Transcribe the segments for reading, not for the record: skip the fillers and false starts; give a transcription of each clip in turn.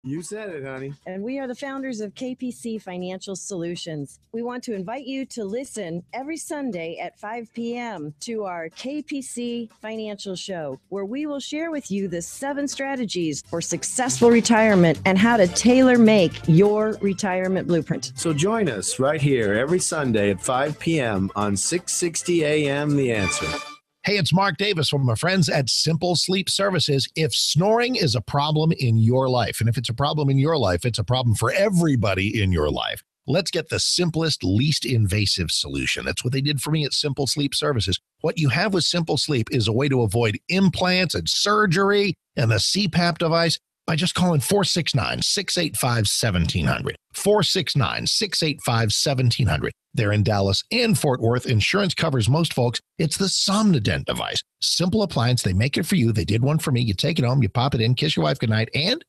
You said it, honey. And we are the founders of KPC Financial Solutions. We want to invite you to listen every Sunday at 5 p.m. to our KPC Financial Show, where we will share with you the 7 strategies for successful retirement and how to tailor-make your retirement blueprint. So join us right here every Sunday at 5 p.m. on 660 a.m. The Answer. Hey, it's Mark Davis from my friends at Simple Sleep Services. If snoring is a problem in your life, and if it's a problem in your life, it's a problem for everybody in your life, let's get the simplest, least invasive solution. That's what they did for me at Simple Sleep Services. What you have with Simple Sleep is a way to avoid implants and surgery and the CPAP device by just calling 469-685-1700. 469-685-1700. They're in Dallas and Fort Worth. Insurance covers most folks. It's the Somnodent device. Simple appliance. They make it for you. They did one for me. You take it home, you pop it in, kiss your wife goodnight, and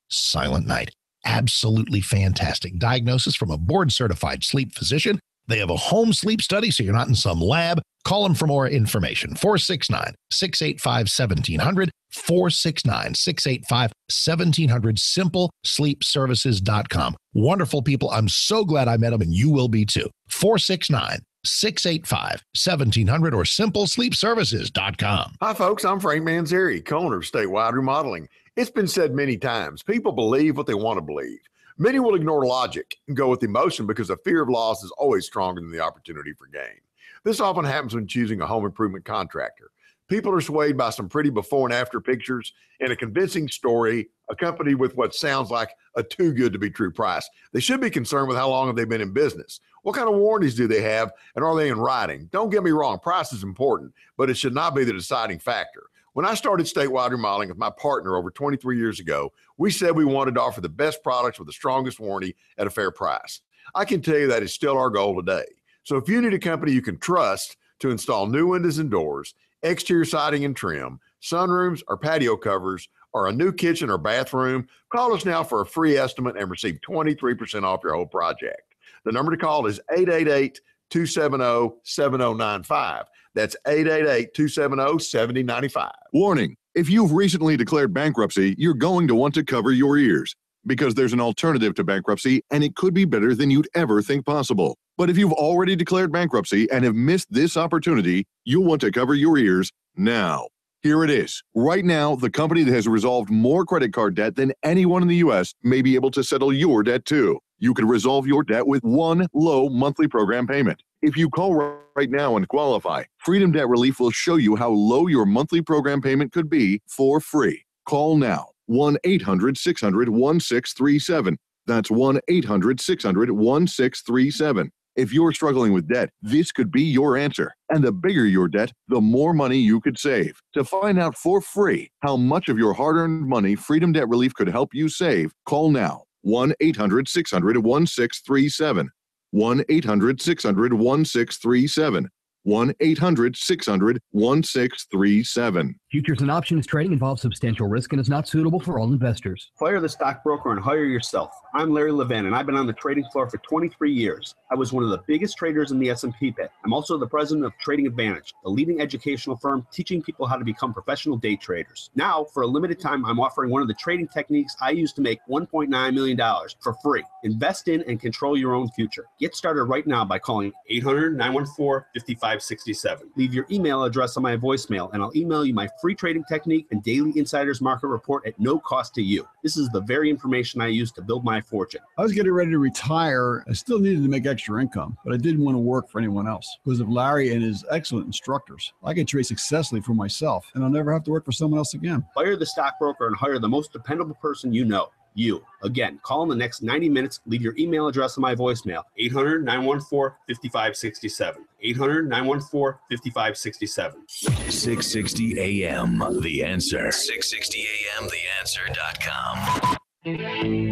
silent night. Absolutely fantastic. Diagnosis from a board-certified sleep physician. They have a home sleep study, so you're not in some lab. Call them for more information. 469-685-1700. 469-685-1700. SimpleSleepServices.com. Wonderful people. I'm so glad I met them, and you will be too. 469-685-1700 or SimpleSleepServices.com. Hi, folks. I'm Frank Manzeri, co-owner of Statewide Remodeling. It's been said many times, people believe what they want to believe. Many will ignore logic and go with emotion because the fear of loss is always stronger than the opportunity for gain. This often happens when choosing a home improvement contractor. People are swayed by some pretty before and after pictures and a convincing story accompanied with what sounds like a too good to be true price. They should be concerned with how long have they been in business? What kind of warranties do they have? And are they in writing? Don't get me wrong, price is important, but it should not be the deciding factor. When I started Statewide Remodeling with my partner over 23 years ago, we said we wanted to offer the best products with the strongest warranty at a fair price. I can tell you that is still our goal today. So if you need a company you can trust to install new windows and doors, exterior siding and trim, sunrooms or patio covers, or a new kitchen or bathroom, call us now for a free estimate and receive 23% off your whole project. The number to call is 888-270-7095. That's 888-270-7095. Warning, if you've recently declared bankruptcy, you're going to want to cover your ears because there's an alternative to bankruptcy and it could be better than you'd ever think possible. But if you've already declared bankruptcy and have missed this opportunity, you'll want to cover your ears now. Here it is. Right now, the company that has resolved more credit card debt than anyone in the U.S. may be able to settle your debt too. You can resolve your debt with one low monthly program payment. If you call right now and qualify, Freedom Debt Relief will show you how low your monthly program payment could be for free. Call now. 1-800-600-1637. That's 1-800-600-1637. If you're struggling with debt, this could be your answer. And the bigger your debt, the more money you could save. To find out for free how much of your hard-earned money Freedom Debt Relief could help you save, call now. 1-800-600-1637. 1-800-600-1637. 1-800-600-1637. Futures and options trading involves substantial risk and is not suitable for all investors. Fire the stockbroker and hire yourself. I'm Larry Levan, and I've been on the trading floor for 23 years. I was one of the biggest traders in the S&P pit. I'm also the president of Trading Advantage, a leading educational firm teaching people how to become professional day traders. Now, for a limited time, I'm offering one of the trading techniques I use to make $1.9 million for free. Invest in and control your own future. Get started right now by calling 800-914-5567. Leave your email address on my voicemail, and I'll email you my free trading technique and daily insiders market report at no cost to you. This is the very information I use to build my fortune. I was getting ready to retire. I still needed to make extra income, but I didn't want to work for anyone else. Because of Larry and his excellent instructors, I can trade successfully for myself, and I'll never have to work for someone else again. Fire the stockbroker and hire the most dependable person you know. You. Again, call in the next 90 minutes. Leave your email address on my voicemail. 800-914-5567. 800-914-5567. 660 AM, The Answer. 660 AM, TheAnswer.com.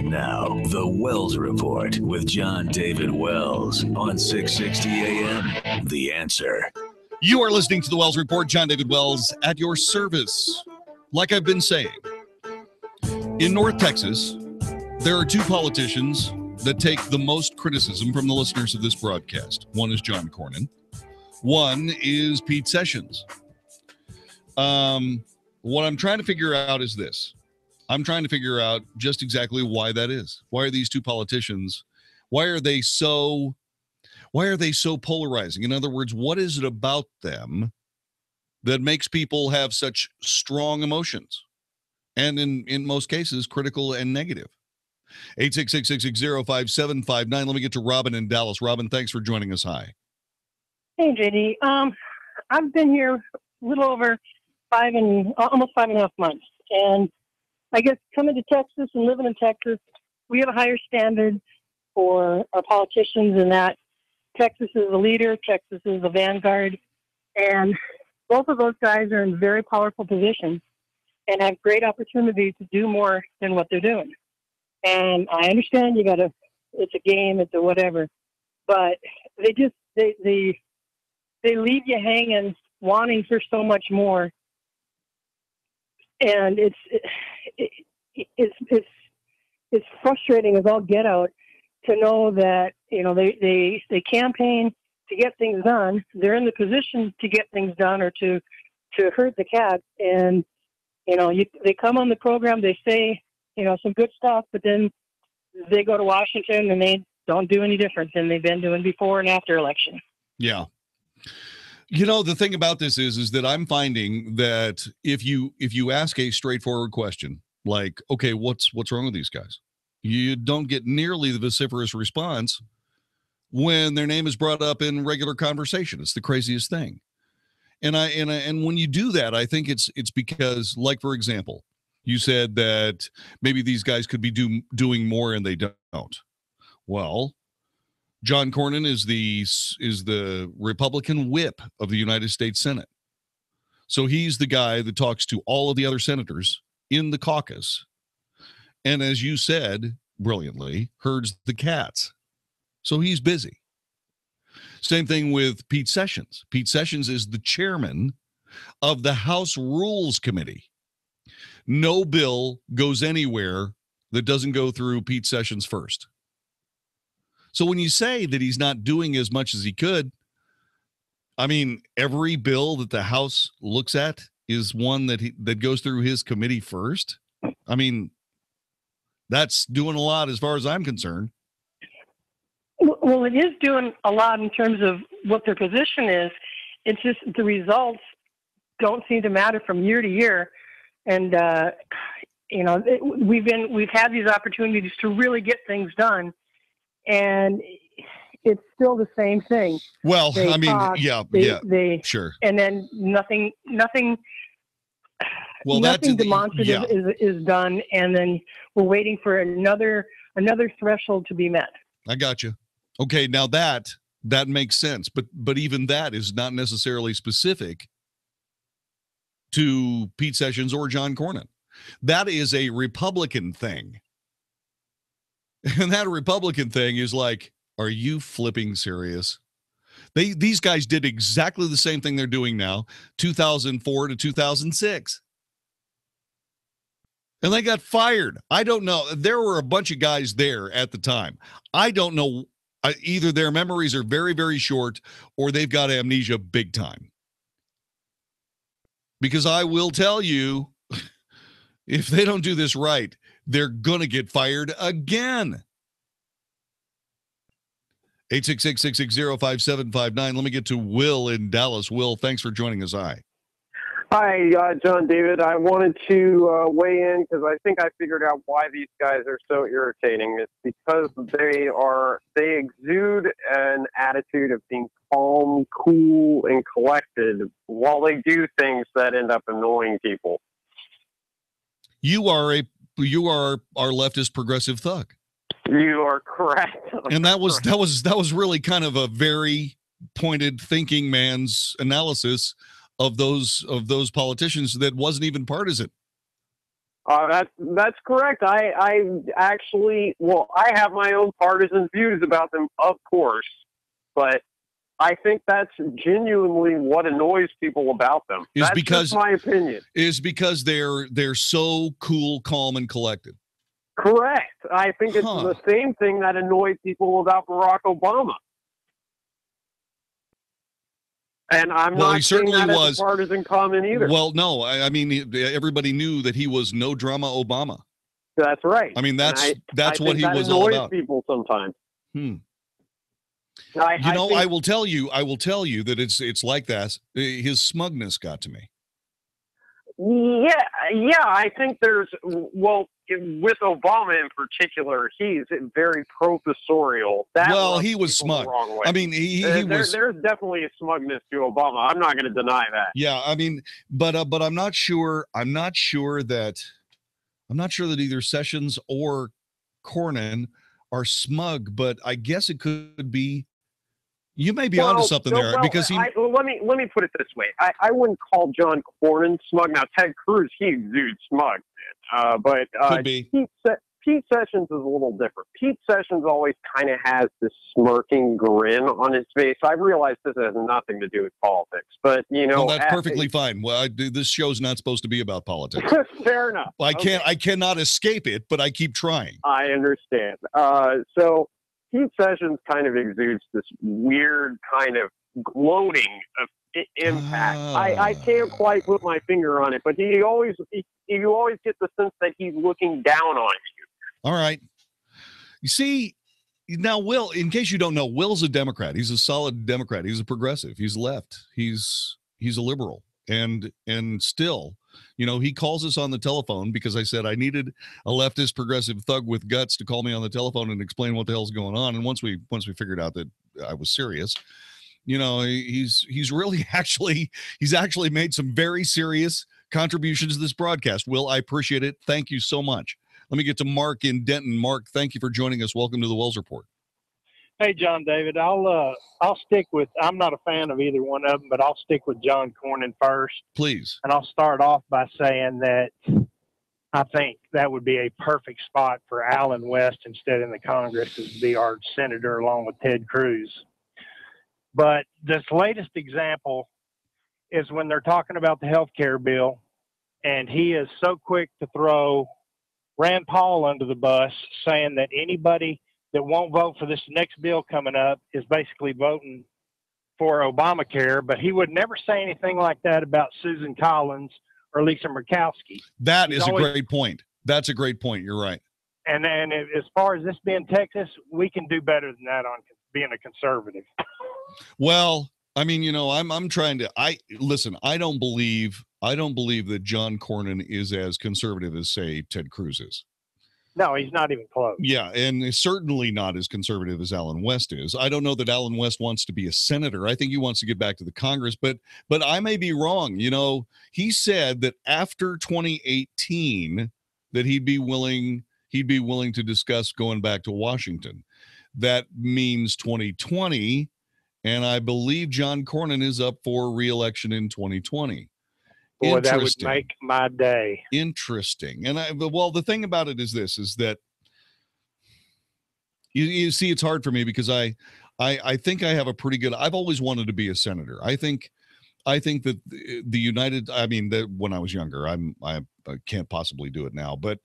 Now, The Wells Report with John David Wells on 660 AM, The Answer. You are listening to The Wells Report. John David Wells at your service. Like I've been saying, in North Texas, there are two politicians that take the most criticism from the listeners of this broadcast. One is John Cornyn. One is Pete Sessions. What I'm trying to figure out is this. I'm trying to figure out just exactly why that is. Why are these two politicians, why are they so polarizing? In other words, what is it about them that makes people have such strong emotions? And in most cases, critical and negative. 866-660-5759. Let me get to Robin in Dallas. Robin, thanks for joining us. Hi. Hey, JD. I've been here a little over almost 5.5 months. And I guess coming to Texas and living in Texas, we have a higher standard for our politicians in that Texas is the leader, Texas is the vanguard. And both of those guys are in very powerful positions and have great opportunity to do more than what they're doing. And I understand it's a game, it's a whatever, but they leave you hanging, wanting for so much more. And it's frustrating as all get out to know that, they campaign to get things done. They're in the position to get things done or to herd the cats. And, they come on the program, they say, some good stuff, but then they go to Washington and they don't do any different than they've been doing before and after election. Yeah. The thing about this is that I'm finding that if you ask a straightforward question, like, okay, what's wrong with these guys? You don't get nearly the vociferous response when their name is brought up in regular conversation. It's the craziest thing. And when you do that, I think it's because, like, for example, you said that maybe these guys could be doing more and they don't. Well, John Cornyn is the Republican whip of the United States Senate. So he's the guy that talks to all of the other senators in the caucus. And as you said brilliantly, herds the cats. So he's busy. Same thing with Pete Sessions. Pete Sessions is the chairman of the House Rules Committee. No bill goes anywhere that doesn't go through Pete Sessions first. So when you say that he's not doing as much as he could, I mean, every bill that the House looks at is one that goes through his committee first. I mean, that's doing a lot as far as I'm concerned. Well, it is doing a lot in terms of what their position is. It's just the results don't seem to matter from year to year. And, we've had these opportunities to really get things done, and it's still the same thing. Well, they talk, they sure. And then nothing well, nothing demonstrative is done, and then we're waiting for another threshold to be met. I got you. Okay, now that makes sense, but even that is not necessarily specific to Pete Sessions or John Cornyn. That is a Republican thing. And that Republican thing is like, are you flipping serious? These guys did exactly the same thing they're doing now, 2004 to 2006. And they got fired. I don't know. There were a bunch of guys there at the time. I don't know. Either their memories are very, very short or they've got amnesia big time. Because I will tell you, if they don't do this right, they're going to get fired again. 866-660-5759. Let me get to Will in Dallas. Will, thanks for joining us. Hi, John David. I wanted to weigh in because I think I figured out why these guys are so irritating. It's because they exude an attitude of being calm, cool, and collected while they do things that end up annoying people. You are our leftist progressive thug. You are correct. And that was really kind of a very pointed thinking man's analysis of those politicians that wasn't even partisan. That's correct. I actually, I have my own partisan views about them, of course, but I think that's genuinely what annoys people about them. That's just my opinion. Is because they're so cool, calm, and collected. Correct. I think it's the same thing that annoyed people about Barack Obama. And I'm Well, he not saying certainly that was. as a partisan comment either. Well, no, I mean, everybody knew that he was no drama Obama. That's right. I mean, that's I what think he that was all annoys about. people sometimes. I think, will tell you that it's like that. His smugness got to me. Yeah, I think with Obama in particular, he's very professorial. He was smug. I mean, he was. There's definitely a smugness to Obama. I'm not going to deny that. Yeah, I mean, but I'm not sure. I'm not sure that either Sessions or Cornyn are smug. But I guess it could be. You may be onto something there because let me put it this way. I wouldn't call John Cornyn smug. Now Ted Cruz, he exudes smug, but could be. Pete Sessions is a little different. Pete Sessions always kind of has this smirking grin on his face. I realize this has nothing to do with politics, but that's perfectly fine. Well, this show's not supposed to be about politics. Fair enough. I cannot escape it, but I keep trying. I understand. So Pete Sessions kind of exudes this weird kind of gloating of impact. I can't quite put my finger on it, but you always get the sense that he's looking down on you. All right. You see, now, Will, in case you don't know, Will's a Democrat. He's a solid Democrat. He's a progressive. He's left. He's a liberal. And still, he calls us on the telephone because I said I needed a leftist progressive thug with guts to call me on the telephone and explain what the hell's going on. And once we figured out that I was serious, he's really he's actually made some very serious contributions to this broadcast. Will, I appreciate it. Thank you so much. Let me get to Mark in Denton. Mark, thank you for joining us. Welcome to the Wells Report. Hey, John David, I'll stick with, I'm not a fan of either one of them, but I'll stick with John Cornyn first. Please. And I'll start off by saying that I think that would be a perfect spot for Alan West instead in the Congress to be our senator along with Ted Cruz. But this latest example is when they're talking about the health care bill, and he is so quick to throw Rand Paul under the bus, saying that anybody that won't vote for this next bill coming up is basically voting for Obamacare, but he would never say anything like that about Susan Collins or Lisa Murkowski. That is a great point. That's a great point. You're right. And as far as this being Texas, we can do better than that on being a conservative. Well, I mean, I'm trying to. I don't believe that John Cornyn is as conservative as, say, Ted Cruz is. No, he's not even close. Yeah, and certainly not as conservative as Alan West is. I don't know that Alan West wants to be a senator. I think he wants to get back to the Congress, but I may be wrong. He said that after 2018 that he'd be willing to discuss going back to Washington. That means 2020, and I believe John Cornyn is up for re-election in 2020. Boy, that would make my day. Interesting. And the thing about it is this, is that you see, it's hard for me because I think I have a pretty good, I've always wanted to be a senator. I think that that when I was younger, I can't possibly do it now, but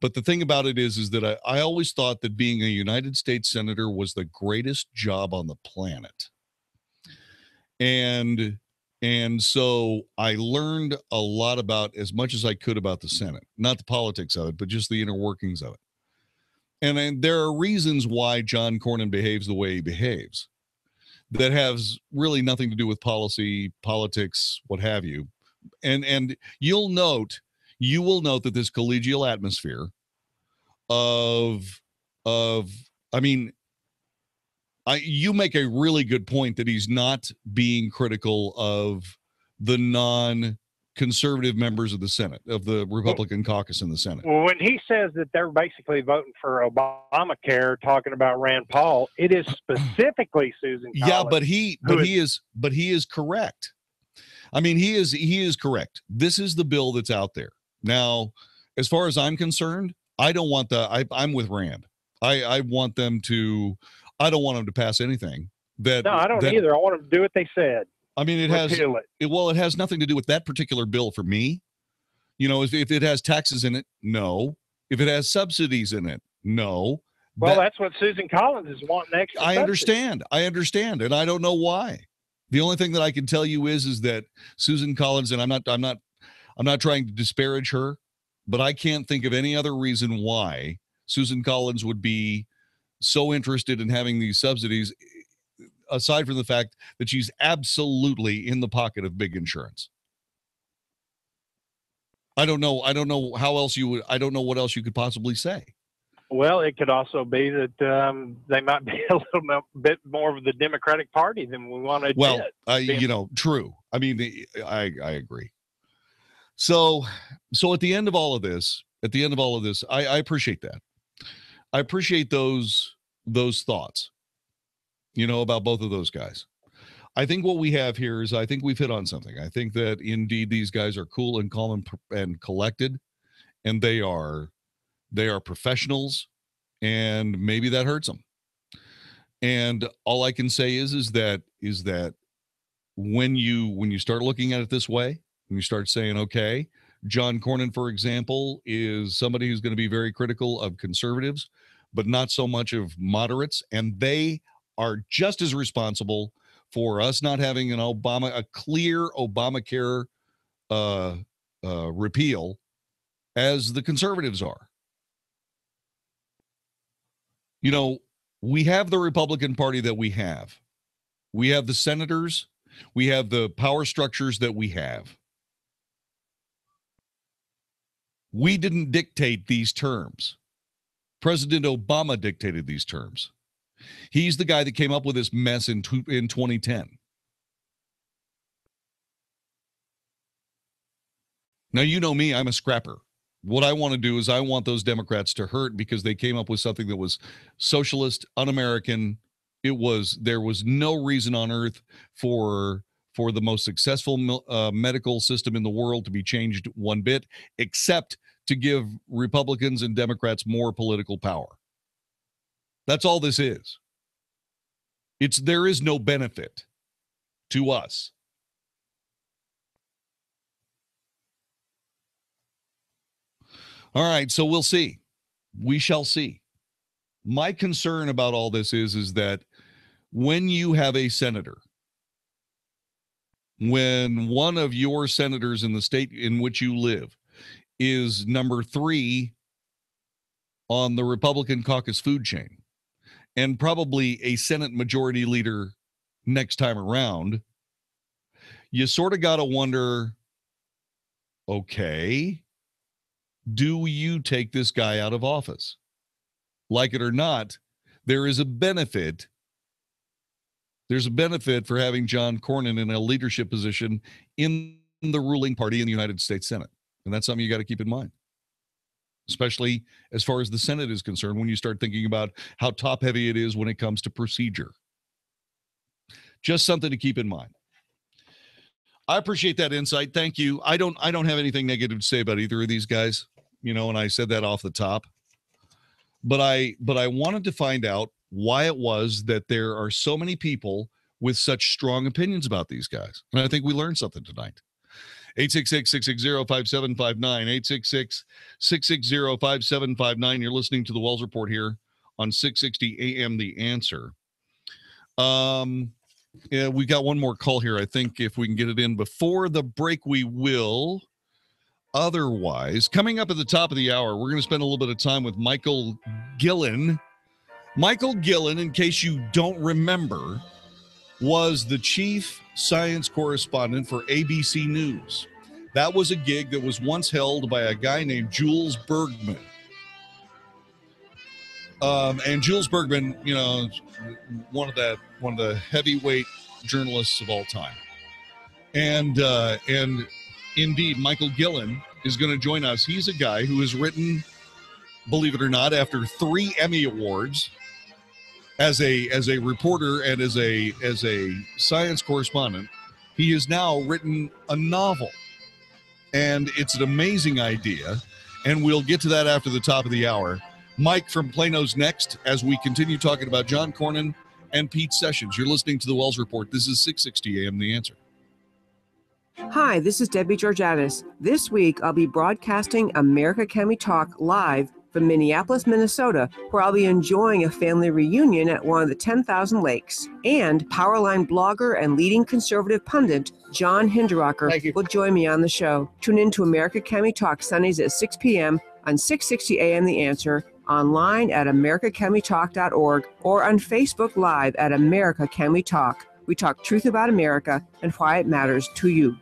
the thing about it is that I always thought that being a United States senator was the greatest job on the planet. And so I learned a lot about, as much as I could, about the Senate, not the politics of it, but just the inner workings of it. And there are reasons why John Cornyn behaves the way he behaves that has really nothing to do with policy, politics, what have you. And you will note that this collegial atmosphere you make a really good point that he's not being critical of the non-conservative members of the Senate, of the Republican caucus in the Senate. Well, when he says that they're basically voting for Obamacare, talking about Rand Paul, it is specifically Susan Collins. Yeah, but he is correct. I mean, he is correct. This is the bill that's out there. Now, as far as I'm concerned, I don't want I'm with Rand. I want them to, I don't want them to pass anything that. No, I don't either. I want them to do what they said. I mean, it has nothing to do with that particular bill for me. If it has taxes in it, no. If it has subsidies in it, no. Well, that's what Susan Collins is wanting extra. I understand. And I don't know why. The only thing that I can tell you is that Susan Collins, and I'm not trying to disparage her, but I can't think of any other reason why Susan Collins would be so interested in having these subsidies, aside from the fact that she's absolutely in the pocket of big insurance. I don't know how else I don't know what else you could possibly say. Well, it could also be that they might be a little bit more of the Democratic Party than we want to Well, admit. true. I mean, I agree. So at the end of all of this, I appreciate that. I appreciate those thoughts, about both of those guys. I think what we have here is I think we've hit on something. I think that indeed these guys are cool and calm and collected, and they are professionals, and maybe that hurts them. And all I can say is that when you start looking at it this way, when you start saying, okay, John Cornyn, for example, is somebody who's going to be very critical of conservatives, but not so much of moderates, and they are just as responsible for us not having a clear Obamacare repeal as the conservatives are. We have the Republican Party that we have. We have the senators. We have the power structures that we have. We didn't dictate these terms. President Obama dictated these terms. He's the guy that came up with this mess in 2010. Now, you know me, I'm a scrapper. What I want to do is I want those Democrats to hurt because they came up with something that was socialist, un-American. There was no reason on earth for the most successful medical system in the world to be changed one bit, except to give Republicans and Democrats more political power. That's all this is. There is no benefit to us. All right, so we'll see. We shall see. My concern about all this is that when you have a senator, when one of your senators in the state in which you live is number 3 on the Republican caucus food chain, and probably a Senate majority leader next time around, you sort of got to wonder, okay, do you take this guy out of office? Like it or not, there is a benefit. There's a benefit for having John Cornyn in a leadership position in the ruling party in the United States Senate. And that's something you got to keep in mind, especially as far as the Senate is concerned, when you start thinking about how top heavy it is when it comes to procedure. Just something to keep in mind. I appreciate that insight. Thank you. I don't have anything negative to say about either of these guys, and I said that off the top. But I wanted to find out why it was that there are so many people with such strong opinions about these guys. And I think we learned something tonight. 866-660-5759, 866-660-5759. You're listening to the Wells Report here on 660 AM The Answer. Yeah, we got one more call here. I think if we can get it in before the break, we will. Otherwise, coming up at the top of the hour, we're going to spend a little bit of time with Michael Gillen. Michael Gillen, in case you don't remember, was the chief science correspondent for ABC News. That was a gig that was once held by a guy named Jules Bergman. And Jules Bergman, one of the heavyweight journalists of all time. And indeed, Michael Gillen is going to join us. He's a guy who has written, believe it or not, after 3 Emmy Awards as a reporter and as a science correspondent. He has now written a novel, and it's an amazing idea. And we'll get to that after the top of the hour. Mike from Plano's next as we continue talking about John Cornyn and Pete Sessions. You're listening to the Wells Report. This is 660 AM The Answer. Hi, this is Debbie Georgiadis. This week, I'll be broadcasting America Can We Talk live from Minneapolis, Minnesota, where I'll be enjoying a family reunion at one of the 10,000 lakes. And Powerline blogger and leading conservative pundit John Hinderaker will join me on the show. Tune in to America Can We Talk Sundays at 6 p.m. on 660 AM The Answer, online at americacanwetalk.org, or on Facebook Live at America Can We Talk. We talk truth about America and why it matters to you.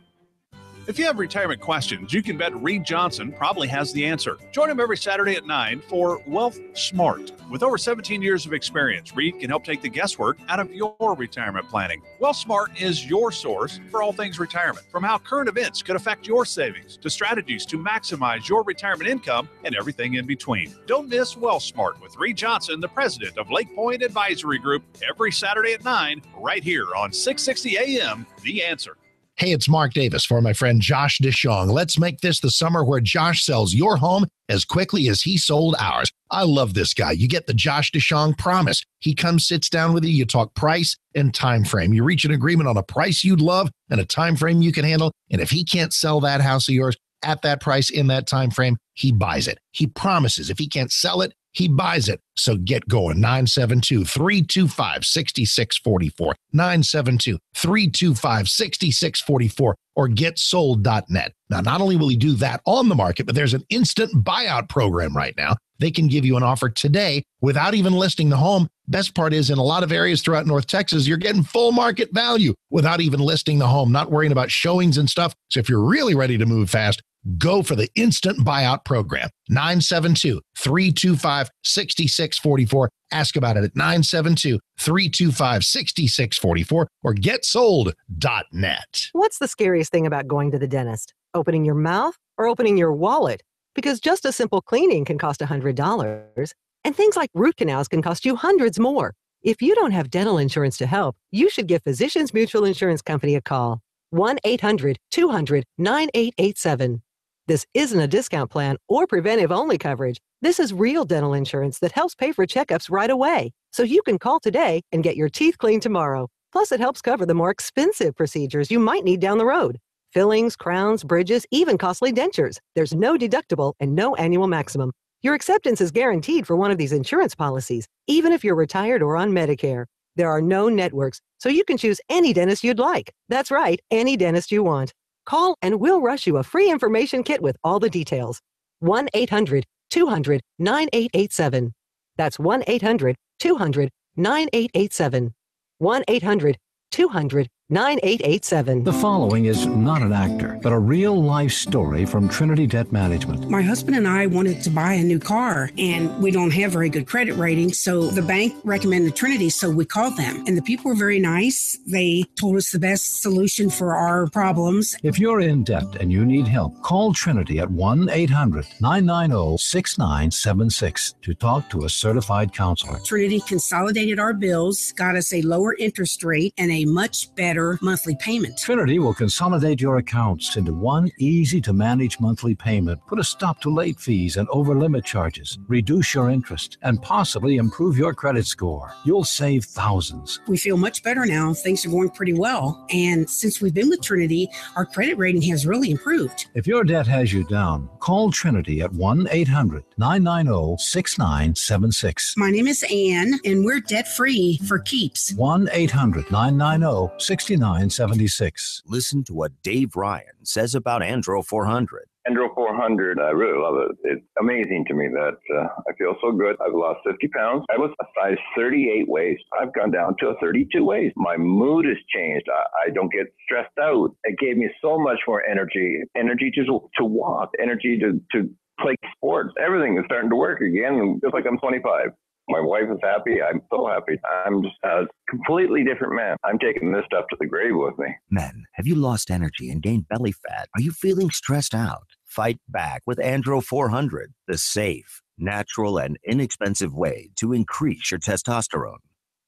If you have retirement questions, you can bet Reed Johnson probably has the answer. Join him every Saturday at 9 for Wealth Smart. With over 17 years of experience, Reed can help take the guesswork out of your retirement planning. Wealth Smart is your source for all things retirement, from how current events could affect your savings to strategies to maximize your retirement income and everything in between. Don't miss Wealth Smart with Reed Johnson, the president of Lake Point Advisory Group, every Saturday at 9, right here on 660 AM, The Answer. Hey, it's Mark Davis for my friend Josh DeShong. Let's make this the summer where Josh sells your home as quickly as he sold ours. I love this guy. You get the Josh DeShong promise. He comes, sits down with you. You talk price and time frame. You reach an agreement on a price you'd love and a time frame you can handle. And if he can't sell that house of yours at that price in that time frame, he buys it. He promises if he can't sell it, he buys it. So get going. 972-325-6644. 972-325-6644 or getsold.net. Now, not only will he do that on the market, but there's an instant buyout program right now. They can give you an offer today without even listing the home. Best part is in a lot of areas throughout North Texas, you're getting full market value without even listing the home, not worrying about showings and stuff. So if you're really ready to move fast, go for the instant buyout program. 972-325-6644. Ask about it at 972-325-6644 or getsold.net. What's the scariest thing about going to the dentist? Opening your mouth or opening your wallet? Because just a simple cleaning can cost $100, and things like root canals can cost you hundreds more. If you don't have dental insurance to help, you should give Physicians Mutual Insurance Company a call. 1-800-200-9887. This isn't a discount plan or preventive-only coverage. This is real dental insurance that helps pay for checkups right away. So you can call today and get your teeth cleaned tomorrow. Plus, it helps cover the more expensive procedures you might need down the road. Fillings, crowns, bridges, even costly dentures. There's no deductible and no annual maximum. Your acceptance is guaranteed for one of these insurance policies, even if you're retired or on Medicare. There are no networks, so you can choose any dentist you'd like. That's right, any dentist you want. Call and we'll rush you a free information kit with all the details. 1-800-200-9887. That's 1-800-200-9887. 1-800-200-9887. The following is not an actor, but a real-life story from Trinity Debt Management. My husband and I wanted to buy a new car, and we don't have very good credit ratings, so the bank recommended Trinity, so we called them. And the people were very nice. They told us the best solution for our problems. If you're in debt and you need help, call Trinity at 1-800-990-6976 to talk to a certified counselor. Trinity consolidated our bills, got us a lower interest rate, and a much better monthly payment. Trinity will consolidate your accounts into one easy-to-manage monthly payment, put a stop to late fees and over-limit charges, reduce your interest, and possibly improve your credit score. You'll save thousands. We feel much better now. Things are going pretty well. And since we've been with Trinity, our credit rating has really improved. If your debt has you down, call Trinity at 1-800-990-6976. My name is Ann, and we're debt-free for keeps. 1-800-990-6976. Listen to what Dave Ryan says about Andro 400. Andro 400, I really love it. It's amazing to me that I feel so good. I've lost 50 pounds. I was a size 38 waist. I've gone down to a 32 waist. My mood has changed. I don't get stressed out. It gave me so much more energy to walk, energy to play sports. Everything is starting to work again, just like I'm 25. My wife is happy. I'm so happy. I'm just a completely different man. I'm taking this stuff to the grave with me. Men, have you lost energy and gained belly fat? Are you feeling stressed out? Fight back with Andro 400, the safe, natural, and inexpensive way to increase your testosterone.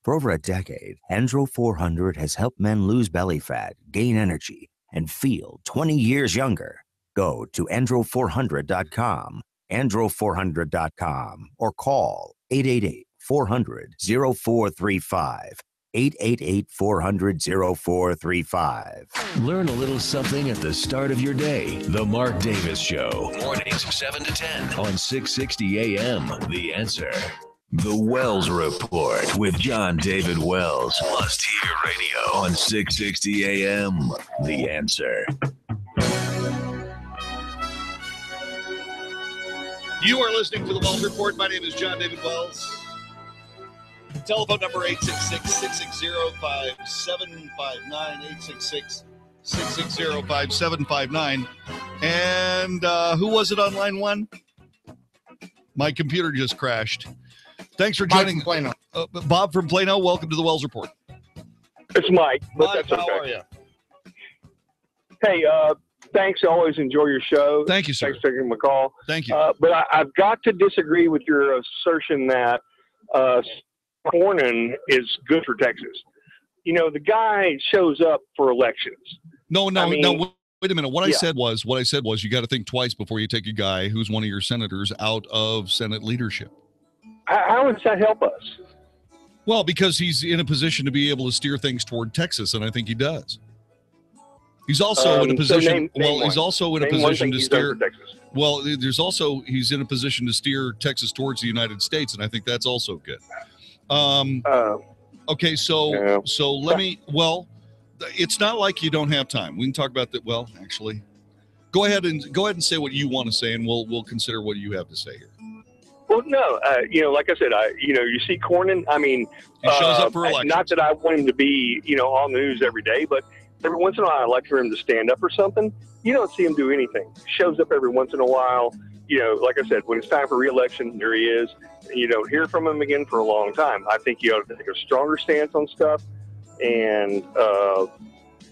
For over a decade, Andro 400 has helped men lose belly fat, gain energy, and feel 20 years younger. Go to andro400.com, andro400.com, or call 888-400-0435. 888-400-0435. Learn a little something at the start of your day. The Mark Davis Show. Mornings 7 to 10 on 660 AM. The Answer. The Wells Report with John David Wells. Must hear radio on 660 AM. The Answer. You are listening to the Wells Report. My name is John David Wells. Telephone number 866-660-5759, 866-660-5759. And who was it on line one? My computer just crashed. Thanks for joining. Bob from Plano, welcome to the Wells Report. It's Mike. But Mike, that's okay. How are you? Hey, thanks. I always enjoy your show. Thank you, sir. Thanks for taking my call. Thank you. But I've got to disagree with your assertion that Cornyn is good for Texas. You know, the guy shows up for elections. No. Wait a minute. What I Yeah. said was you got to think twice before you take a guy who's one of your senators out of Senate leadership. How does that help us? Well, because he's in a position to be able to steer things toward Texas, and I think he does. He's also in a position. He's also in a position to steer. Well, he's in a position to steer Texas towards the United States, and I think that's also good. Okay, so let me. Well, it's not like you don't have time. We can talk about that. Well, actually, go ahead and say what you want to say, and we'll consider what you have to say here. Well, no, like I said, you see Cornyn. I mean, he shows up for elections. Not that I want him to be, on the news every day, but every once in a while, I like for him to stand up for something. You don't see him do anything. Shows up every once in a while. Like I said, when it's time for re-election, there he is. You don't hear from him again for a long time. I think you ought to take a stronger stance on stuff. And,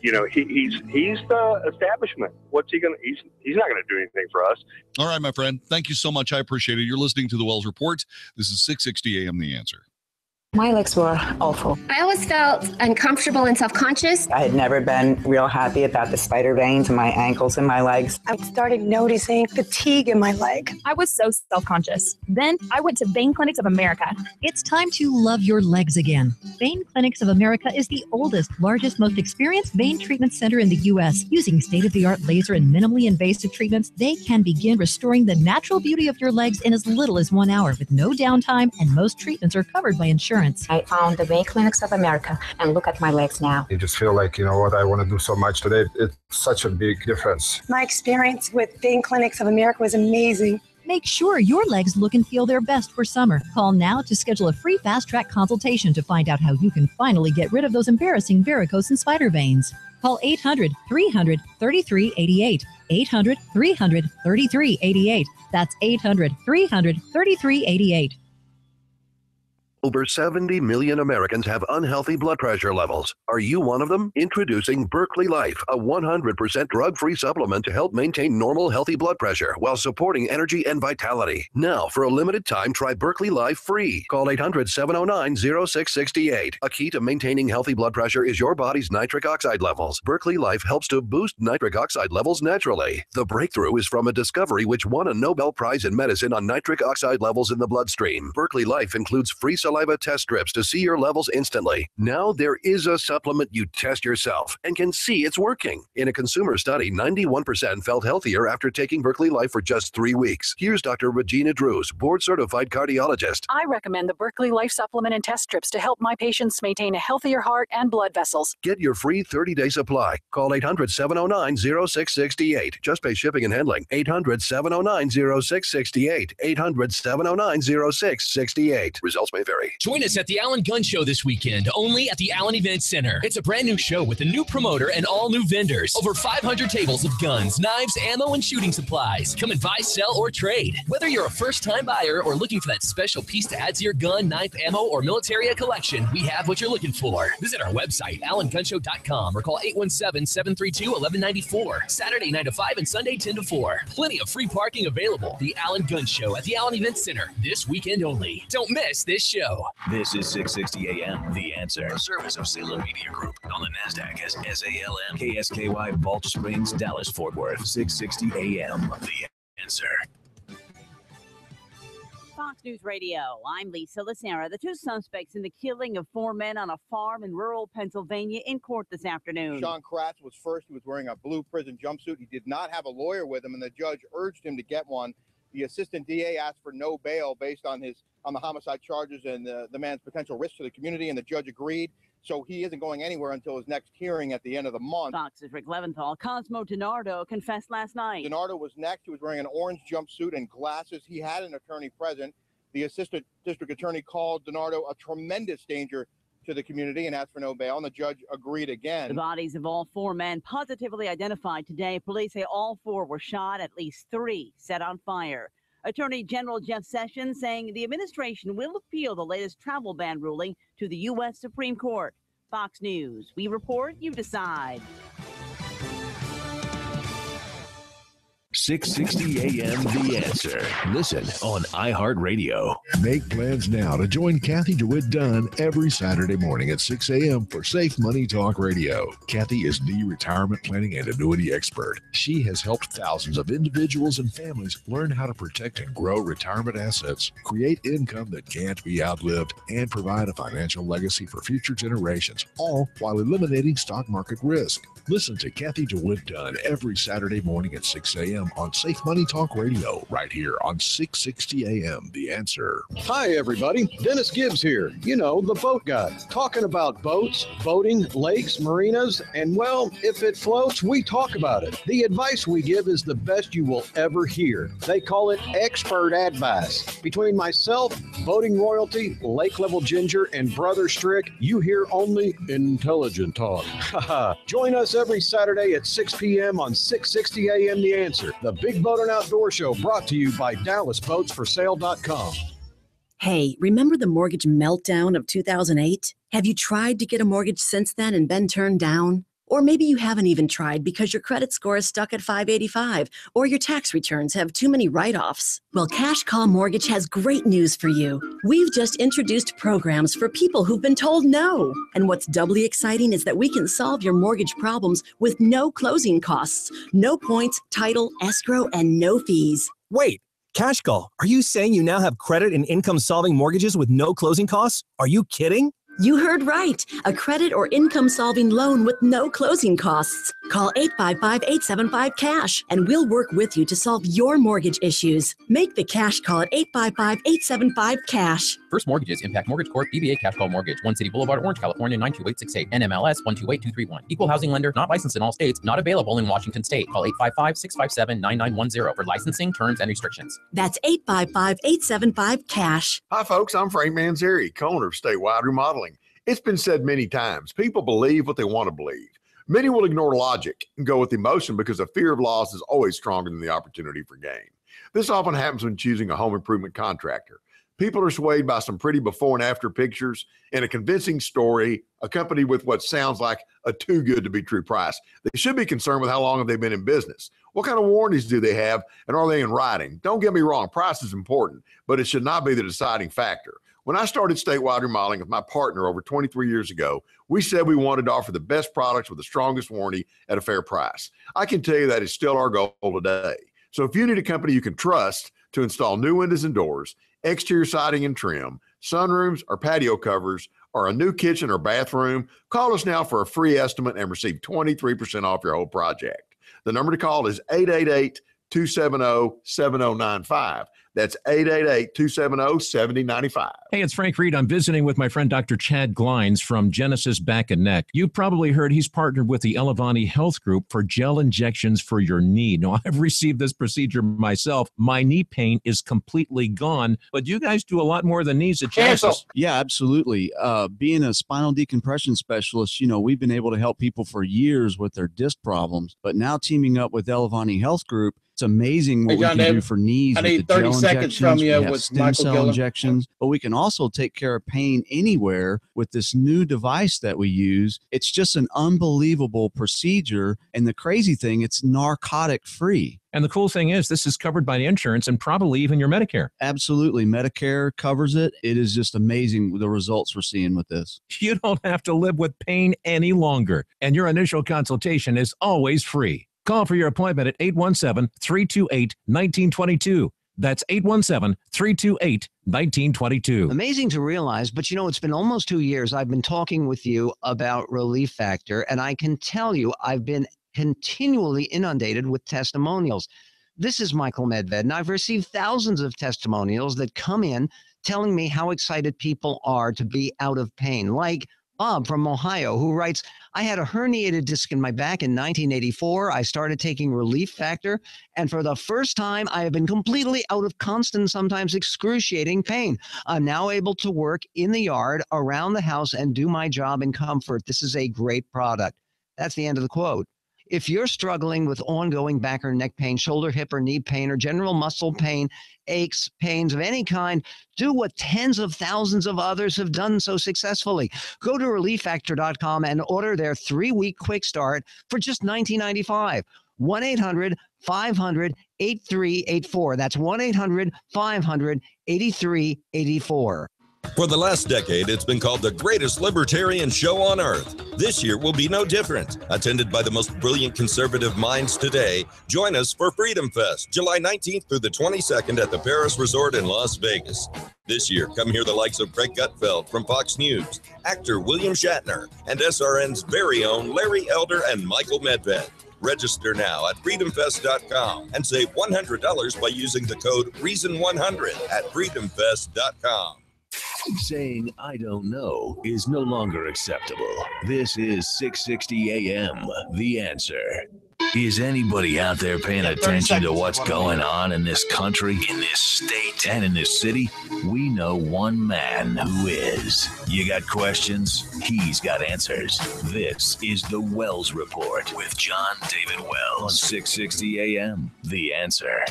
he's the establishment. What's he going to, he's not going to do anything for us. All right, my friend. Thank you so much. I appreciate it. You're listening to the Wells Report. This is 660 AM The Answer. My legs were awful. I always felt uncomfortable and self-conscious. I had never been real happy about the spider veins in my ankles and my legs. I started noticing fatigue in my leg. I was so self-conscious. Then I went to Vein Clinics of America. It's time to love your legs again. Vein Clinics of America is the oldest, largest, most experienced vein treatment center in the U.S. Using state-of-the-art laser and minimally invasive treatments, they can begin restoring the natural beauty of your legs in as little as 1 hour with no downtime, and most treatments are covered by insurance. I found the Vein Clinics of America, and look at my legs now. You just feel like, what, I want to do so much today. It's such a big difference. My experience with Vein Clinics of America was amazing. Make sure your legs look and feel their best for summer. Call now to schedule a free fast-track consultation to find out how you can finally get rid of those embarrassing varicose and spider veins. Call 800-300-3388. 800-300-3388. That's 800-300-3388. Over 70 million Americans have unhealthy blood pressure levels. Are you one of them? Introducing Berkeley Life, a 100% drug-free supplement to help maintain normal, healthy blood pressure while supporting energy and vitality. Now, for a limited time, try Berkeley Life free. Call 800-709-0668. A key to maintaining healthy blood pressure is your body's nitric oxide levels. Berkeley Life helps to boost nitric oxide levels naturally. The breakthrough is from a discovery which won a Nobel Prize in medicine on nitric oxide levels in the bloodstream. Berkeley Life includes free saliva test strips to see your levels instantly. Now there is a supplement you test yourself and can see it's working. In a consumer study, 91% felt healthier after taking Berkeley Life for just 3 weeks. Here's Dr. Regina Drews, board-certified cardiologist. I recommend the Berkeley Life supplement and test strips to help my patients maintain a healthier heart and blood vessels. Get your free 30-day supply. Call 800-709-0668. Just pay shipping and handling. 800-709-0668. 800-709-0668. Results may vary. Join us at the Allen Gun Show this weekend, only at the Allen Event Center. It's a brand new show with a new promoter and all new vendors. Over 500 tables of guns, knives, ammo, and shooting supplies. Come and buy, sell, or trade. Whether you're a first-time buyer or looking for that special piece to add to your gun, knife, ammo, or military collection, we have what you're looking for. Visit our website, allengunshow.com, or call 817-732-1194. Saturday 9 to 5 and Sunday 10 to 4. Plenty of free parking available. The Allen Gun Show at the Allen Event Center, this weekend only. Don't miss this show. This is 660 AM, The Answer. A service of Salem Media Group on the NASDAQ as SALM, KSKY, Balch Springs, Dallas, Fort Worth. 660 AM, The Answer. Fox News Radio, I'm Lisa Lacera. The two suspects in the killing of 4 men on a farm in rural Pennsylvania in court this afternoon. Sean Kratz was first. He was wearing a blue prison jumpsuit. He did not have a lawyer with him, and the judge urged him to get one. The assistant DA asked for no bail based on the homicide charges and the man's potential risk to the community, and the judge agreed. So he isn't going anywhere until his next hearing at the end of the month. Fox's Rick Leventhal. Cosmo DiNardo confessed last night. DiNardo was next. He was wearing an orange jumpsuit and glasses. He had an attorney present. The assistant district attorney called DiNardo a tremendous danger to the community and asked for no bail, and the judge agreed again. The bodies of all 4 men positively identified today. Police say all 4 were shot, at least 3 set on fire. Attorney General Jeff Sessions saying the administration will appeal the latest travel ban ruling to the U.S. Supreme Court. Fox News, we report, you decide. 660 AM The Answer. Listen on iHeartRadio. Make plans now to join Kathy DeWitt Dunn every Saturday morning at 6 a.m. for Safe Money Talk Radio. Kathy is the retirement planning and annuity expert. She has helped thousands of individuals and families learn how to protect and grow retirement assets, create income that can't be outlived, and provide a financial legacy for future generations, all while eliminating stock market risk. Listen to Kathy DeWitt Dunn every Saturday morning at 6 a.m. on Safe Money Talk Radio, right here on 660 AM. The Answer. Hi, everybody. Dennis Gibbs here. You know, the boat guy. Talking about boats, boating, lakes, marinas, and, well, if it floats, we talk about it. The advice we give is the best you will ever hear. They call it expert advice. Between myself, Boating Royalty, Lake Level Ginger, and Brother Strick, you hear only intelligent talk. Join us every Saturday at 6 p.m. on 660 AM The Answer, the Big Boat and Outdoor Show, brought to you by DallasBoatsForSale.com. Hey, remember the mortgage meltdown of 2008? Have you tried to get a mortgage since then and been turned down? Or maybe you haven't even tried because your credit score is stuck at 585 or your tax returns have too many write-offs. Well, Cash Call Mortgage has great news for you. We've just introduced programs for people who've been told no. And what's doubly exciting is that we can solve your mortgage problems with no closing costs, no points, title, escrow, and no fees. Wait, Cash Call, are you saying you now have credit and income solving mortgages with no closing costs? Are you kidding? You heard right. A credit or income-solving loan with no closing costs. Call 855-875-CASH, and we'll work with you to solve your mortgage issues. Make the cash call at 855-875-CASH. First mortgages Impact Mortgage Corp. DBA Cash Call Mortgage. 1 City Boulevard, Orange, California, 92868. NMLS 128231. Equal housing lender. Not licensed in all states. Not available in Washington State. Call 855-657-9910 for licensing, terms, and restrictions. That's 855-875-CASH. Hi, folks. I'm Frank Manzeri, owner of Statewide Remodeling. It's been said many times, people believe what they want to believe. Many will ignore logic and go with emotion because the fear of loss is always stronger than the opportunity for gain. This often happens when choosing a home improvement contractor. People are swayed by some pretty before and after pictures and a convincing story accompanied with what sounds like a too good to be true price. They should be concerned with how long have they been in business. What kind of warranties do they have, and are they in writing? Don't get me wrong, price is important, but it should not be the deciding factor. When I started Statewide Remodeling with my partner over 23 years ago, we said we wanted to offer the best products with the strongest warranty at a fair price. I can tell you that is still our goal today. So if you need a company you can trust to install new windows and doors, exterior siding and trim, sunrooms or patio covers, or a new kitchen or bathroom, call us now for a free estimate and receive 23% off your whole project. The number to call is 888-270-7095. That's 888-270-7095. Hey, it's Frank Reed. I'm visiting with my friend Dr. Chad Glines from Genesis Back and Neck. You probably heard he's partnered with the Elevani Health Group for gel injections for your knee. Now, I've received this procedure myself. My knee pain is completely gone, but you guys do a lot more than knees at Genesis. Yeah, absolutely. Being a spinal decompression specialist, we've been able to help people for years with their disc problems, but now teaming up with Elevani Health Group, it's amazing what we can do for knees with the gel injections. From you with stem cell injections, but we can also take care of pain anywhere with this new device that we use. It's just an unbelievable procedure. And the crazy thing, it's narcotic free. And the cool thing is this is covered by the insurance and probably even your Medicare. Absolutely. Medicare covers it. It is just amazing the results we're seeing with this. You don't have to live with pain any longer. And your initial consultation is always free. Call for your appointment at 817-328-1922. That's 817-328-1922. Amazing to realize, but it's been almost 2 years I've been talking with you about Relief Factor, and I can tell you I've been continually inundated with testimonials. This is Michael Medved, and I've received thousands of testimonials that come in telling me how excited people are to be out of pain, like Bob from Ohio, who writes, I had a herniated disc in my back in 1984. I started taking Relief Factor, and for the first time, I have been completely out of constant, sometimes excruciating pain. I'm now able to work in the yard, around the house, and do my job in comfort. This is a great product. That's the end of the quote. If you're struggling with ongoing back or neck pain, shoulder, hip, or knee pain, or general muscle pain, aches, pains of any kind, do what tens of thousands of others have done so successfully. Go to ReliefFactor.com and order their 3-week quick start for just $19.95. 1-800-500-8384. That's 1-800-500-8384. For the last decade, it's been called the greatest libertarian show on earth. This year will be no different. Attended by the most brilliant conservative minds today, join us for Freedom Fest, July 19th through the 22nd at the Paris Resort in Las Vegas. This year, come hear the likes of Craig Gutfeld from Fox News, actor William Shatner, and SRN's very own Larry Elder and Michael Medved. Register now at freedomfest.com and save $100 by using the code REASON100 at freedomfest.com. Saying I don't know is no longer acceptable. This is 660 AM, The Answer. Is anybody out there paying attention to what's going on in this country, in this state, and in this city? We know one man who is. You got questions? He's got answers. This is The Wells Report with John David Wells on 660 AM, The Answer.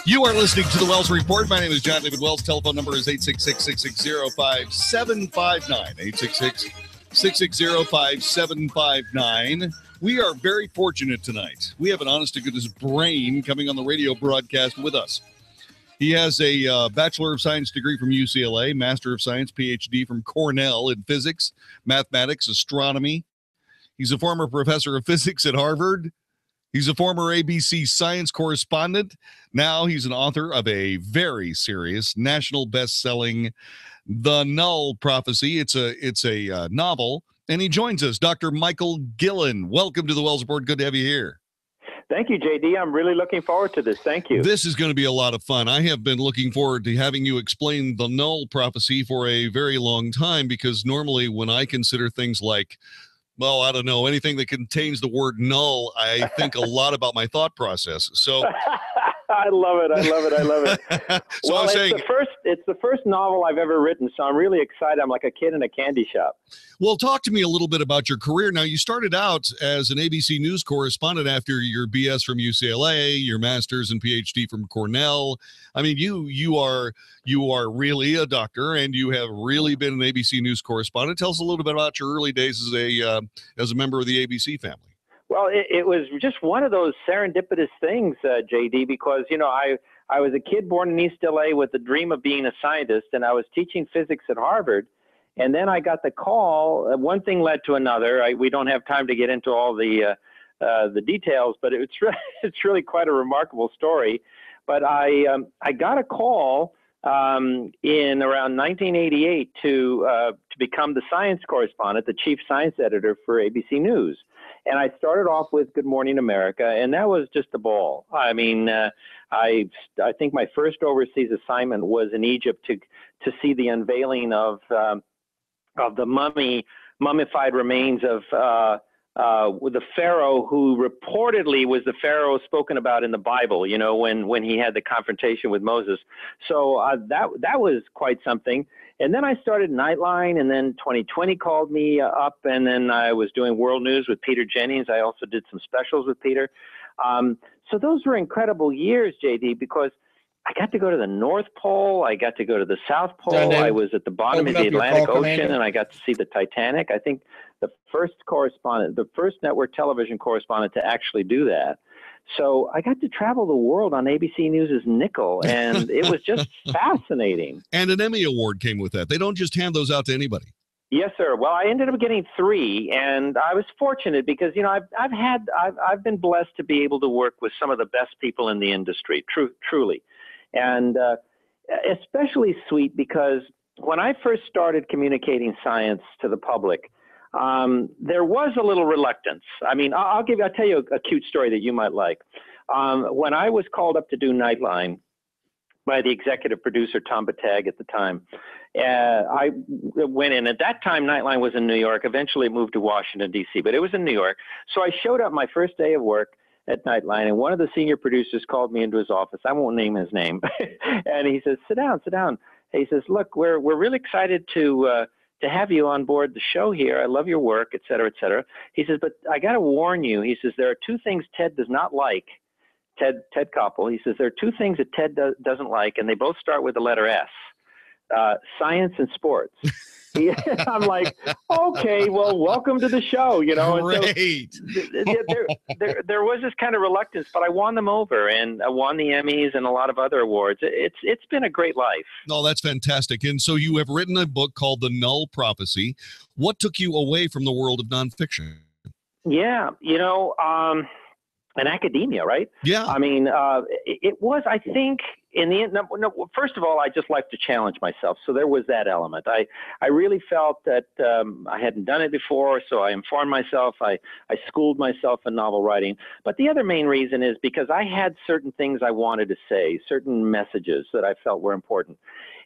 You are listening to the Wells Report. My name is John David Wells. Telephone number is 866-660-5759. 866-660-5759. We are very fortunate tonight. We have an honest-to-goodness brain coming on the radio broadcast with us. He has a Bachelor of Science degree from UCLA, Master of Science, PhD from Cornell in physics, mathematics, astronomy. He's a former professor of physics at Harvard. He's a former ABC science correspondent. Now he's an author of a very serious, national best-selling The Null Prophecy. It's a novel, and he joins us, Dr. Michael Gillen. Welcome to the Wells Report. Good to have you here. Thank you, JD. I'm really looking forward to this. Thank you. This is going to be a lot of fun. I have been looking forward to having you explain the Null Prophecy for a very long time, because normally when I consider things like, well, I don't know, anything that contains the word null, I think a lot about my thought process. So I love it. So well, I'm saying, it's the first novel I've ever written, so I'm really excited. I'm like a kid in a candy shop. Well, talk to me a little bit about your career. Now, you started out as an ABC News correspondent after your BS from UCLA, your master's and PhD from Cornell. I mean, you are really a doctor, and you have really been an ABC News correspondent. Tell us a little bit about your early days as a member of the ABC family. Well, it was just one of those serendipitous things, JD, because, I was a kid born in East LA with the dream of being a scientist, and I was teaching physics at Harvard. And then I got the call. One thing led to another. We don't have time to get into all the details, but it's really quite a remarkable story. But I got a call in around 1988 to become the science correspondent, the chief science editor for ABC News. And I started off with Good Morning America, and that was just a ball. I mean, I think my first overseas assignment was in Egypt to see the unveiling of the mummified remains of the pharaoh who reportedly was the pharaoh spoken about in the Bible, when he had the confrontation with Moses. So that was quite something. And then I started Nightline, and then 2020 called me up, and then I was doing World News with Peter Jennings. I also did some specials with Peter. So those were incredible years, JD, because I got to go to the North Pole. I got to go to the South Pole. I was at the bottom of the Atlantic Ocean, and I got to see the Titanic. I think the first network television correspondent to actually do that. So I got to travel the world on ABC News' nickel, and it was just fascinating. And an Emmy Award came with that. They don't just hand those out to anybody. Yes, sir. Well, I ended up getting 3, and I was fortunate because I've been blessed to be able to work with some of the best people in the industry, truly, and especially sweet because when I first started communicating science to the public, there was a little reluctance. I mean, I'll tell you a cute story that you might like. When I was called up to do Nightline by the executive producer, Tom Batag, at the time, I went in. At that time, Nightline was in New York. Eventually it moved to Washington, D.C., but it was in New York. So I showed up my first day of work at Nightline, and one of the senior producers called me into his office. I won't name his name. And he says, sit down. He says, look, we're really excited to have you on board the show here. I love your work, et cetera, et cetera. He says, but I got to warn you. He says, there are 2 things Ted does not like. Ted Koppel. He says, there are 2 things that Ted doesn't like, and they both start with the letter S. Science and sports. I'm like, okay, well, welcome to the show, you know. Great. And so there was this kind of reluctance, but I won them over, and I won the Emmys and a lot of other awards. It's been a great life. No, that's fantastic. And so you have written a book called The Null Prophecy. What took you away from the world of nonfiction? Yeah, in academia, right? Yeah. I mean, it was, I think, in the end, no, first of all, I just like to challenge myself. So there was that element. I really felt that I hadn't done it before, so I informed myself. I schooled myself in novel writing. But the other main reason is because I had certain things I wanted to say, certain messages that I felt were important.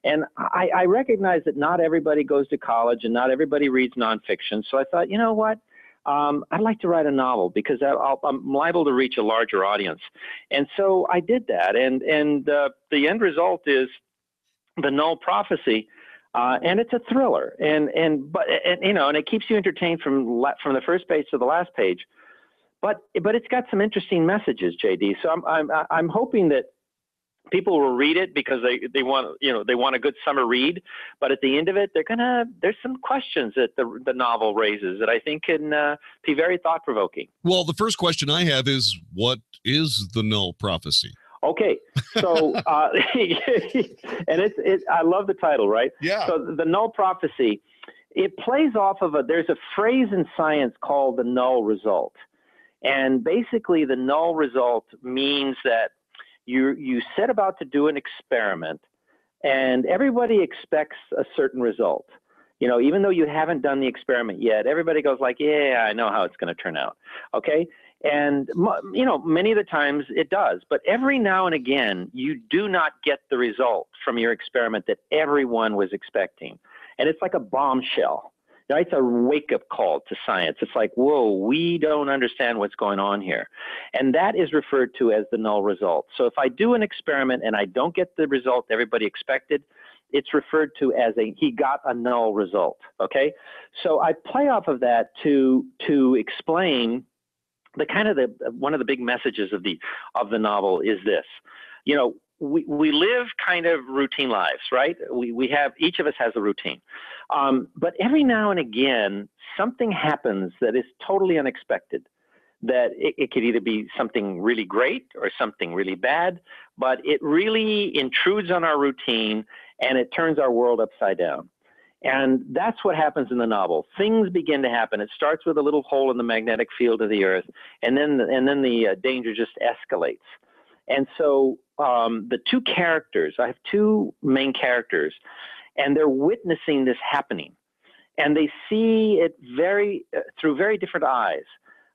And I recognize that not everybody goes to college and not everybody reads nonfiction. So I thought, you know what? I'd like to write a novel because I'm liable to reach a larger audience. And so I did that. And the end result is The Null Prophecy. And it's a thriller. And it keeps you entertained from the first page to the last page. But it's got some interesting messages, JD. So I'm hoping that people will read it because they want a good summer read, but at the end of it, there's some questions that the novel raises that I think can be very thought provoking. Well, the first question I have is, what is the Null Prophecy? Okay, so and I love the title, right? Yeah. So the Null Prophecy, it plays off of there's a phrase in science called the null result, and basically the null result means that you set about to do an experiment, and everybody expects a certain result. Even though you haven't done the experiment yet, everybody goes like, yeah, I know how it's going to turn out. Okay. And, many of the times it does. But every now and again, you do not get the result from your experiment that everyone was expecting. And it's like a bombshell. It's a wake-up call to science. It's like, whoa, we don't understand what's going on here. And that is referred to as the null result. So if I do an experiment and I don't get the result everybody expected, it's referred to as he got a null result, okay? So I play off of that to explain one of the big messages of the novel is this. We live kind of routine lives, right? Each of us has a routine. But every now and again, something happens that is totally unexpected, that it could either be something really great or something really bad, but it really intrudes on our routine and it turns our world upside down. And that's what happens in the novel. Things begin to happen. It starts with a little hole in the magnetic field of the Earth, and then the danger just escalates. And so the 2 characters, I have 2 main characters, and they're witnessing this happening. And they see it through very different eyes.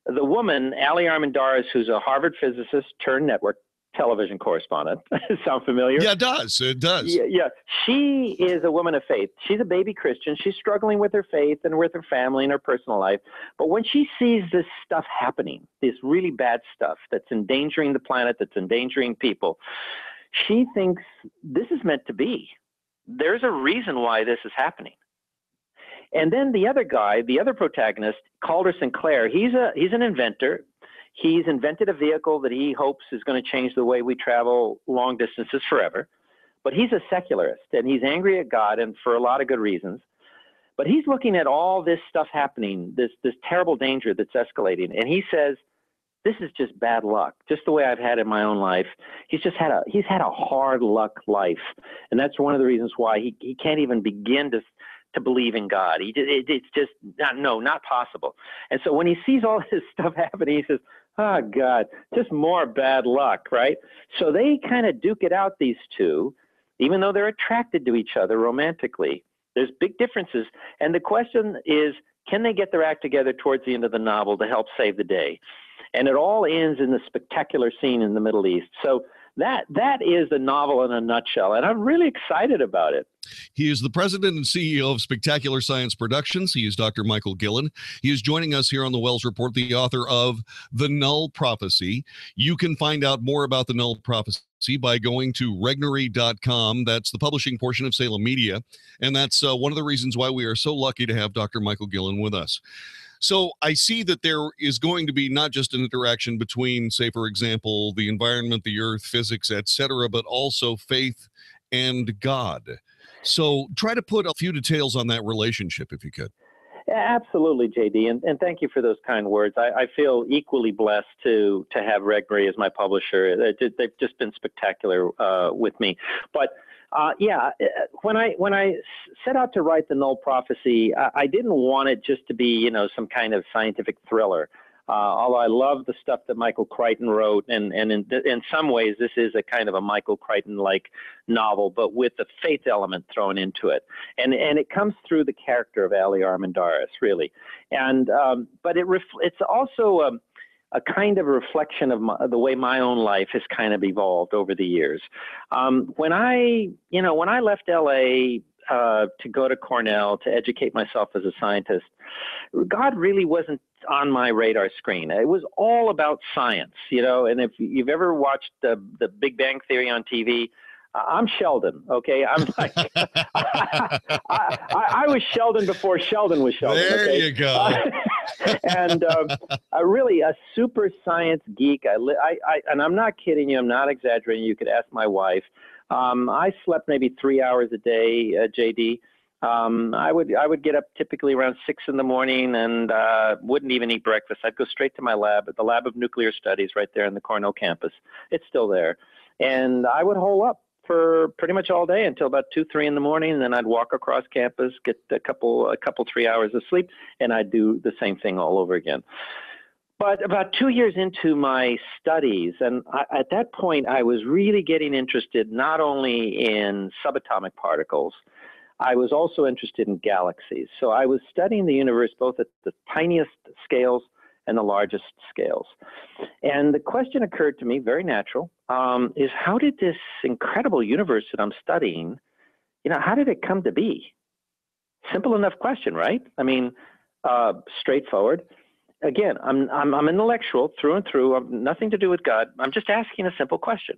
The woman, Ali Armendariz, who's a Harvard physicist turned network television correspondent. Sound familiar? Yeah, it does. It does. Yeah. She is a woman of faith. She's a baby Christian. She's struggling with her faith and with her family and her personal life. But when she sees this stuff happening, this really bad stuff that's endangering the planet, that's endangering people, she thinks this is meant to be. There's a reason why this is happening. And then the other guy, the other protagonist, Calder Sinclair, he's an inventor. He's invented a vehicle that he hopes is going to change the way we travel long distances forever. But he's a secularist, and he's angry at God, and for a lot of good reasons. But he's looking at all this stuff happening, this terrible danger that's escalating, and he says, this is just bad luck, just the way I've had in my own life. He's had a hard luck life, and that's one of the reasons why he can't even begin to believe in God. It's just not possible. And so when he sees all this stuff happening, he says, oh, God, just more bad luck, right? So they kind of duke it out, these two, even though they're attracted to each other romantically. There's big differences. And the question is, can they get their act together towards the end of the novel to help save the day? And it all ends in the spectacular scene in the Middle East. So that is the novel in a nutshell, and I'm really excited about it. He is the president and CEO of Spectacular Science Productions. He is Dr. Michael Gillen. He is joining us here on the Wells Report, the author of The Null Prophecy. You can find out more about The Null Prophecy by going to regnery.com. That's the publishing portion of Salem Media, and that's one of the reasons why we are so lucky to have Dr. Michael Gillen with us. So I see that there is going to be not just an interaction between, say, for example, the environment, the earth, physics, etc., but also faith and God. So try to put a few details on that relationship, if you could. Absolutely, JD, and thank you for those kind words. I feel equally blessed to have Regnery as my publisher. They've just been spectacular with me. But when I set out to write The Null Prophecy, I didn't want it just to be, some kind of scientific thriller. Although I love the stuff that Michael Crichton wrote, and in some ways this is a kind of a Michael Crichton-like novel, but with the faith element thrown into it, and it comes through the character of Ali Armandaris, really, and but it's also a kind of a reflection of the way my own life has kind of evolved over the years. When I left LA to go to Cornell to educate myself as a scientist, God really wasn't on my radar screen. It was all about science, and if you've ever watched the Big Bang Theory on TV, I'm Sheldon, okay? I'm like, I was Sheldon before Sheldon was Sheldon. There okay? you go. And really a super science geek. And I'm not kidding you. I'm not exaggerating. You could ask my wife. I slept maybe 3 hours a day, JD. I would get up typically around 6 in the morning and wouldn't even eat breakfast. I'd go straight to my lab at the Lab of Nuclear Studies right there in the Cornell campus. It's still there. And I would hole up for pretty much all day until about 2, 3 in the morning. And then I'd walk across campus, get a couple 3 hours of sleep, and I'd do the same thing all over again. But about 2 years into my studies, and at that point, I was really getting interested not only in subatomic particles, I was also interested in galaxies. So I was studying the universe both at the tiniest scales and the largest scales. And the question occurred to me, very natural, is how did this incredible universe that I'm studying, how did it come to be? Simple enough question, right? I mean, straightforward. Again, I'm intellectual through and through. Nothing to do with God. I'm just asking a simple question.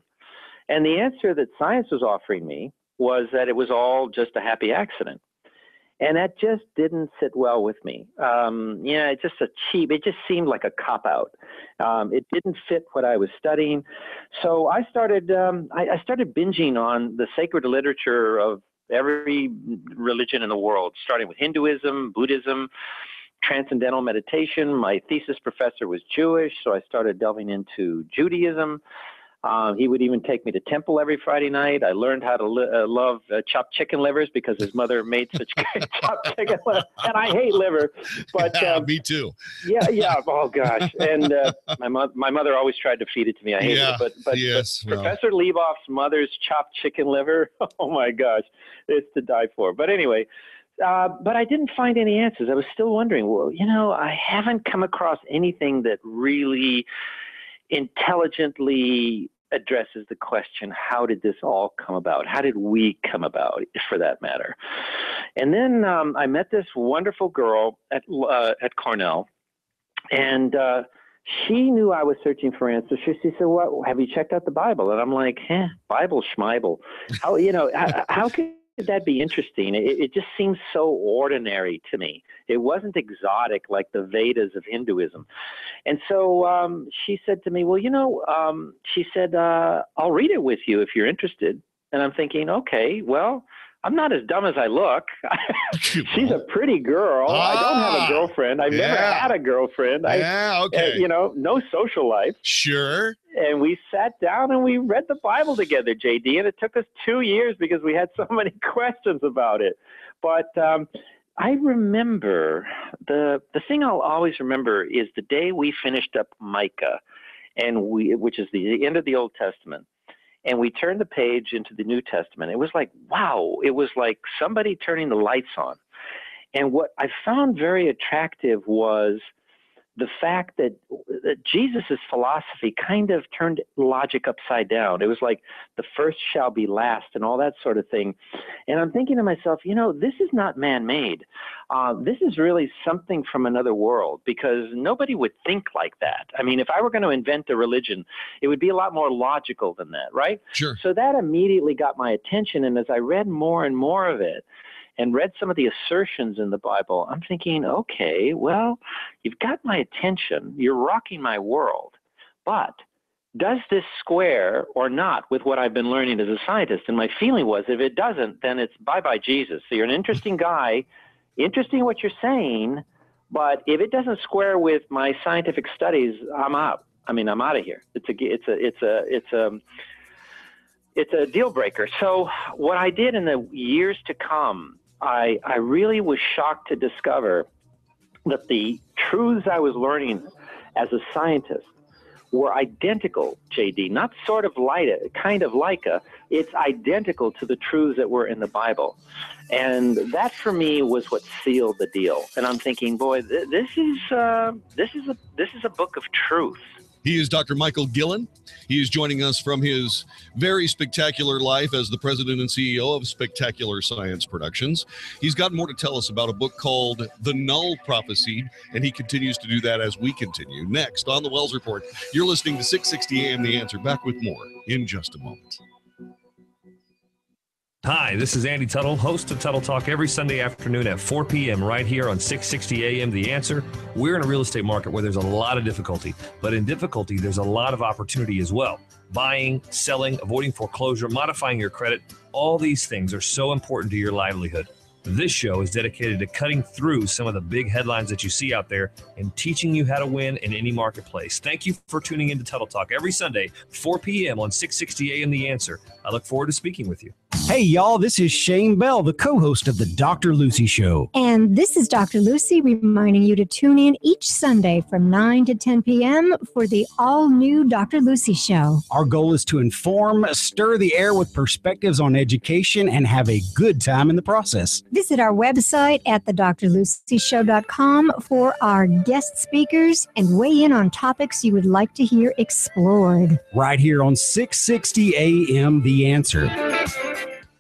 And the answer that science was offering me was that it was all just a happy accident. And that just didn't sit well with me. It's just it just seemed like a cop-out. It didn't fit what I was studying. So I started binging on the sacred literature of every religion in the world, starting with Hinduism, Buddhism, transcendental meditation. My thesis professor was Jewish, so I started delving into Judaism. He would even take me to temple every Friday night. I learned how to love chopped chicken livers because his mother made such great chopped chicken livers. And I hate liver. But me too. Yeah. Oh gosh. And my mother always tried to feed it to me. I hate it. But yes, Professor Leavoff's mother's chopped chicken liver. Oh my gosh, it's to die for. But anyway. But I didn't find any answers. I was still wondering, well, I haven't come across anything that really intelligently addresses the question, how did this all come about? How did we come about, for that matter? And then I met this wonderful girl at Cornell, and she knew I was searching for answers. She said, "What? Have you checked out the Bible?" And I'm like, Bible schmibel. How could that be interesting? It just seems so ordinary to me. It wasn't exotic like the Vedas of Hinduism. And so she said to me, well, she said, I'll read it with you if you're interested. And I'm thinking, okay, well, I'm not as dumb as I look. She's a pretty girl. I don't have a girlfriend. I've never had a girlfriend. Okay. No social life. Sure. And we sat down and we read the Bible together, JD, and it took us 2 years because we had so many questions about it. But I remember the thing I'll always remember is the day we finished up Micah, which is the end of the Old Testament. And we turned the page into the New Testament. It was like, wow, it was like somebody turning the lights on. And what I found very attractive was the fact that Jesus' philosophy kind of turned logic upside down. It was like the first shall be last and all that sort of thing. And I'm thinking to myself, this is not man-made. This is really something from another world, because nobody would think like that. I mean, if I were going to invent a religion, it would be a lot more logical than that, right? Sure. So that immediately got my attention. And as I read more and more of it, and read some of the assertions in the Bible, I'm thinking, okay, well, you've got my attention. You're rocking my world. But does this square or not with what I've been learning as a scientist? And my feeling was, if it doesn't, then it's bye-bye Jesus. So you're an interesting guy, interesting what you're saying, but if it doesn't square with my scientific studies, I'm out. I mean, I'm out of here. It's a deal breaker. So what I did in the years to come, I really was shocked to discover that the truths I was learning as a scientist were identical, JD, not sort of like it's identical to the truths that were in the Bible. And that for me was what sealed the deal. And I'm thinking, boy, this is a book of truth. He is Dr. Michael Gillen. He is joining us from his very spectacular life as the president and CEO of Spectacular Science Productions. He's got more to tell us about a book called The Null Prophecy, and he continues to do that as we continue. Next on The Wells Report, you're listening to 660 AM The Answer. Back with more in just a moment. Hi, this is Andy Tuttle, host of Tuttle Talk every Sunday afternoon at 4 p.m. right here on 660 AM The Answer. We're in a real estate market where there's a lot of difficulty, but in difficulty, there's a lot of opportunity as well. Buying, selling, avoiding foreclosure, modifying your credit, all these things are so important to your livelihood. This show is dedicated to cutting through some of the big headlines that you see out there and teaching you how to win in any marketplace. Thank you for tuning in to Tuttle Talk every Sunday, 4 p.m. on 660 AM The Answer. I look forward to speaking with you. Hey, y'all, this is Shane Bell, the co-host of the Dr. Lucy Show. And this is Dr. Lucy reminding you to tune in each Sunday from 9 to 10 p.m. for the all-new Dr. Lucy Show. Our goal is to inform, stir the air with perspectives on education, and have a good time in the process. Visit our website at thedrlucyshow.com for our guest speakers and weigh in on topics you would like to hear explored. Right here on 660 AM The Answer.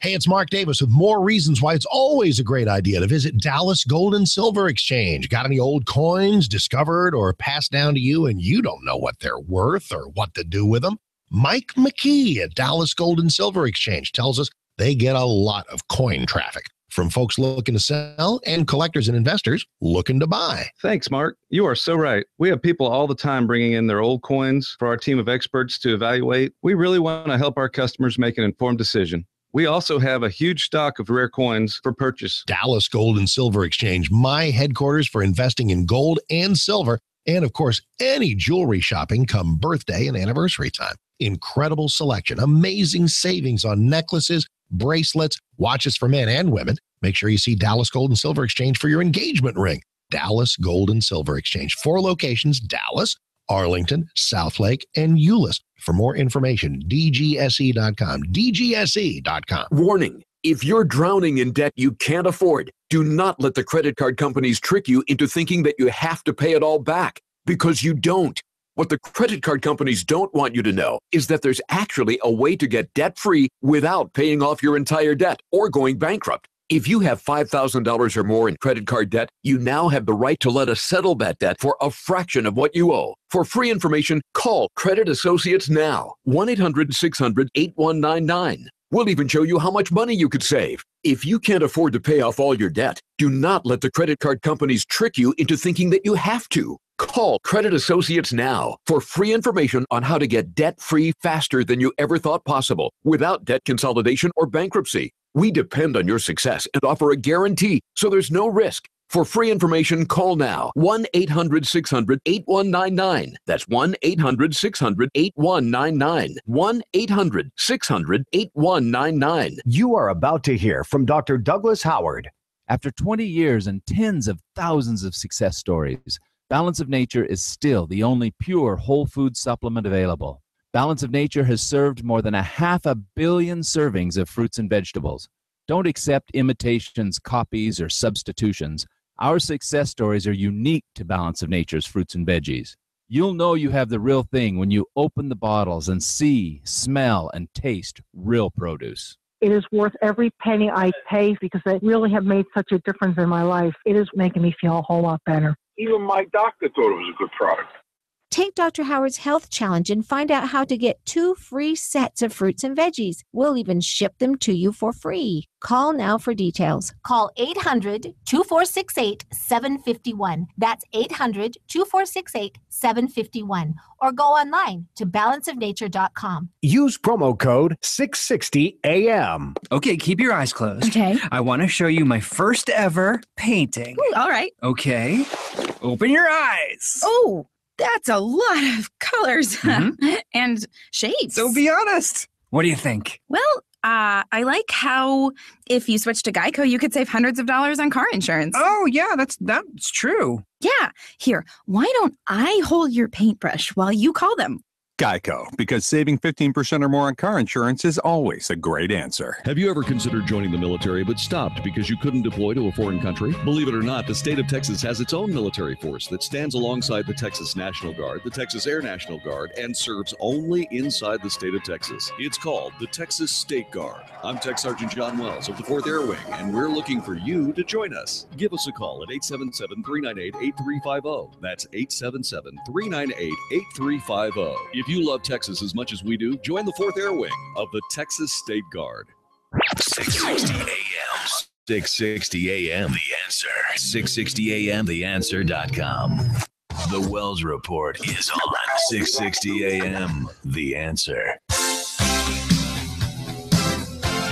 Hey, it's Mark Davis with more reasons why it's always a great idea to visit Dallas Gold and Silver Exchange. Got any old coins discovered or passed down to you and you don't know what they're worth or what to do with them? Mike McKee at Dallas Gold and Silver Exchange tells us they get a lot of coin traffic from folks looking to sell and collectors and investors looking to buy. Thanks, Mark. You are so right. We have people all the time bringing in their old coins for our team of experts to evaluate. We really want to help our customers make an informed decision. We also have a huge stock of rare coins for purchase. Dallas Gold and Silver Exchange, my headquarters for investing in gold and silver, and of course, any jewelry shopping come birthday and anniversary time. Incredible selection, amazing savings on necklaces, bracelets, watches for men and women. Make sure you see Dallas Gold and Silver Exchange for your engagement ring. Dallas Gold and Silver Exchange, 4 locations, Dallas, Arlington, Southlake, and Euless. For more information, dgse.com, dgse.com. Warning, if you're drowning in debt you can't afford, do not let the credit card companies trick you into thinking that you have to pay it all back, because you don't. What the credit card companies don't want you to know is that there's actually a way to get debt-free without paying off your entire debt or going bankrupt. If you have $5,000 or more in credit card debt, you now have the right to let us settle that debt for a fraction of what you owe. For free information, call Credit Associates now, 1-800-600-8199. We'll even show you how much money you could save. If you can't afford to pay off all your debt, do not let the credit card companies trick you into thinking that you have to. Call Credit Associates now for free information on how to get debt-free faster than you ever thought possible without debt consolidation or bankruptcy. We depend on your success and offer a guarantee, so there's no risk. For free information, call now. 1-800-600-8199. That's 1-800-600-8199. 1-800-600-8199. You are about to hear from Dr. Douglas Howard. After 20 years and tens of thousands of success stories, Balance of Nature is still the only pure whole food supplement available. Balance of Nature has served more than 500 million servings of fruits and vegetables. Don't accept imitations, copies, or substitutions. Our success stories are unique to Balance of Nature's fruits and veggies. You'll know you have the real thing when you open the bottles and see, smell, and taste real produce. It is worth every penny I pay because they really have made such a difference in my life. It is making me feel a whole lot better. Even my doctor thought it was a good product. Take Dr. Howard's Health Challenge and find out how to get 2 free sets of fruits and veggies. We'll even ship them to you for free. Call now for details. Call 800-2468-751. That's 800-2468-751. Or go online to balanceofnature.com. Use promo code 660AM. Okay, keep your eyes closed. Okay. I want to show you my first ever painting. Ooh, all right. Okay. Open your eyes. Oh, that's a lot of colors and shapes. So be honest. What do you think? Well, I like how if you switch to Geico, you could save hundreds of dollars on car insurance. Oh, yeah, that's true. Yeah. Here, why don't I hold your paintbrush while you call them? Geico, because saving 15% or more on car insurance is always a great answer. Have you ever considered joining the military but stopped because you couldn't deploy to a foreign country? Believe it or not, the state of Texas has its own military force that stands alongside the Texas National Guard, the Texas Air National Guard, and serves only inside the state of Texas. It's called the Texas State Guard. I'm Tech Sergeant John Wells of the 4th Air Wing, and we're looking for you to join us. Give us a call at 877-398-8350. That's 877-398-8350. If you love Texas as much as we do, join the 4th Air Wing of the Texas State Guard. 660 AM. 660 AM. The Answer. 660 AM. TheAnswer.com. The Wells Report is on 660 AM. The Answer.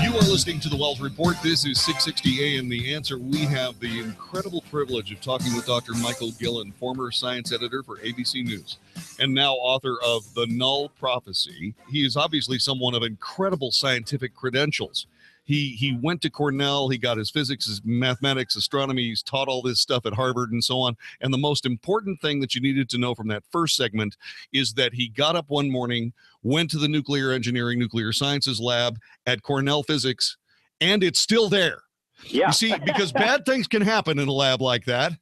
You are listening to the Wells Report. This is 660 AM The Answer. We have the incredible privilege of talking with Dr. Michael Gillen, former science editor for ABC News and now author of The Null Prophecy. He is obviously someone of incredible scientific credentials. He went to Cornell. He got his physics, his mathematics, astronomy. He's taught all this stuff at Harvard and so on. And the most important thing that you needed to know from that first segment is that he got up one morning, went to the nuclear engineering, nuclear sciences lab at Cornell Physics, and it's still there. Yeah. You see, because bad things can happen in a lab like that.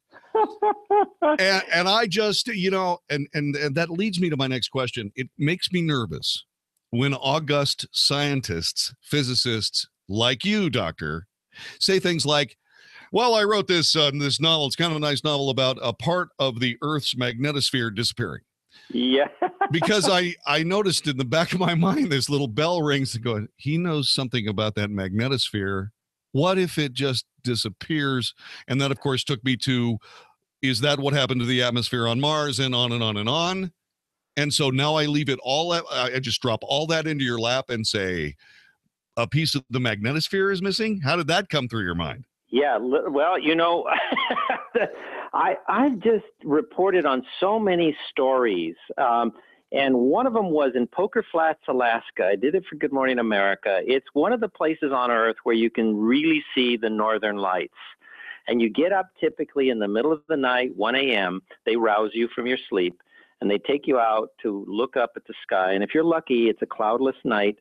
And I just, and that leads me to my next question. It makes me nervous when august scientists, physicists like you, doctor, say things like, well, I wrote this novel. It's kind of a nice novel about a part of the Earth's magnetosphere disappearing. Yeah. Because I noticed in the back of my mind, this little bell rings going, he knows something about that magnetosphere. What if it just disappears? And that, of course, took me to, is that what happened to the atmosphere on Mars, and on and on and on? And so now I leave it all, I just drop all that into your lap and say, a piece of the magnetosphere is missing? How did that come through your mind? Yeah, well, I've just reported on so many stories. And one of them was in Poker Flats, Alaska. I did it for Good Morning America. It's one of the places on Earth where you can really see the northern lights. And you get up typically in the middle of the night, 1 a.m. They rouse you from your sleep, and they take you out to look up at the sky. And if you're lucky, it's a cloudless night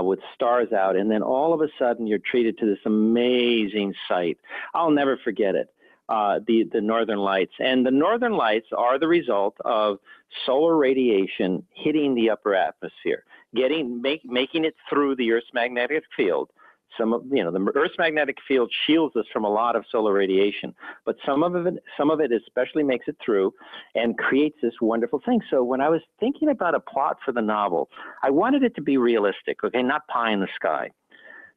with stars out. And then all of a sudden, you're treated to this amazing sight. I'll never forget it. The northern lights. And the northern lights are the result of solar radiation hitting the upper atmosphere, making it through the Earth's magnetic field. The Earth's magnetic field shields us from a lot of solar radiation, but some of it especially makes it through and creates this wonderful thing. So when I was thinking about a plot for the novel, I wanted it to be realistic, okay, not pie in the sky.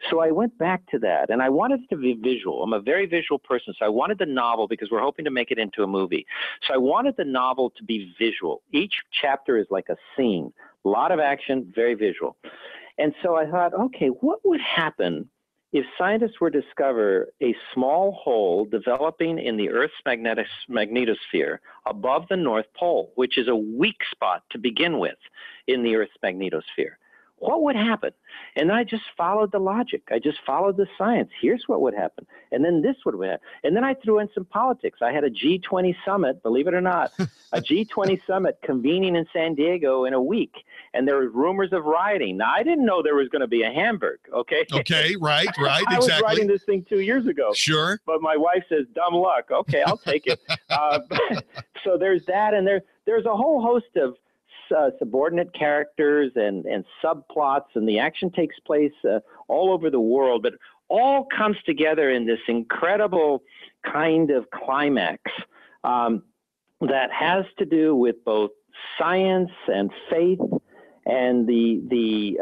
So I went back to that, and I wanted it to be visual. I'm a very visual person, so I wanted the novel, because we're hoping to make it into a movie. So I wanted the novel to be visual. Each chapter is like a scene, a lot of action, very visual. And so I thought, okay, what would happen if scientists were to discover a small hole developing in the Earth's magnetosphere above the North Pole, which is a weak spot to begin with in the Earth's magnetosphere, what would happen? And I just followed the logic. I just followed the science. Here's what would happen. And then this would happen. And then I threw in some politics. I had a G20 summit, believe it or not, a G20 summit convening in San Diego in a week. And there were rumors of rioting. Now, I didn't know there was going to be a Hamburg, okay? Okay, right, I was writing this thing 2 years ago. Sure. But my wife says, dumb luck. Okay, I'll take it. So there's that, and there's a whole host of subordinate characters and subplots, and the action takes place all over the world, but all comes together in this incredible kind of climax that has to do with both science and faith, and the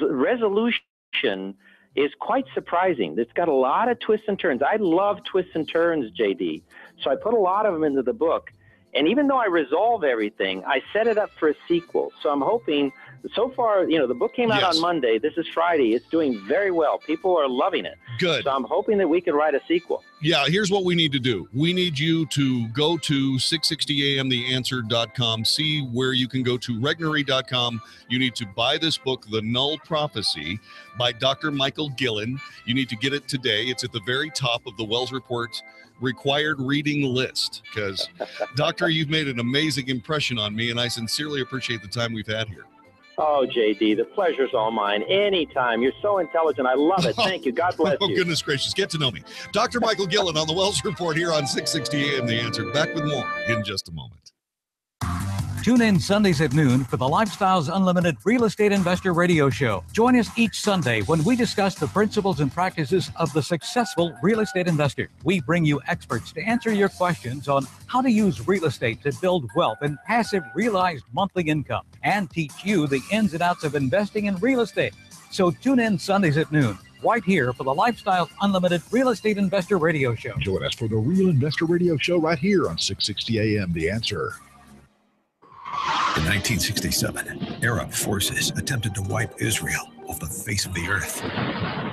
resolution is quite surprising. It's got a lot of twists and turns. I love twists and turns, JD, so I put a lot of them into the book. And even though I resolve everything, I set it up for a sequel. So I'm hoping, so far, the book came out on Monday. This is Friday. It's doing very well. People are loving it. Good. So I'm hoping that we can write a sequel. Yeah, here's what we need to do. We need you to go to 660amtheanswer.com, see where you can go to regnery.com. You need to buy this book, The Null Prophecy, by Dr. Michael Gillen. You need to get it today. It's at the very top of the Wells Report required reading list, because Doctor, you've made an amazing impression on me, and I sincerely appreciate the time we've had here. Oh, JD, the pleasure's all mine. Anytime. You're so intelligent. I love it. Thank you. God bless you. Oh, goodness gracious. Get to know me. Dr. Michael Gillen on the Wells Report here on 660 AM The Answer. Back with more in just a moment. Tune in Sundays at noon for the Lifestyles Unlimited Real Estate Investor Radio Show. Join us each Sunday when we discuss the principles and practices of the successful real estate investor. We bring you experts to answer your questions on how to use real estate to build wealth and passive realized monthly income, and teach you the ins and outs of investing in real estate. So tune in Sundays at noon, right here for the Lifestyles Unlimited Real Estate Investor Radio Show. Join us for the Real Investor Radio Show right here on 660 AM The Answer. In 1967, Arab forces attempted to wipe Israel off the face of the earth.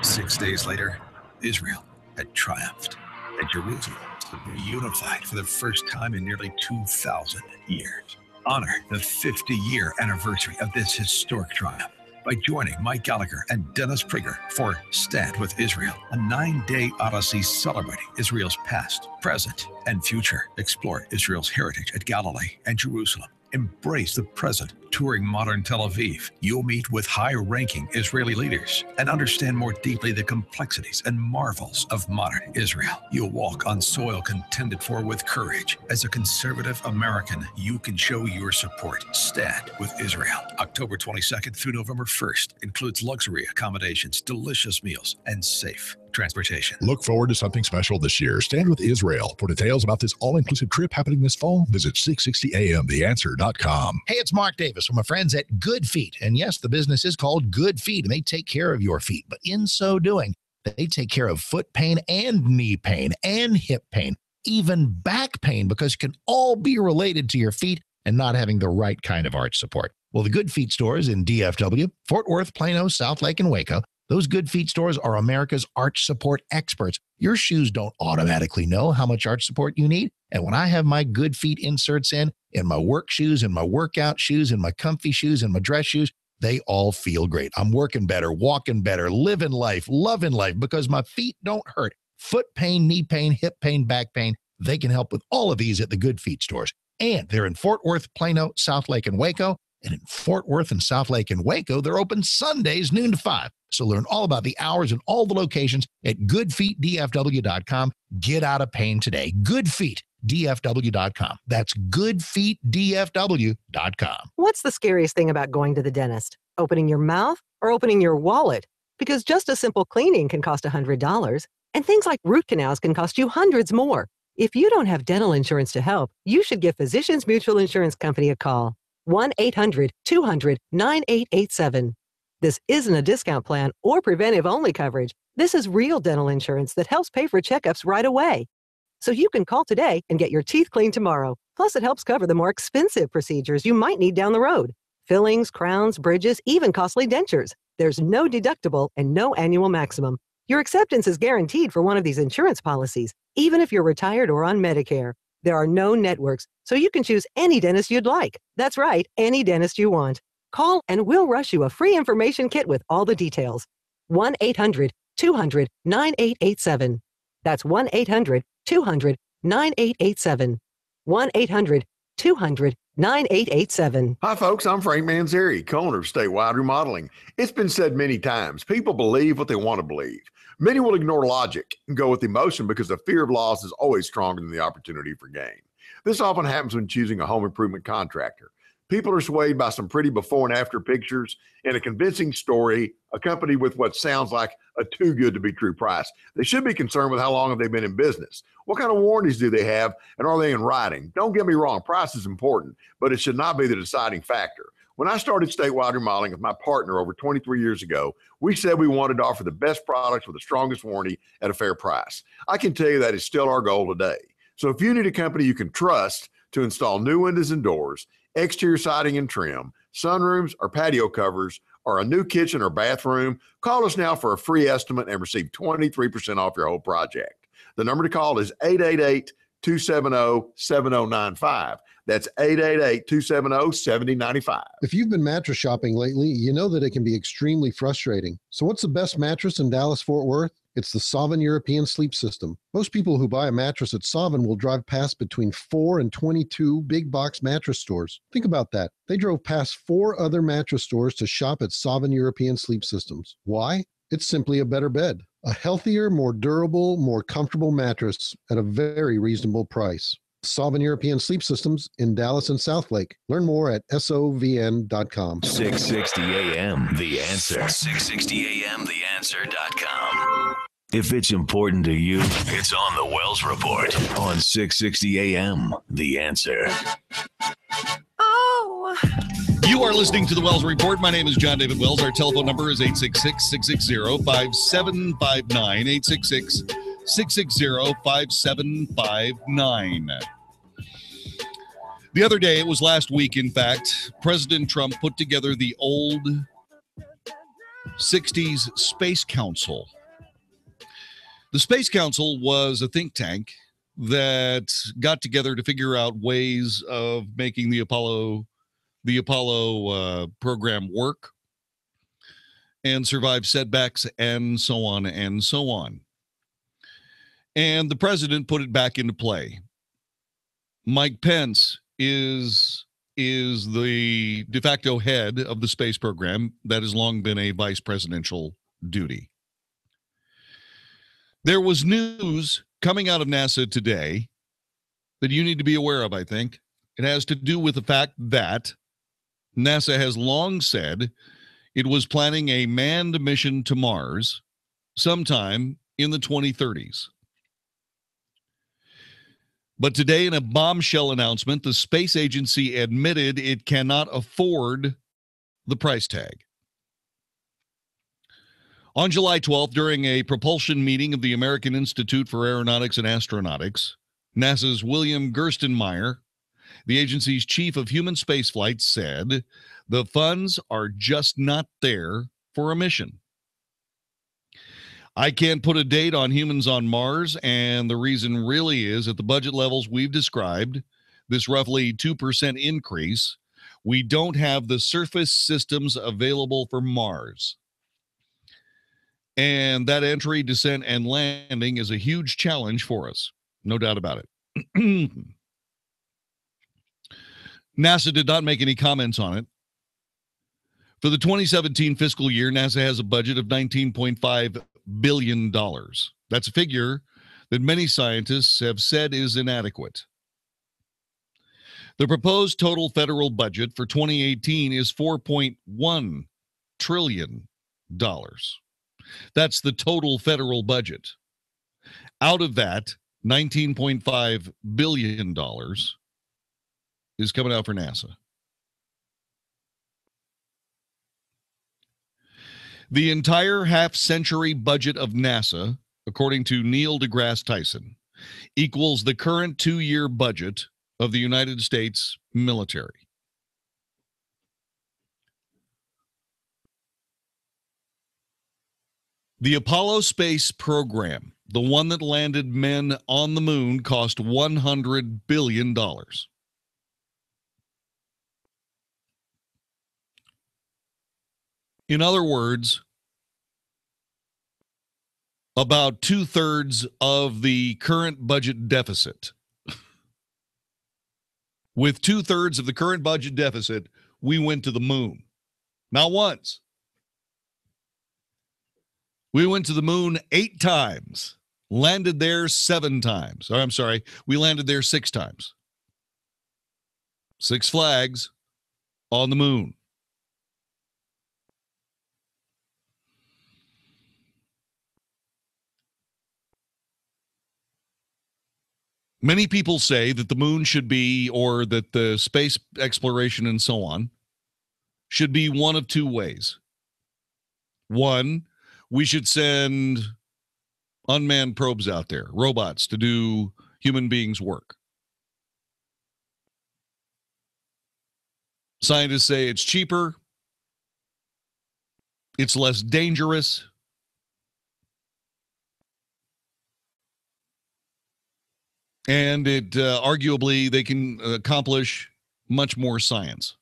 6 days later, Israel had triumphed, and Jerusalem would be unified for the first time in nearly 2,000 years. Honor the 50-year anniversary of this historic triumph by joining Mike Gallagher and Dennis Prager for Stand with Israel, a 9-day odyssey celebrating Israel's past, present, and future. Explore Israel's heritage at Galilee and Jerusalem. Embrace the present, touring modern Tel Aviv. You'll meet with high-ranking Israeli leaders and understand more deeply the complexities and marvels of modern Israel. You'll walk on soil contended for with courage. As a conservative American, you can show your support. Stand with Israel. October 22nd through November 1st includes luxury accommodations, delicious meals, and safe transportation. Look forward to something special this year. Stand with Israel. For details about this all-inclusive trip happening this fall, visit 660amtheanswer.com. Hey, it's Mark Davis from my friends at Good Feet. And yes, the business is called Good Feet, and they take care of your feet. But in so doing, they take care of foot pain and knee pain and hip pain, even back pain, because it can all be related to your feet and not having the right kind of arch support. Well, the Good Feet stores in DFW, Fort Worth, Plano, South Lake, and Waco, those Good Feet stores are America's arch support experts. Your shoes don't automatically know how much arch support you need. And when I have my Good Feet inserts in my work shoes, in my workout shoes, in my comfy shoes, in my dress shoes, they all feel great. I'm working better, walking better, living life, loving life, because my feet don't hurt. Foot pain, knee pain, hip pain, back pain, they can help with all of these at the Good Feet stores. And they're in Fort Worth, Plano, South Lake, and Waco. And in Fort Worth and South Lake and Waco, they're open Sundays, noon to 5. So learn all about the hours and all the locations at goodfeetdfw.com. Get out of pain today. Goodfeetdfw.com. That's goodfeetdfw.com. What's the scariest thing about going to the dentist? Opening your mouth or opening your wallet? Because just a simple cleaning can cost $100, and things like root canals can cost you hundreds more. If you don't have dental insurance to help, you should give Physicians Mutual Insurance Company a call. 1-800-200-9887. This isn't a discount plan or preventive-only coverage. This is real dental insurance that helps pay for checkups right away. So you can call today and get your teeth cleaned tomorrow. Plus, it helps cover the more expensive procedures you might need down the road. Fillings, crowns, bridges, even costly dentures. There's no deductible and no annual maximum. Your acceptance is guaranteed for one of these insurance policies, even if you're retired or on Medicare. There are no networks, so you can choose any dentist you'd like. That's right, any dentist you want. Call and we'll rush you a free information kit with all the details. 1-800-200-9887. That's 1-800-200-9887. 1-800-200-9887. Hi, folks. I'm Frank Manzeri, co-owner of Statewide Remodeling. It's been said many times, people believe what they want to believe. Many will ignore logic and go with emotion because the fear of loss is always stronger than the opportunity for gain. This often happens when choosing a home improvement contractor. People are swayed by some pretty before and after pictures and a convincing story accompanied with what sounds like a too good to be true price. They should be concerned with how long have they been in business. What kind of warranties do they have, and are they in writing? Don't get me wrong, price is important, but it should not be the deciding factor. When I started Statewide Remodeling with my partner over 23 years ago, we said we wanted to offer the best products with the strongest warranty at a fair price. I can tell you that is still our goal today. So if you need a company you can trust to install new windows and doors, exterior siding and trim, sunrooms or patio covers, or a new kitchen or bathroom, call us now for a free estimate and receive 23% off your whole project. The number to call is 888-270-7095. That's 888-270-7095. If you've been mattress shopping lately, you know that it can be extremely frustrating. So what's the best mattress in Dallas-Fort Worth? It's the Sovereign European Sleep System. Most people who buy a mattress at Sovereign will drive past between 4 and 22 big box mattress stores. Think about that. They drove past 4 other mattress stores to shop at Sovereign European Sleep Systems. Why? It's simply a better bed. A healthier, more durable, more comfortable mattress at a very reasonable price. Sovereign European Sleep Systems in Dallas and Southlake. Learn more at sovn.com. 660 AM, The Answer. 660 AM, TheAnswer.com. If it's important to you, it's on the Wells Report on 660 AM, The Answer. Oh. You are listening to the Wells Report. My name is John David Wells. Our telephone number is 866-660-5759. 866-660-5759. The other day, it was last week, in fact, President Trump put together the old 60s Space Council. The Space Council was a think tank that got together to figure out ways of making the Apollo program work and survive setbacks and so on and so on. And the president put it back into play. Mike Pence is the de facto head of the space program. That has long been a vice presidential duty. There was news coming out of NASA today that you need to be aware of, I think. It has to do with the fact that NASA has long said it was planning a manned mission to Mars sometime in the 2030s. But today, in a bombshell announcement, the space agency admitted it cannot afford the price tag. On July 12th, during a propulsion meeting of the American Institute for Aeronautics and Astronautics, NASA's William Gerstenmaier, the agency's chief of human spaceflight, said the funds are just not there for a mission. I can't put a date on humans on Mars, and the reason really is at the budget levels we've described, this roughly 2% increase, we don't have the surface systems available for Mars. And that entry, descent, and landing is a huge challenge for us. No doubt about it. NASA did not make any comments on it. For the 2017 fiscal year, NASA has a budget of $19.5 billion. That's a figure that many scientists have said is inadequate. The proposed total federal budget for 2018 is $4.1 trillion. That's the total federal budget. Out of that, $19.5 billion is coming out for NASA. The entire half-century budget of NASA, according to Neil deGrasse Tyson, equals the current 2-year budget of the United States military. The Apollo space program, the one that landed men on the moon, cost $100 billion. In other words, about 2/3 of the current budget deficit. With 2/3 of the current budget deficit, we went to the moon. Not once. We went to the moon 8 times, landed there 7 times. I'm sorry, we landed there 6 times. 6 flags on the moon. Many people say that the moon should be, or that the space exploration and so on, should be one of 2 ways. One, we should send unmanned probes out there, robots, to do human beings' work. Scientists say it's cheaper, it's less dangerous, and it arguably they can accomplish much more science.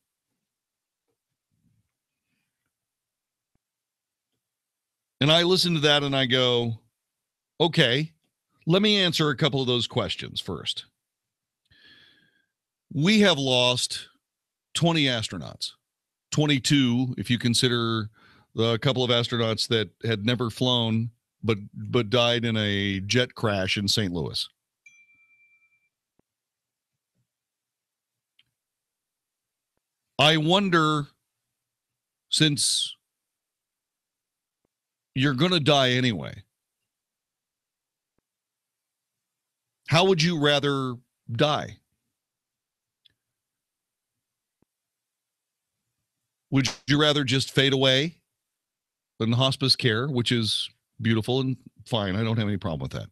And I listen to that and I go, okay, let me answer a couple of those questions first. We have lost 20 astronauts, 22 if you consider a couple of astronauts that had never flown but died in a jet crash in St. Louis. I wonder, since you're going to die anyway, how would you rather die? Would you rather just fade away in hospice care, which is beautiful and fine? I don't have any problem with that.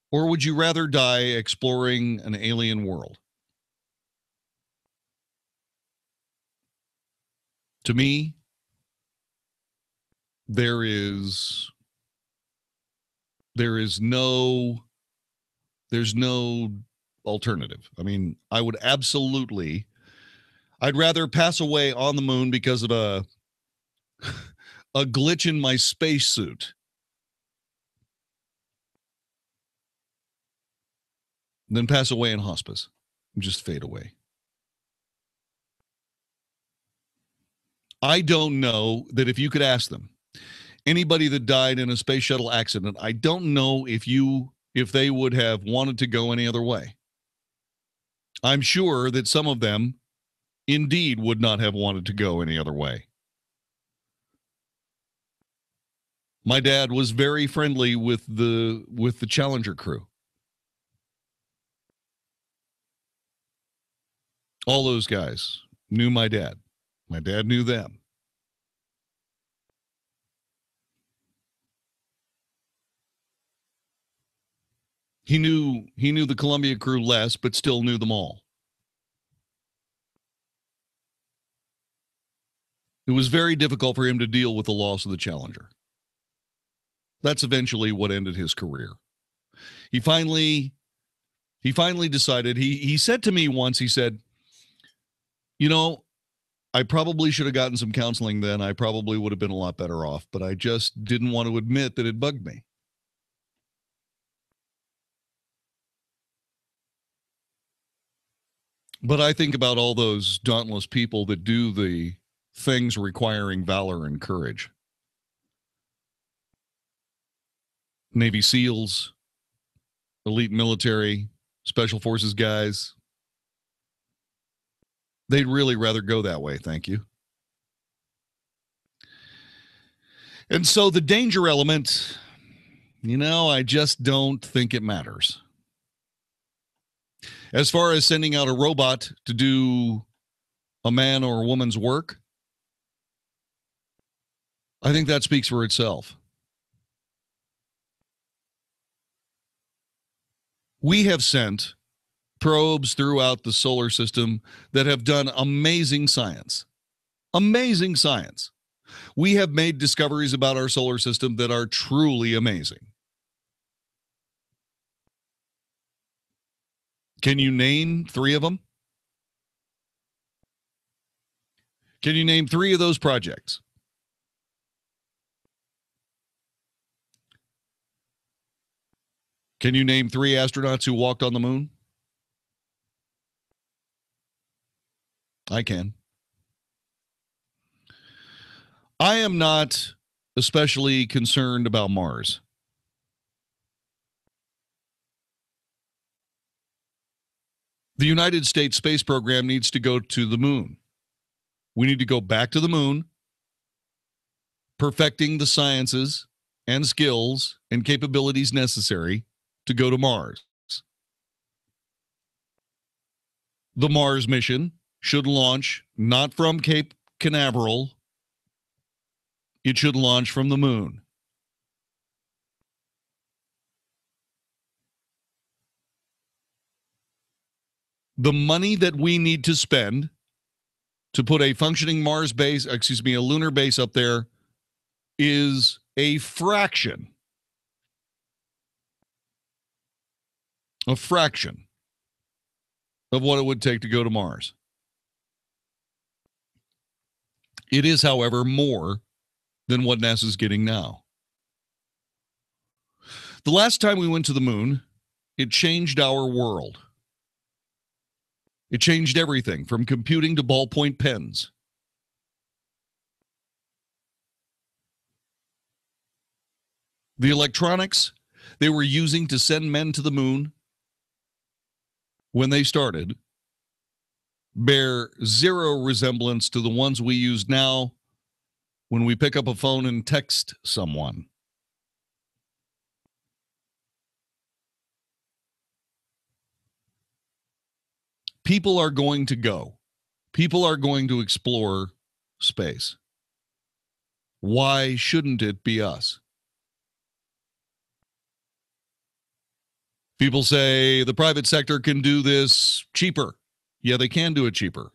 Or would you rather die exploring an alien world? To me, there is no alternative. I mean, I'd rather pass away on the moon because of a glitch in my spacesuit than pass away in hospice and just fade away. I don't know that if you could ask them, anybody that died in a space shuttle accident, I don't know if they would have wanted to go any other way. I'm sure that some of them indeed would not have wanted to go any other way. My dad was very friendly with the Challenger crew. All those guys knew my dad. My dad knew them. He knew the Columbia crew less, but still knew them all. It was very difficult for him to deal with the loss of the Challenger. That's eventually what ended his career. He finally decided, he said to me once, he said, you know, I probably should have gotten some counseling then. I probably would have been a lot better off, but I just didn't want to admit that it bugged me. But I think about all those dauntless people that do the things requiring valor and courage. Navy SEALs, elite military, special forces guys. They'd really rather go that way, thank you. And so the danger element, I just don't think it matters. As far as sending out a robot to do a man or a woman's work, I think that speaks for itself. We have sent probes throughout the solar system that have done amazing science. Amazing science. We have made discoveries about our solar system that are truly amazing. Can you name 3 of them? Can you name 3 of those projects? Can you name 3 astronauts who walked on the moon? I can. I am not especially concerned about Mars. The United States space program needs to go to the moon. We need to go back to the moon, perfecting the sciences and skills and capabilities necessary to go to Mars. The Mars mission should launch not from Cape Canaveral. It should launch from the moon. The money that we need to spend to put a functioning Mars base, a lunar base up there is a fraction of what it would take to go to Mars. It is, however, more than what NASA's getting now. The last time we went to the moon, it changed our world. It changed everything from computing to ballpoint pens. The electronics they were using to send men to the moon when they started bear zero resemblance to the ones we use now when we pick up a phone and text someone. People are going to go. People are going to explore space. Why shouldn't it be us? People say the private sector can do this cheaper. Yeah, they can do it cheaper.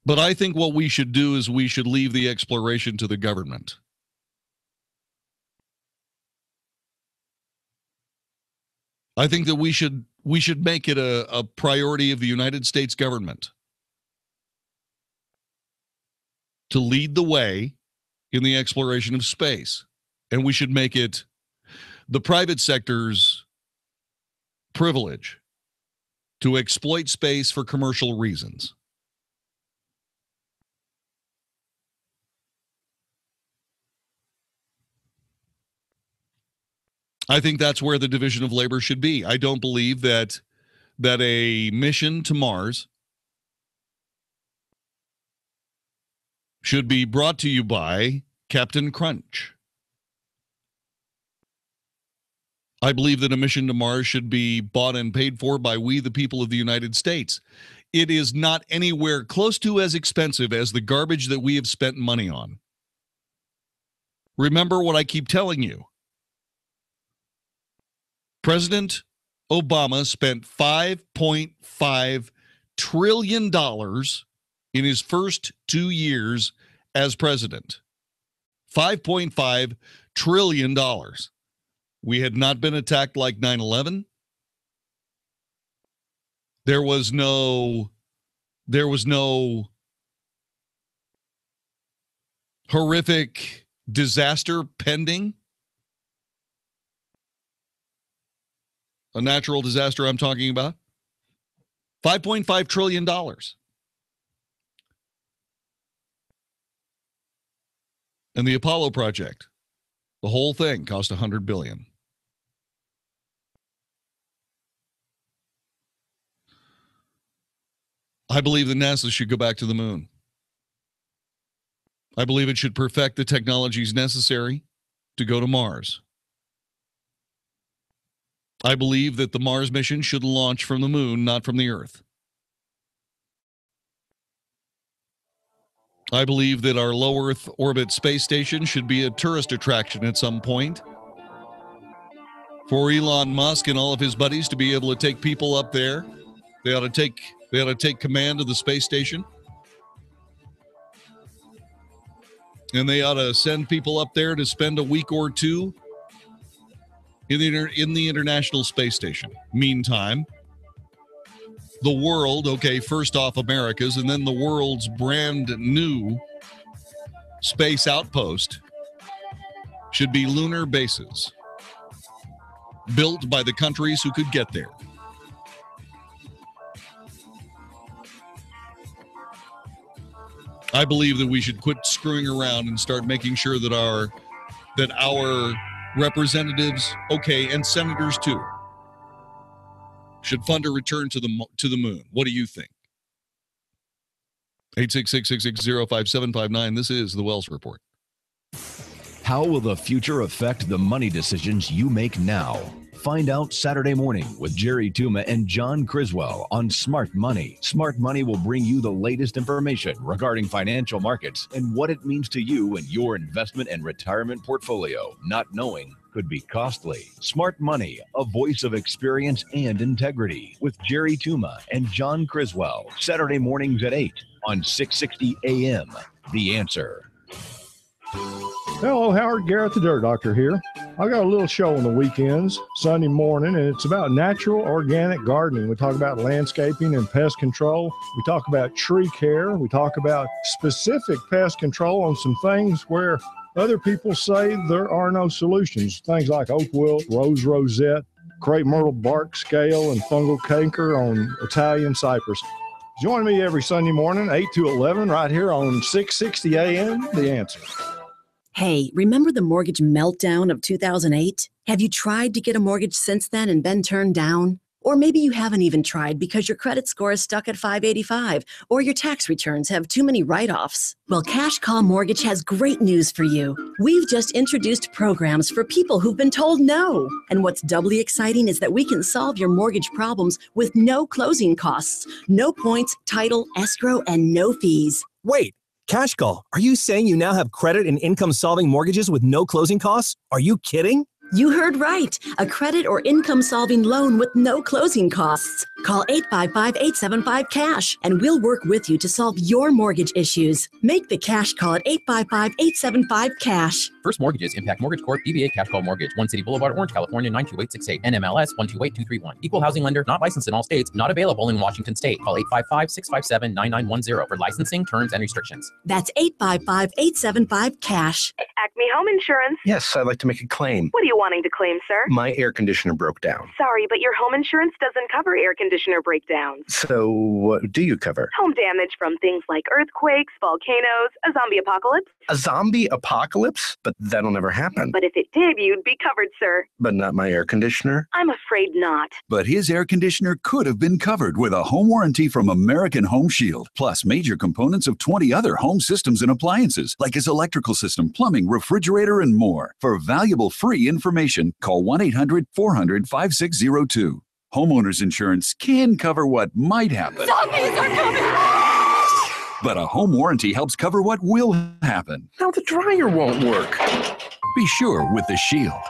But I think what we should do is we should leave the exploration to the government. I think that we should make it a priority of the United States government to lead the way in the exploration of space. And we should make it the private sector's privilege to exploit space for commercial reasons. I think that's where the division of labor should be. I don't believe that a mission to Mars should be brought to you by Captain Crunch. I believe that a mission to Mars should be bought and paid for by we, the people of the United States. It is not anywhere close to as expensive as the garbage that we have spent money on. Remember what I keep telling you. President Obama spent $5.5 trillion in his first 2 years as president. $5.5 trillion. We had not been attacked like 9/11. There was no horrific disaster pending. A natural disaster I'm talking about. $5.5 trillion. And the Apollo project, the whole thing cost $100 billion. I believe that NASA should go back to the moon. I believe it should perfect the technologies necessary to go to Mars. I believe that the Mars mission should launch from the moon, not from the Earth. I believe that our low Earth orbit space station should be a tourist attraction at some point for Elon Musk and all of his buddies to be able to take people up there. They ought to take command of the space station. And they ought to send people up there to spend a week or two in the International Space Station. Meantime, the world, okay, first off America's, and then the world's brand new space outpost should be lunar bases built by the countries who could get there. I believe that we should quit screwing around and start making sure that our representatives, okay, and senators too, should fund a return to the moon. What do you think? 866-660-5759. This is the Wells Report. How will the future affect the money decisions you make now? Find out Saturday morning with Jerry Tuma and John Criswell on Smart Money. Smart Money will bring you the latest information regarding financial markets and what it means to you and your investment and retirement portfolio. Not knowing could be costly. Smart Money, a voice of experience and integrity, with Jerry Tuma and John Criswell. Saturday mornings at 8 on 660 AM. The Answer. Hello, Howard Garrett, the Dirt Doctor here. I got a little show on the weekends, Sunday morning, and it's about natural organic gardening. We talk about landscaping and pest control. We talk about tree care. We talk about specific pest control on some things where other people say there are no solutions. Things like oak wilt, rose rosette, crepe myrtle bark scale, and fungal canker on Italian cypress. Join me every Sunday morning, 8 to 11, right here on 660 AM, The Answer. Hey, remember the mortgage meltdown of 2008? Have you tried to get a mortgage since then and been turned down? Or maybe you haven't even tried because your credit score is stuck at 585 or your tax returns have too many write-offs. Well, Cash Call Mortgage has great news for you. We've just introduced programs for people who've been told no. And what's doubly exciting is that we can solve your mortgage problems with no closing costs, no points, title, escrow, and no fees. Wait, Cash Call, are you saying you now have credit and income-solving mortgages with no closing costs? Are you kidding? You heard right. A credit or income-solving loan with no closing costs. Call 855-875-CASH, and we'll work with you to solve your mortgage issues. Make the Cash Call at 855-875-CASH. First mortgages, Impact Mortgage Corp., DBA Cash Call Mortgage, 1 City Boulevard, Orange, California, 92868, NMLS 128231. Equal housing lender, not licensed in all states, not available in Washington State. Call 855-657-9910 for licensing, terms, and restrictions. That's 855-875-CASH. Acme Home Insurance. Yes, I'd like to make a claim. What are you wanting to claim, sir? My air conditioner broke down. Sorry, but your home insurance doesn't cover air conditioner breakdowns. So what do you cover? Home damage from things like earthquakes, volcanoes, a zombie apocalypse. A zombie apocalypse? But that'll never happen. But if it did, you'd be covered, sir. But not my air conditioner? I'm afraid not. But his air conditioner could have been covered with a home warranty from American Home Shield, plus major components of 20 other home systems and appliances, like his electrical system, plumbing, refrigerator, and more. For valuable free information, call 1-800-400-5602. Homeowners insurance can cover what might happen. Zombies are coming! But a home warranty helps cover what will happen. Now the dryer won't work. Be sure with the Shield.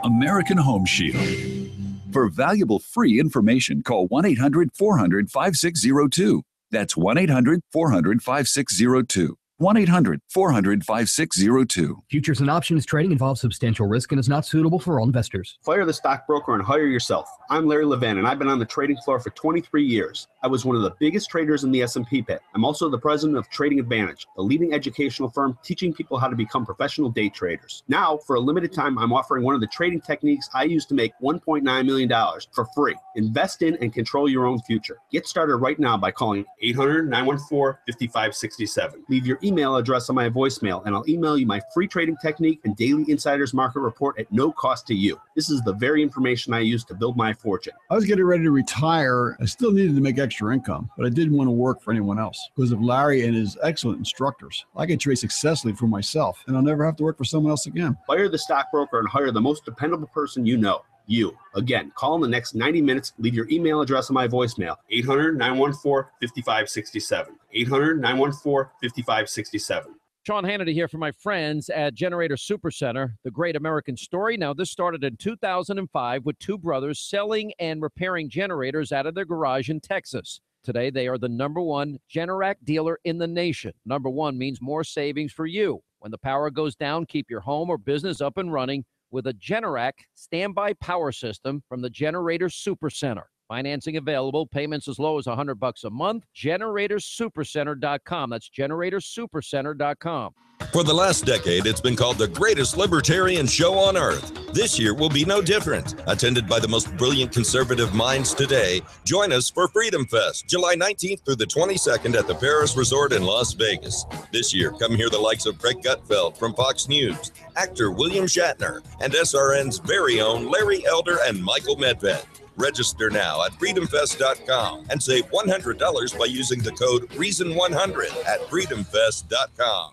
American Home Shield. For valuable free information, call 1-800-400-5602. That's 1-800-400-5602. 1-800-400-5602. Futures and options trading involves substantial risk and is not suitable for all investors. Fire the stockbroker and hire yourself. I'm Larry Levan, and I've been on the trading floor for 23 years. I was one of the biggest traders in the S&P pit. I'm also the president of Trading Advantage, a leading educational firm teaching people how to become professional day traders. Now, for a limited time, I'm offering one of the trading techniques I use to make $1.9 million for free. Invest in and control your own future. Get started right now by calling 800-914-5567. Leave your email address on my voicemail, and I'll email you my free trading technique and daily insiders market report at no cost to you. This is the very information I use to build my fortune. I was getting ready to retire. I still needed to make extra income, but I didn't want to work for anyone else. Because of Larry and his excellent instructors, I can trade successfully for myself, and I'll never have to work for someone else again. Fire the stockbroker and hire the most dependable person you know. You. Again, call in the next 90 minutes. Leave your email address on my voicemail. 800-914-5567. 800-914-5567. Sean Hannity here for my friends at Generator Supercenter, the great American story. Now, this started in 2005 with two brothers selling and repairing generators out of their garage in Texas. Today, they are the #1 Generac dealer in the nation. #1 means more savings for you. When the power goes down, keep your home or business up and running with a Generac standby power system from the Generator Supercenter. Financing available, payments as low as $100 a month. GeneratorSupercenter.com. That's GeneratorSupercenter.com. For the last decade, it's been called the greatest libertarian show on earth. This year will be no different. Attended by the most brilliant conservative minds today, join us for Freedom Fest, July 19th through the 22nd at the Paris Resort in Las Vegas. This year, come hear the likes of Craig Gutfeld from Fox News, actor William Shatner, and SRN's very own Larry Elder and Michael Medved. Register now at freedomfest.com and save $100 by using the code REASON100 at freedomfest.com.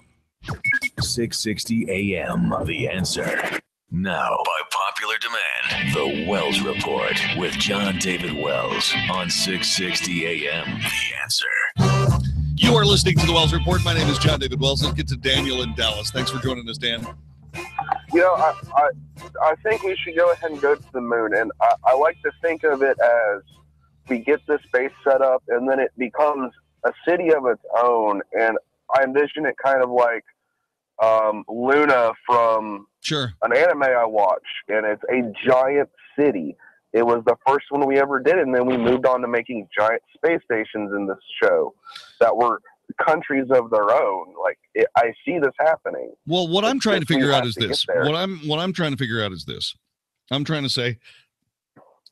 660 AM, The Answer. Now, by popular demand, The Wells Report with John David Wells on 660 AM, The Answer. You are listening to The Wells Report. My name is John David Wells. Let's get to Daniel in Dallas. Thanks for joining us, Dan. I think we should go ahead and go to the moon, and I like to think of it as we get this base set up, and then it becomes a city of its own, and I envision it kind of like Luna from an anime I watch, and it's a giant city. It was the first one we ever did, and then we moved on to making giant space stations in this show that were countries of their own. I see this happening. Well, what I'm trying to figure out is this. What I'm trying to figure out is this. I'm trying to say,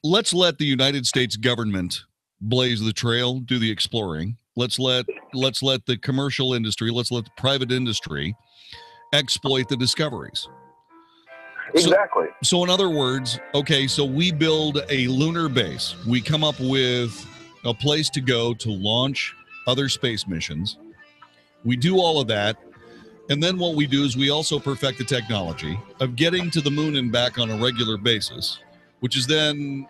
let's let the United States government blaze the trail, do the exploring. Let's let the commercial industry, let's let the private industry exploit the discoveries. Exactly. So in other words, okay, so we build a lunar base. We come up with a place to go to launch other space missions. We do all of that. And then what we do is we also perfect the technology of getting to the moon and back on a regular basis, which is then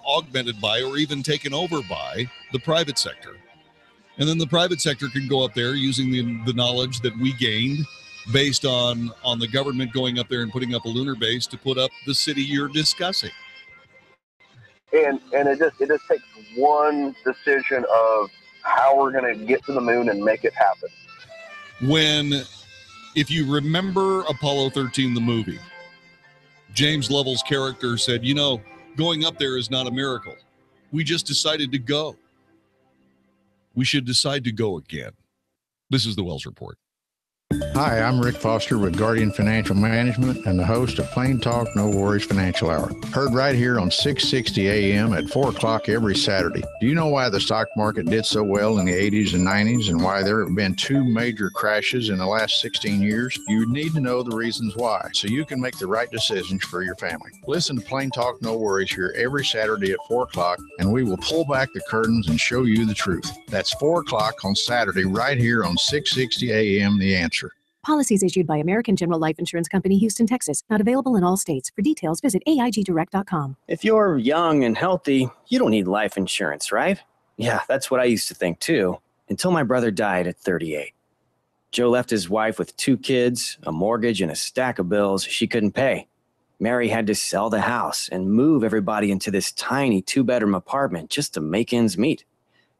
augmented by or even taken over by the private sector. And then the private sector can go up there using the knowledge that we gained based on the government going up there and putting up a lunar base to put up the city you're discussing. And it just takes one decision of how we're going to get to the moon and make it happen. If you remember Apollo 13, the movie, James Lovell's character said, going up there is not a miracle. We just decided to go. We should decide to go again. This is the Wells Report. Hi, I'm Rick Foster with Guardian Financial Management and the host of Plain Talk, No Worries Financial Hour. Heard right here on 660 AM at 4 o'clock every Saturday. Do you know why the stock market did so well in the 80s and 90s and why there have been 2 major crashes in the last 16 years? You need to know the reasons why so you can make the right decisions for your family. Listen to Plain Talk, No Worries here every Saturday at 4 o'clock and we will pull back the curtains and show you the truth. That's 4 o'clock on Saturday right here on 660 AM, The Answer. Policies issued by American General Life Insurance Company, Houston, Texas. Not available in all states. For details, visit AIGdirect.com. If you're young and healthy, you don't need life insurance, right? Yeah, that's what I used to think too, until my brother died at 38. Joe left his wife with 2 kids, a mortgage, and a stack of bills she couldn't pay. Mary had to sell the house and move everybody into this tiny 2-bedroom apartment just to make ends meet.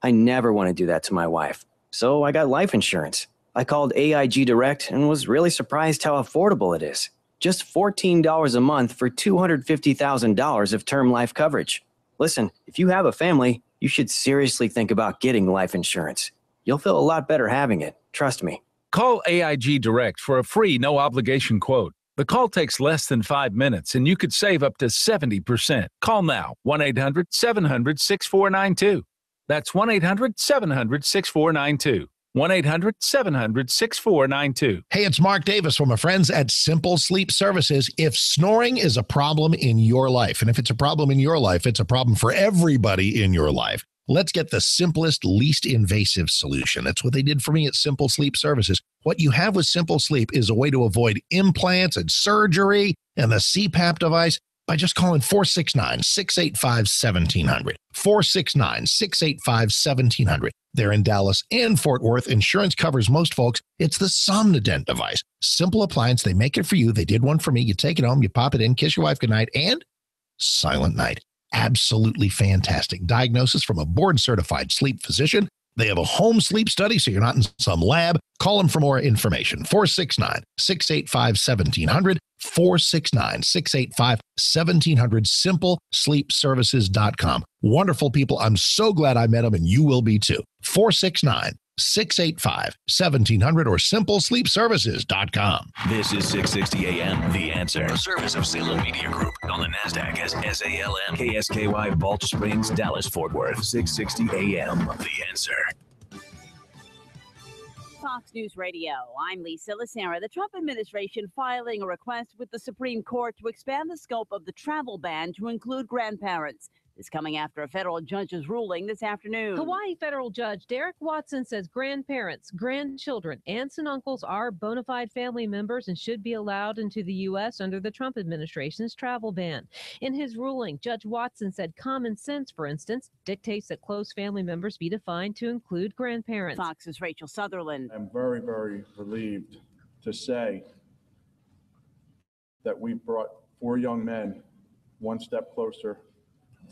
I never want to do that to my wife, so I got life insurance. I called AIG Direct and was really surprised how affordable it is. Just $14 a month for $250,000 of term life coverage. Listen, if you have a family, you should seriously think about getting life insurance. You'll feel a lot better having it. Trust me. Call AIG Direct for a free, no-obligation quote. The call takes less than 5 minutes, and you could save up to 70%. Call now, 1-800-700-6492. That's 1-800-700-6492. 1-800-700-6492. Hey, it's Mark Davis from my friends at Simple Sleep Services. If snoring is a problem in your life, and if it's a problem in your life, it's a problem for everybody in your life. Let's get the simplest, least invasive solution. That's what they did for me at Simple Sleep Services. What you have with Simple Sleep is a way to avoid implants and surgery and the CPAP device by just calling 469-685-1700. 469-685-1700. They're in Dallas and Fort Worth. Insurance covers most folks. It's the Somnodent device. Simple appliance. They make it for you. They did one for me. You take it home, you pop it in, kiss your wife goodnight, and silent night. Absolutely fantastic. Diagnosis from a board-certified sleep physician. They have a home sleep study, so you're not in some lab. Call them for more information. 469-685-1700, 469-685-1700, simplesleepservices.com. Wonderful people. I'm so glad I met them, and you will be too. 469-685-1700 or simplesleepservices.com. This is 660 AM, The Answer. A service of Salem Media Group on the NASDAQ as SALM. KSKY, Balch Springs, Dallas, Fort Worth. 660 AM, The Answer. Fox News Radio. I'm Lisa Lacera. The Trump administration filing a request with the Supreme Court to expand the scope of the travel ban to include grandparents. This coming after a federal judge's ruling this afternoon. Hawaii federal judge Derek Watson says grandparents, grandchildren, aunts and uncles are bona fide family members and should be allowed into the U.S. under the Trump administration's travel ban. In his ruling, Judge Watson said common sense, for instance, dictates that close family members be defined to include grandparents. Fox's Rachel Sutherland. I'm very, very relieved to say that we brought 4 young men one step closer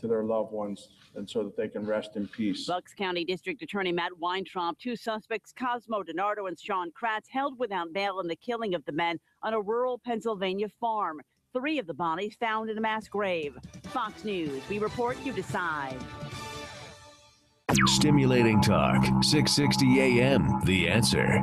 to their loved ones, and so that they can rest in peace. Bucks County District Attorney Matt Weintraub, 2 suspects, Cosmo DiNardo and Sean Kratz, held without bail in the killing of the men on a rural Pennsylvania farm. 3 of the bodies found in a mass grave. Fox News, we report, you decide. Stimulating talk, 660 AM, The Answer.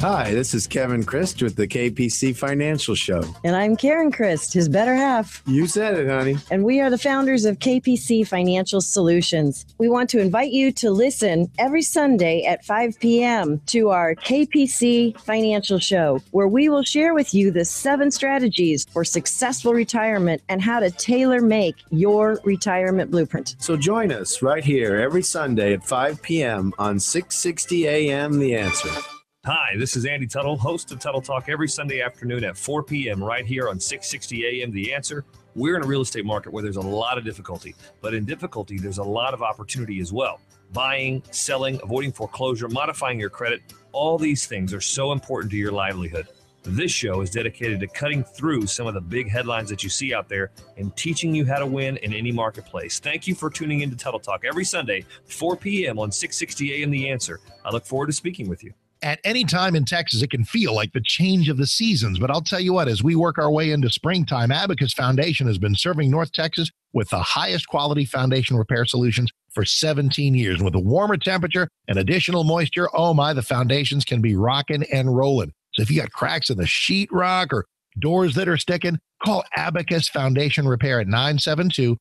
Hi, this is Kevin Christ with the KPC Financial Show. And I'm Karen Christ, his better half. You said it, honey. And we are the founders of KPC Financial Solutions. We want to invite you to listen every Sunday at 5 p.m. to our KPC Financial Show, where we will share with you the 7 strategies for successful retirement and how to tailor-make your retirement blueprint. So join us right here every Sunday at 5 p.m. on 660 AM The Answer. Hi, this is Andy Tuttle, host of Tuttle Talk every Sunday afternoon at 4 p.m. right here on 660 AM The Answer. We're in a real estate market where there's a lot of difficulty, but in difficulty, there's a lot of opportunity as well. Buying, selling, avoiding foreclosure, modifying your credit, all these things are so important to your livelihood. This show is dedicated to cutting through some of the big headlines that you see out there and teaching you how to win in any marketplace. Thank you for tuning in to Tuttle Talk every Sunday, 4 p.m. on 660 AM The Answer. I look forward to speaking with you. At any time in Texas, it can feel like the change of the seasons. But I'll tell you what, as we work our way into springtime, Abacus Foundation has been serving North Texas with the highest quality foundation repair solutions for 17 years. With a warmer temperature and additional moisture, oh my, the foundations can be rocking and rolling. So if you got cracks in the sheetrock or doors that are sticking, call Abacus Foundation Repair at 972-406-9000.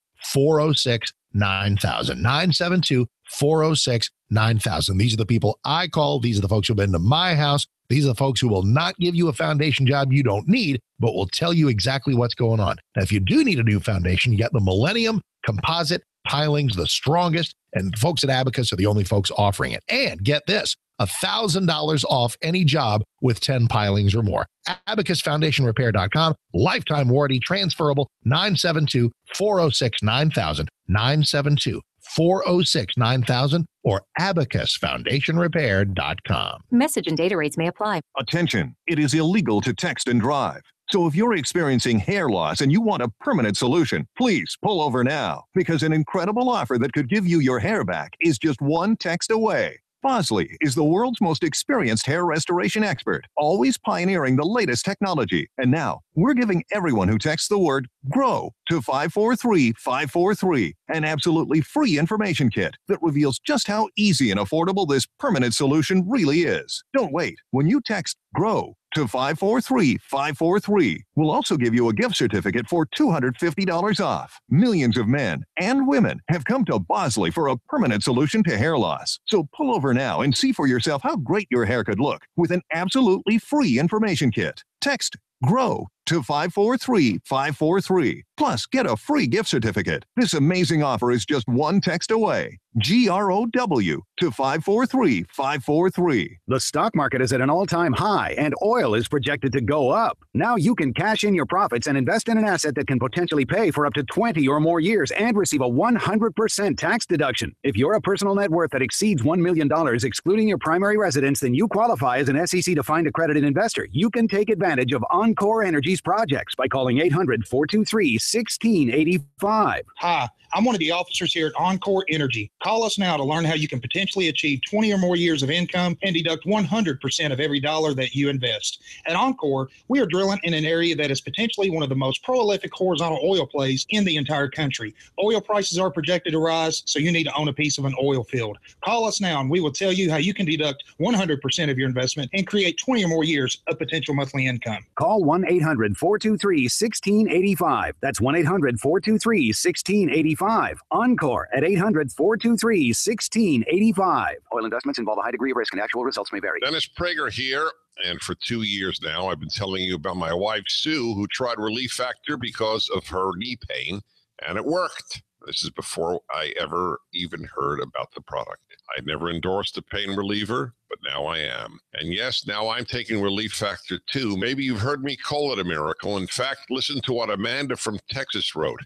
972-406-9000. These are the people I call. These are the folks who've been to my house. These are the folks who will not give you a foundation job you don't need, but will tell you exactly what's going on. Now, if you do need a new foundation, you got the Millennium Composite Pilings, the strongest, and folks at Abacus are the only folks offering it. And get this, $1,000 off any job with 10 pilings or more. AbacusFoundationRepair.com. Lifetime warranty, transferable, 972-406-9000, 972-406-9000, or AbacusFoundationRepair.com. Message and data rates may apply. Attention, it is illegal to text and drive. So if you're experiencing hair loss and you want a permanent solution, please pull over now, because an incredible offer that could give you your hair back is just one text away. Bosley is the world's most experienced hair restoration expert, always pioneering the latest technology. And now, we're giving everyone who texts the word GROW to 543-543, an absolutely free information kit that reveals just how easy and affordable this permanent solution really is. Don't wait. When you text GROW to 543-543, we'll also give you a gift certificate for $250 off. Millions of men and women have come to Bosley for a permanent solution to hair loss. So pull over now and see for yourself how great your hair could look with an absolutely free information kit. Text GROW to 543-543. Plus, get a free gift certificate. This amazing offer is just one text away. GROW to 543-543. The stock market is at an all-time high, and oil is projected to go up. Now you can cash in your profits and invest in an asset that can potentially pay for up to 20 or more years and receive a 100% tax deduction. If you're a personal net worth that exceeds $1 million, excluding your primary residence, then you qualify as an SEC-defined accredited investor. You can take advantage of Encore Energy's these projects by calling 800-423-1685. Hi, I'm one of the officers here at Encore Energy. Call us now to learn how you can potentially achieve 20 or more years of income and deduct 100% of every dollar that you invest. At Encore, we are drilling in an area that is potentially one of the most prolific horizontal oil plays in the entire country. Oil prices are projected to rise, so you need to own a piece of an oil field. Call us now and we will tell you how you can deduct 100% of your investment and create 20 or more years of potential monthly income. Call 1-800-423-1685. That's 1-800-423-1685. Encore at 800-423-1685. Oil investments involve a high degree of risk and actual results may vary. Dennis Prager here. And for 2 years now, I've been telling you about my wife, Sue, who tried Relief Factor because of her knee pain, and it worked. This is before I ever even heard about the product. I never endorsed a pain reliever, but now I am. And yes, now I'm taking Relief Factor too. Maybe you've heard me call it a miracle. In fact, listen to what Amanda from Texas wrote.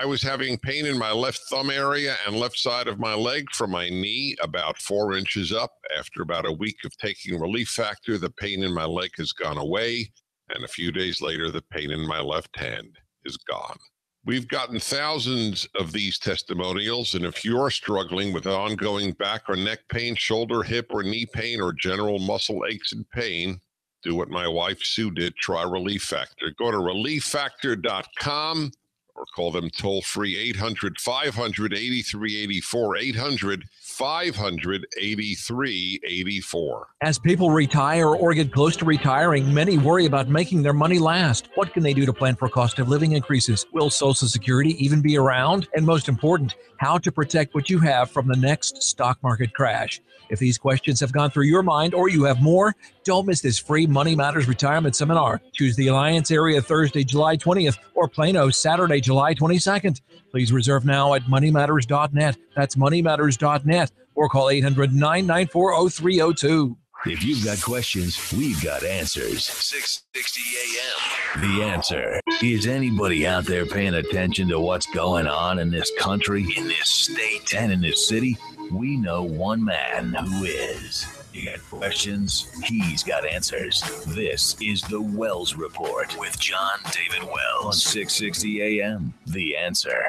I was having pain in my left thumb area and left side of my leg from my knee about 4 inches up. After about a week of taking Relief Factor, the pain in my leg has gone away. And a few days later, the pain in my left hand is gone. We've gotten thousands of these testimonials, and if you're struggling with ongoing back or neck pain, shoulder, hip, or knee pain, or general muscle aches and pain, do what my wife Sue did. Try Relief Factor. Go to relieffactor.com or call them toll-free 800-500-8384, 800-500-8384. As people retire or get close to retiring, many worry about making their money last. What can they do to plan for cost of living increases? Will Social Security even be around? And most important, how to protect what you have from the next stock market crash. If these questions have gone through your mind or you have more, don't miss this free Money Matters Retirement Seminar. Choose the Alliance area Thursday, July 20th or Plano Saturday, July 22nd. Please reserve now at moneymatters.net. That's moneymatters.net or call 800-994-0302. If you've got questions, we've got answers. 660 AM. The Answer. Is anybody out there paying attention to what's going on in this country, in this state, and in this city? We know one man who is. You got questions? He's got answers. This is the Wells Report with John David Wells on 660 AM. The Answer.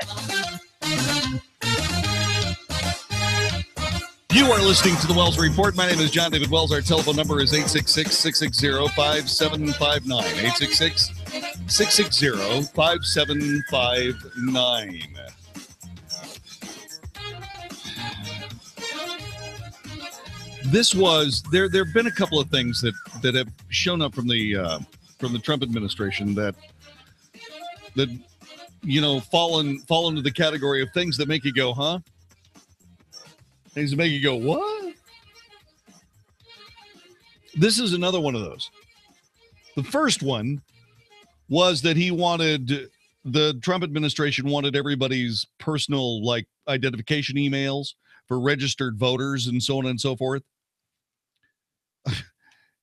You are listening to the Wells Report. My name is John David Wells. Our telephone number is 866-660-5759. 866-660-5759. This was there have been a couple of things that have shown up from the Trump administration that fall into the category of things that make you go, huh? Things that make you go, what? This is another one of those. The first one was that the Trump administration wanted everybody's personal identification emails for registered voters and so on and so forth.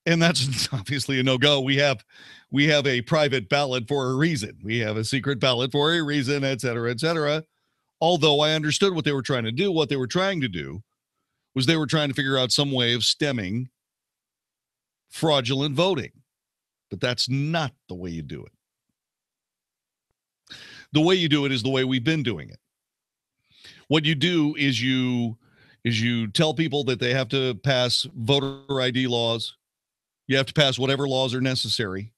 And that's obviously a no-go. We have a private ballot for a reason. We have a secret ballot for a reason, et cetera, et cetera. Although I understood what they were trying to do. What they were trying to do was they were trying to figure out some way of stemming fraudulent voting. But that's not the way you do it. The way you do it is the way we've been doing it. What you do is you tell people that they have to pass voter ID laws. You have to pass whatever laws are necessary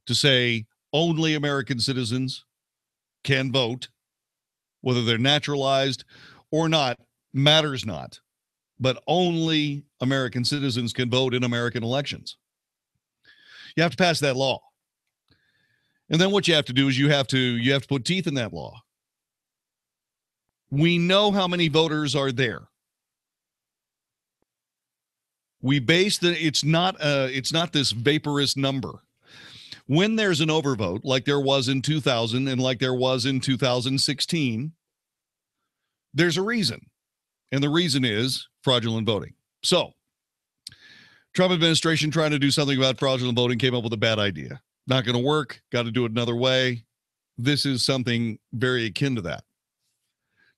to say only American citizens can vote, whether they're naturalized or not, matters not. But only American citizens can vote in American elections. You have to pass that law. And then what you have to do is you have to put teeth in that law. We know how many voters are there. We base it's not this vaporous number. When there's an overvote, like there was in 2000 and like there was in 2016, there's a reason. And the reason is fraudulent voting. So, Trump administration trying to do something about fraudulent voting came up with a bad idea. Not going to work. Got to do it another way. This is something very akin to that.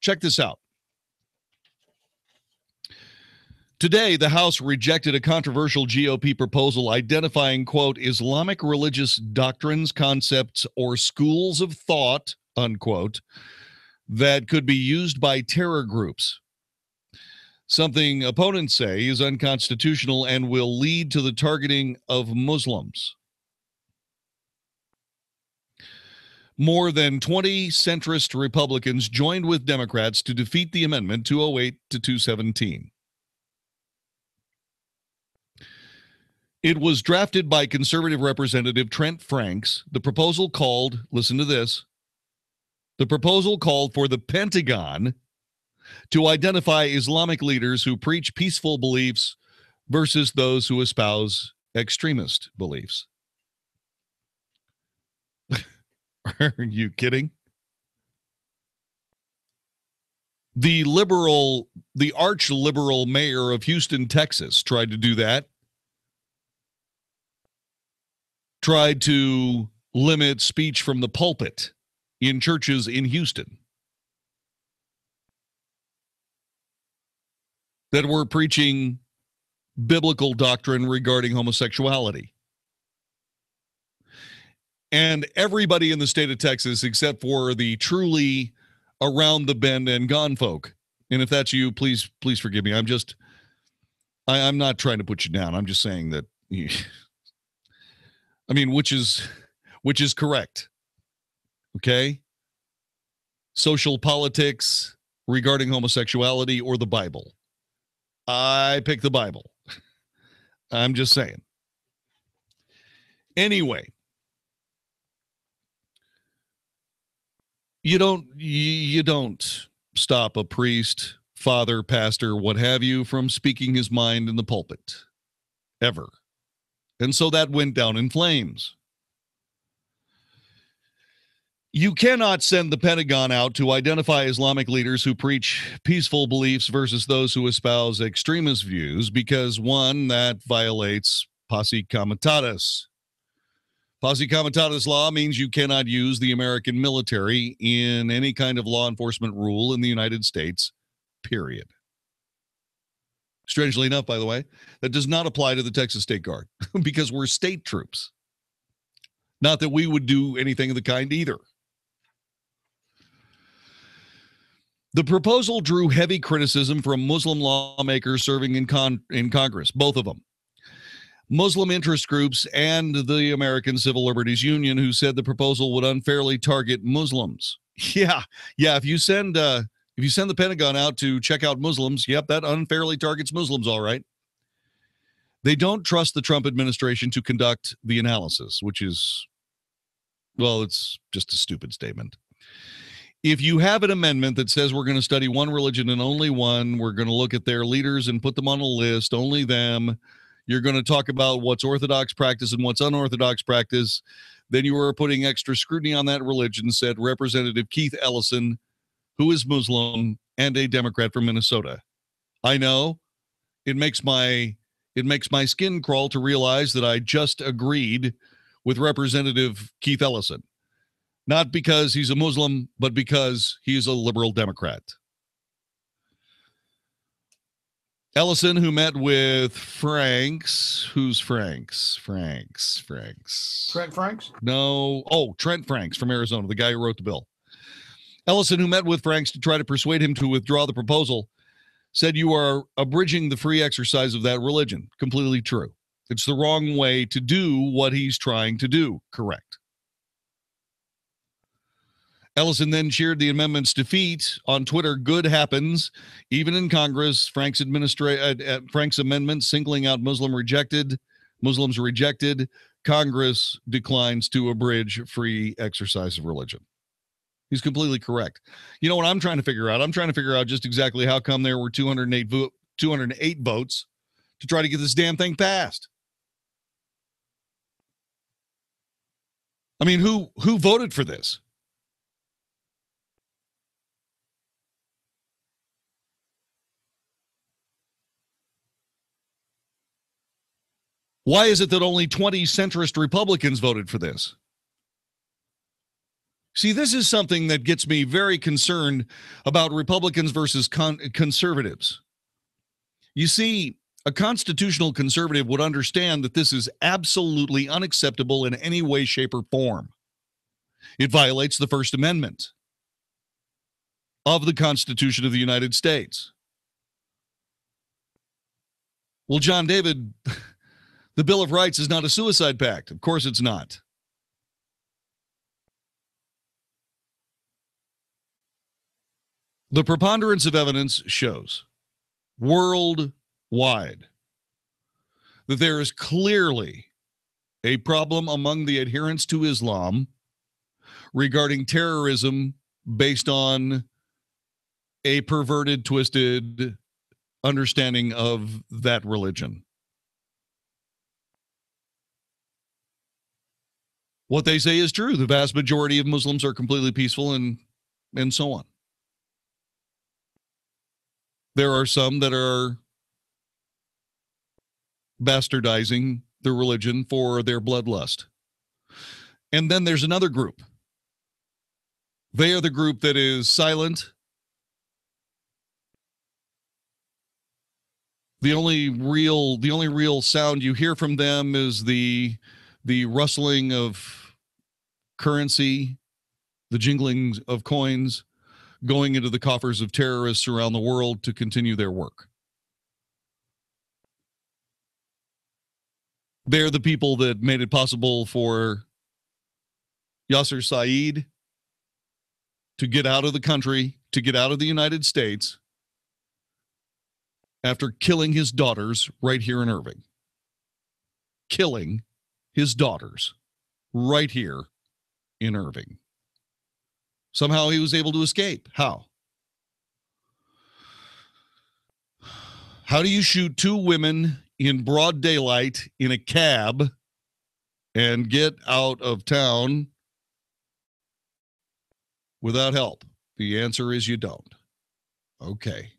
Check this out. Today, the House rejected a controversial GOP proposal identifying, quote, Islamic religious doctrines, concepts, or schools of thought, unquote, that could be used by terror groups. Something opponents say is unconstitutional and will lead to the targeting of Muslims. More than 20 centrist Republicans joined with Democrats to defeat the amendment 208 to 217. It was drafted by conservative Representative Trent Franks. The proposal called, listen to this, the proposal called for the Pentagon to identify Islamic leaders who preach peaceful beliefs versus those who espouse extremist beliefs. Are you kidding? The arch-liberal mayor of Houston, Texas, tried to do that. Tried to limit speech from the pulpit in churches in Houston that were preaching biblical doctrine regarding homosexuality. And everybody in the state of Texas, except for the truly around the bend and gone folk. And if that's you, please forgive me. I'm not trying to put you down. I'm just saying that, I mean, which is correct. Okay? Social politics regarding homosexuality or the Bible. I pick the Bible. I'm just saying. Anyway, you don't stop a priest, father, pastor, what have you, from speaking his mind in the pulpit. Ever. And so that went down in flames. You cannot send the Pentagon out to identify Islamic leaders who preach peaceful beliefs versus those who espouse extremist views because, one, that violates posse comitatus. Posse comitatus law means you cannot use the American military in any kind of law enforcement rule in the United States, period. Strangely enough, by the way, that does not apply to the Texas State Guard because we're state troops. Not that we would do anything of the kind either. The proposal drew heavy criticism from Muslim lawmakers serving in Congress, both of them. Muslim interest groups and the American Civil Liberties Union, who said the proposal would unfairly target Muslims. Yeah. If you send the Pentagon out to check out Muslims, yep, that unfairly targets Muslims, all right. They don't trust the Trump administration to conduct the analysis, which is, well, it's just a stupid statement. If you have an amendment that says we're going to study one religion and only one, we're going to look at their leaders and put them on a list, only them, you're going to talk about what's Orthodox practice and what's unorthodox practice, then you are putting extra scrutiny on that religion, said Representative Keith Ellison, who is Muslim and a Democrat from Minnesota. I know it makes my skin crawl to realize that I just agreed with Representative Keith Ellison. Not because he's a Muslim, but because he's a liberal Democrat. Ellison, who met with Franks. Who's Franks? Trent Franks? No. Oh, Trent Franks from Arizona, the guy who wrote the bill. Ellison, who met with Franks to try to persuade him to withdraw the proposal, said you are abridging the free exercise of that religion. Completely true. It's the wrong way to do what he's trying to do. Correct. Ellison then cheered the amendment's defeat on Twitter. Good happens. Even in Congress, Frank's amendment singling out Muslims rejected. Congress declines to abridge free exercise of religion. He's completely correct. You know what I'm trying to figure out? I'm trying to figure out just exactly how come there were 208 votes to try to get this damn thing passed. I mean, who voted for this? Why is it that only 20 centrist Republicans voted for this? See, this is something that gets me very concerned about Republicans versus conservatives. You see, a constitutional conservative would understand that this is absolutely unacceptable in any way, shape, or form. It violates the First Amendment of the Constitution of the United States. Well, John David, the Bill of Rights is not a suicide pact. Of course it's not. The preponderance of evidence shows worldwide that there is clearly a problem among the adherents to Islam regarding terrorism based on a perverted, twisted understanding of that religion. What they say is true. The vast majority of Muslims are completely peaceful and so on. There are some that are bastardizing the religion for their bloodlust. And then there's another group. They are the group that is silent. The only real sound you hear from them is the rustling of currency, the jingling of coins going into the coffers of terrorists around the world to continue their work. They're the people that made it possible for Yasser Said to get out of the country, to get out of the United States after killing his daughters right here in Irving. Killing his daughters right here in Irving. Somehow he was able to escape. How? How do you shoot two women in broad daylight in a cab and get out of town without help? The answer is you don't. Okay.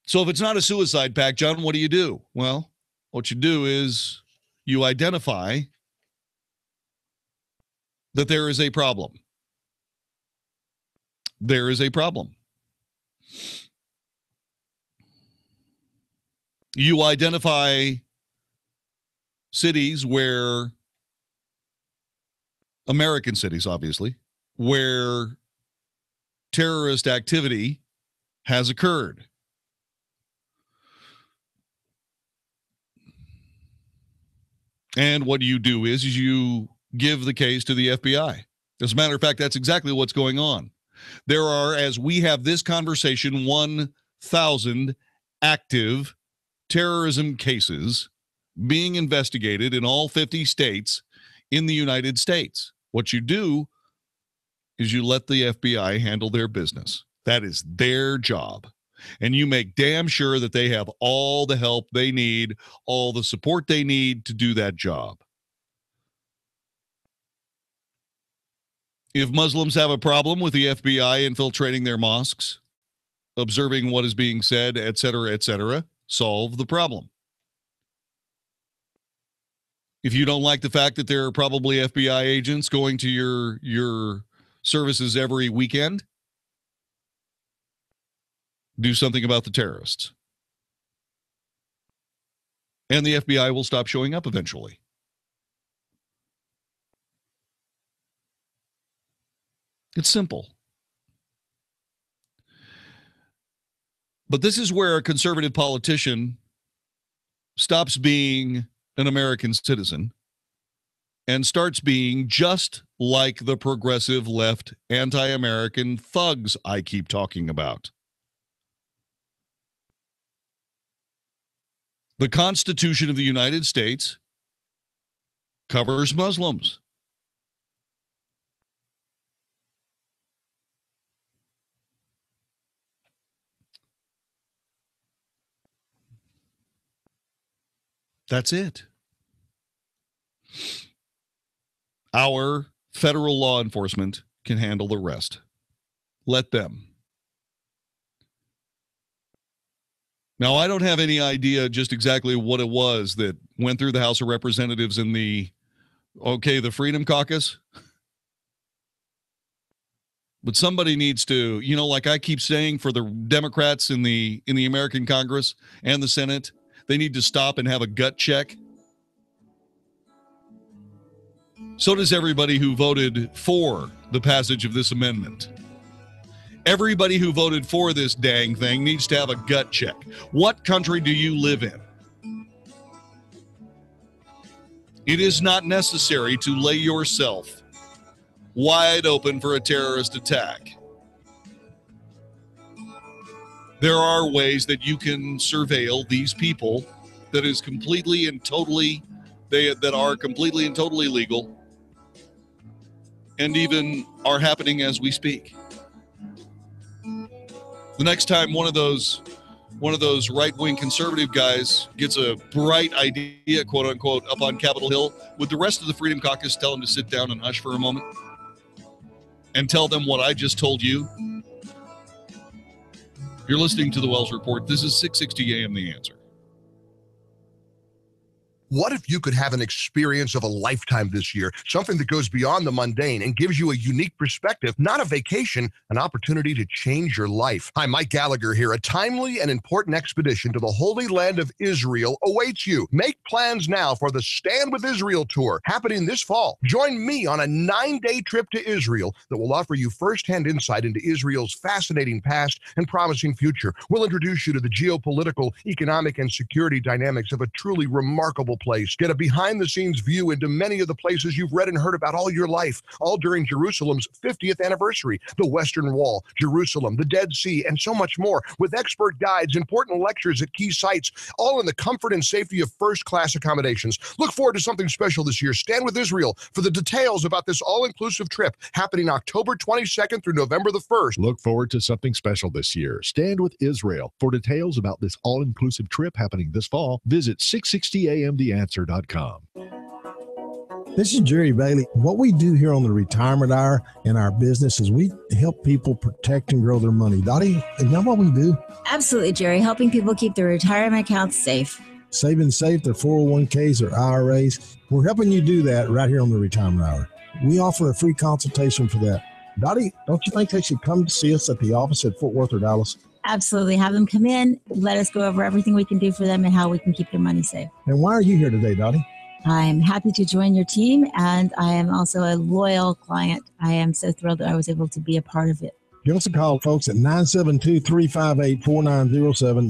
So if it's not a suicide pact, John, what do? Well, what you do is you identify that there is a problem. There is a problem. You identify cities where, American cities, obviously, where terrorist activity has occurred. And what you do is you give the case to the FBI. As a matter of fact, that's exactly what's going on. There are, as we have this conversation, 1,000 active terrorism cases being investigated in all 50 states in the United States. What you do is you let the FBI handle their business. That is their job. And you make damn sure that they have all the help they need, all the support they need to do that job. If Muslims have a problem with the FBI infiltrating their mosques, observing what is being said, etc., solve the problem. If you don't like the fact that there are probably FBI agents going to your services every weekend, do something about the terrorists. And the FBI will stop showing up eventually. It's simple. But this is where a conservative politician stops being an American citizen and starts being just like the progressive left anti-American thugs I keep talking about. The Constitution of the United States covers Muslims. That's it. Our federal law enforcement can handle the rest. Let them. Now, I don't have any idea just exactly what it was that went through the House of Representatives in the Freedom Caucus. But somebody needs to, like I keep saying for the Democrats in the American Congress and the Senate, they need to stop and have a gut check. So does everybody who voted for the passage of this amendment. Everybody who voted for this dang thing needs to have a gut check. What country do you live in? It is not necessary to lay yourself wide open for a terrorist attack. There are ways that you can surveil these people that is completely and totally that are completely and totally legal and even are happening as we speak. The next time one of those right-wing conservative guys gets a bright idea, quote unquote, up on Capitol Hill, would the rest of the Freedom Caucus tell him to sit down and hush for a moment and tell them what I just told you? You're listening to the Wells Report. This is 660 AM The Answer. What if you could have an experience of a lifetime this year, something that goes beyond the mundane and gives you a unique perspective, not a vacation, an opportunity to change your life? Hi, Mike Gallagher here. A timely and important expedition to the Holy Land of Israel awaits you. Make plans now for the Stand With Israel tour happening this fall. Join me on a 9-day trip to Israel that will offer you firsthand insight into Israel's fascinating past and promising future. We'll introduce you to the geopolitical, economic, and security dynamics of a truly remarkable place. Get a behind-the-scenes view into many of the places you've read and heard about all your life, all during Jerusalem's 50th anniversary. The Western Wall, Jerusalem, the Dead Sea, and so much more, with expert guides, important lectures at key sites, all in the comfort and safety of first-class accommodations. Look forward to something special this year. Stand With Israel for the details about this all-inclusive trip happening October 22nd through November the 1st. Look forward to something special this year. Stand With Israel. For details about this all-inclusive trip happening this fall, visit 660amtheanswer.com. This is Jerry Bailey. What we do here on the Retirement Hour in our business is we help people protect and grow their money. Dottie, is that what we do? Absolutely, Jerry. Helping people keep their retirement accounts safe. Saving safe, their 401ks or IRAs. We're helping you do that right here on the Retirement Hour. We offer a free consultation for that. Dottie, don't you think they should come to see us at the office at Fort Worth or Dallas? Absolutely. Have them come in, let us go over everything we can do for them and how we can keep their money safe. And why are you here today, Dottie? I'm happy to join your team, and I am also a loyal client. I am so thrilled that I was able to be a part of it. Give us a call, folks, at 972-358-4907,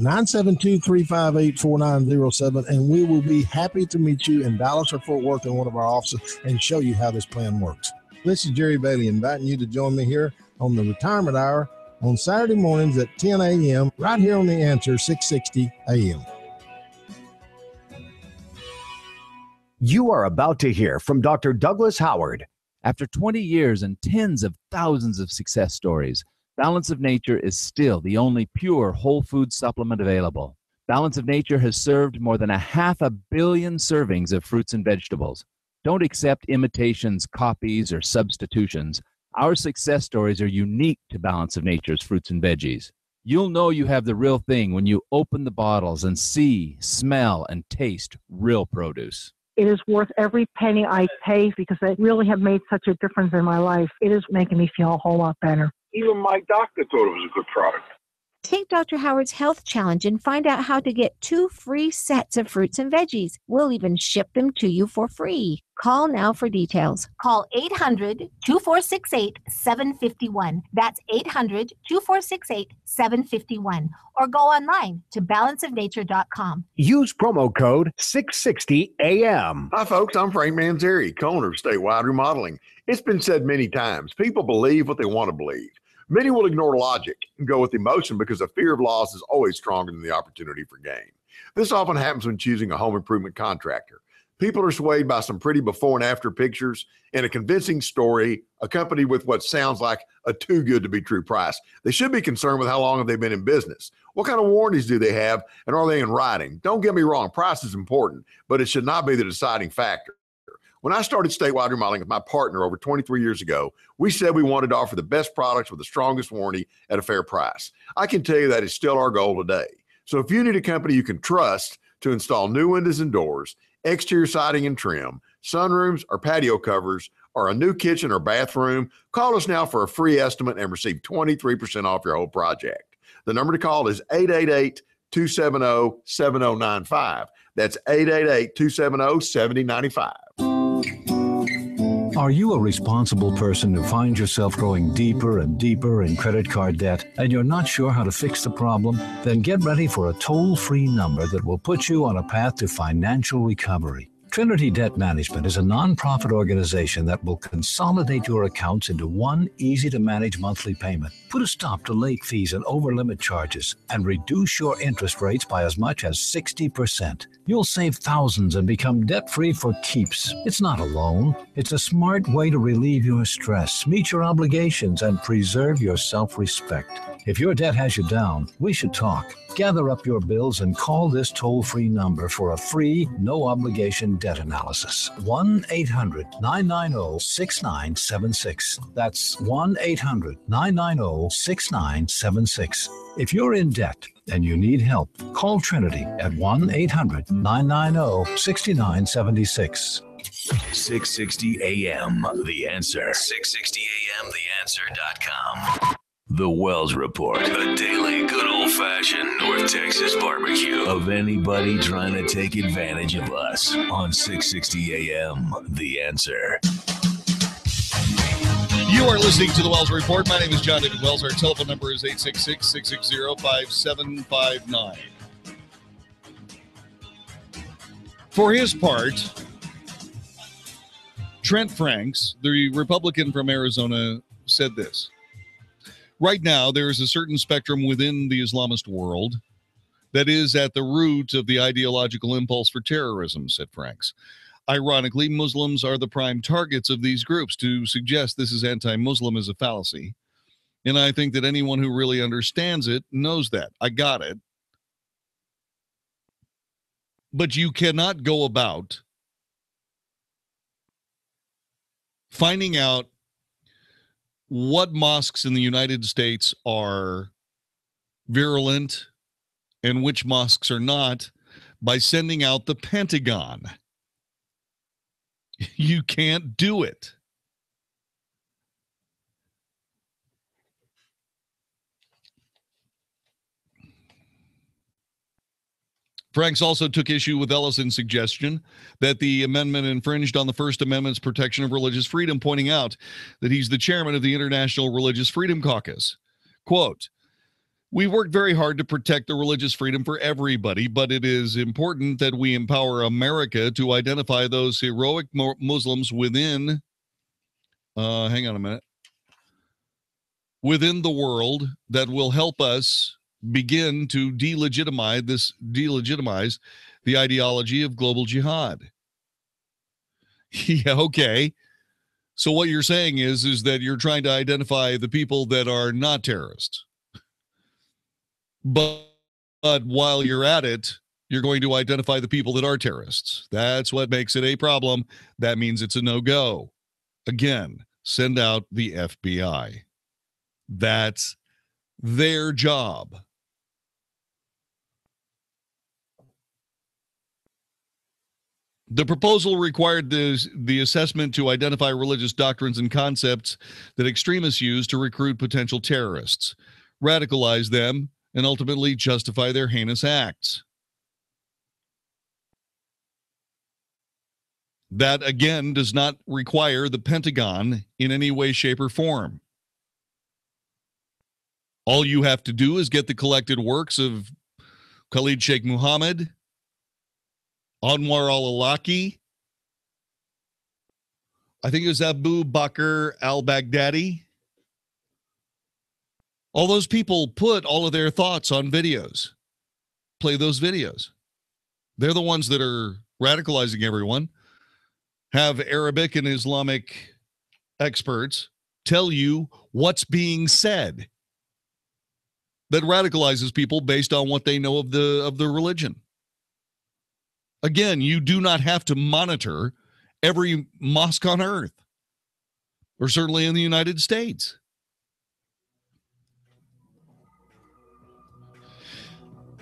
972-358-4907, and we will be happy to meet you in Dallas or Fort Worth in one of our offices and show you how this plan works. This is Jerry Bailey inviting you to join me here on the Retirement Hour on Saturday mornings at 10 a.m. right here on The Answer, 660 a.m. You are about to hear from Dr. Douglas Howard. After 20 years and tens of thousands of success stories, Balance of Nature is still the only pure whole food supplement available. Balance of Nature has served more than 500 million servings of fruits and vegetables. Don't accept imitations, copies, or substitutions. Our success stories are unique to Balance of Nature's fruits and veggies. You'll know you have the real thing when you open the bottles and see, smell, and taste real produce. It is worth every penny I pay because they really have made such a difference in my life. It is making me feel a whole lot better. Even my doctor thought it was a good product. Take Dr. Howard's Health Challenge and find out how to get 2 free sets of fruits and veggies. We'll even ship them to you for free. Call now for details. Call 800-2468-751. That's 800-2468-751. Or go online to balanceofnature.com. Use promo code 660AM. Hi, folks. I'm Frank Manzeri, co-owner of Statewide Remodeling. It's been said many times, people believe what they want to believe. Many will ignore logic and go with emotion because the fear of loss is always stronger than the opportunity for gain. This often happens when choosing a home improvement contractor. People are swayed by some pretty before and after pictures and a convincing story accompanied with what sounds like a too good to be true price. They should be concerned with how long have they been in business. What kind of warranties do they have, and are they in writing? Don't get me wrong, price is important, but it should not be the deciding factor. When I started Statewide Remodeling with my partner over 23 years ago, we said we wanted to offer the best products with the strongest warranty at a fair price. I can tell you that is still our goal today. So if you need a company you can trust to install new windows and doors, exterior siding and trim, sunrooms, or patio covers, or a new kitchen or bathroom, call us now for a free estimate and receive 23% off your whole project. The number to call is 888-270-7095. That's 888-270-7095. Are you a responsible person who finds yourself going deeper and deeper in credit card debt and you're not sure how to fix the problem? Then get ready for a toll-free number that will put you on a path to financial recovery. Trinity Debt Management is a nonprofit organization that will consolidate your accounts into one easy-to-manage monthly payment, put a stop to late fees and over-limit charges, and reduce your interest rates by as much as 60%. You'll save thousands and become debt-free for keeps. It's not a loan. It's a smart way to relieve your stress, meet your obligations, and preserve your self-respect. If your debt has you down, we should talk. Gather up your bills and call this toll-free number for a free, no-obligation debt analysis. 1-800-990-6976. That's 1-800-990-6976. If you're in debt and you need help, call Trinity at 1-800-990-6976. 660 AM, The Answer. 660 AM, TheAnswer.com. The Wells Report, a daily good old-fashioned North Texas barbecue of anybody trying to take advantage of us on 660 AM, The Answer. You are listening to the Wells Report. My name is John David Wells. Our telephone number is 866-660-5759. For his part, Trent Franks, the Republican from Arizona, said this. Right now, there is a certain spectrum within the Islamist world that is at the root of the ideological impulse for terrorism, said Franks. Ironically, Muslims are the prime targets of these groups. To suggest this is anti-Muslim is a fallacy. And I think that anyone who really understands it knows that. I got it. But you cannot go about finding out what mosques in the United States are virulent and which mosques are not by sending out the Pentagon. You can't do it. Franks also took issue with Ellison's suggestion that the amendment infringed on the First Amendment's protection of religious freedom, pointing out that he's the chairman of the International Religious Freedom Caucus. Quote, "We work very hard to protect the religious freedom for everybody, but it is important that we empower America to identify those heroic Muslims within, within the world that will help us begin to delegitimize the ideology of global jihad." Yeah, okay. So what you're saying is that you're trying to identify the people that are not terrorists. But while you're at it, you're going to identify the people that are terrorists. That's what makes it a problem. That means it's a no-go. Again, send out the FBI. That's their job. The proposal required the assessment to identify religious doctrines and concepts that extremists use to recruit potential terrorists, radicalize them, and ultimately justify their heinous acts. That, again, does not require the Pentagon in any way, shape, or form. All you have to do is get the collected works of Khalid Sheikh Mohammed, Anwar al-Awlaki, I think it was Abu Bakr al-Baghdadi. All those people put all of their thoughts on videos. Play those videos. They're the ones that are radicalizing everyone. Have Arabic and Islamic experts tell you what's being said that radicalizes people based on what they know of the religion. Again, you do not have to monitor every mosque on earth, or certainly in the United States.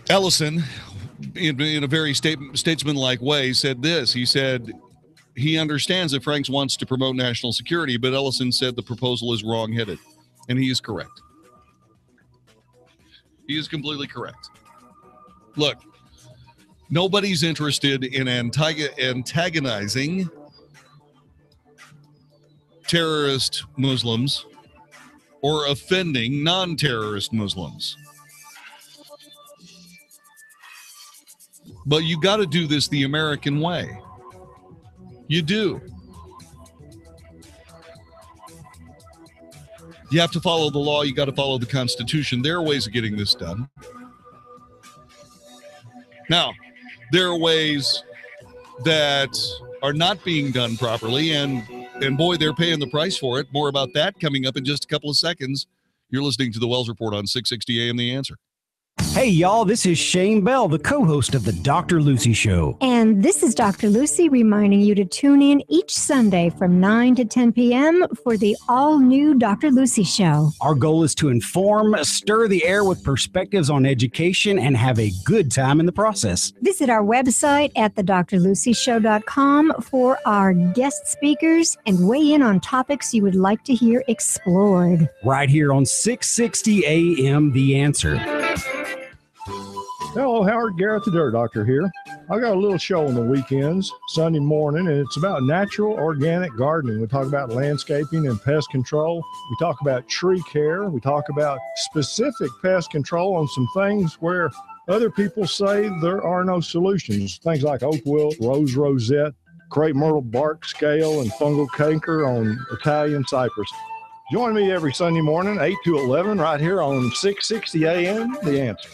Ellison, in a very statesmanlike way, said this. He said, he understands that Franks wants to promote national security, but Ellison said the proposal is wrong-headed, and he is correct. He is completely correct. Look, nobody's interested in antagonizing terrorist Muslims or offending non-terrorist Muslims. But you got to do this the American way. You do. You have to follow the law. You got to follow the Constitution. There are ways of getting this done. Now, there are ways that are not being done properly, and boy, they're paying the price for it. More about that coming up in just a couple of seconds. You're listening to the Wells Report on 660 AM The Answer. Hey, y'all, this is Shane Bell, the co-host of the Dr. Lucy Show. And this is Dr. Lucy reminding you to tune in each Sunday from 9 to 10 p.m. for the all-new Dr. Lucy Show. Our goal is to inform, stir the air with perspectives on education, and have a good time in the process. Visit our website at thedrlucyshow.com for our guest speakers and weigh in on topics you would like to hear explored. Right here on 660 AM The Answer. Hello, Howard Garrett, the Dirt Doctor here. I got a little show on the weekends, Sunday morning, and it's about natural organic gardening. We talk about landscaping and pest control. We talk about tree care. We talk about specific pest control on some things where other people say there are no solutions. Things like oak wilt, rose rosette, crepe myrtle bark scale, and fungal canker on Italian cypress. Join me every Sunday morning, 8 to 11, right here on 660 AM, The Answer.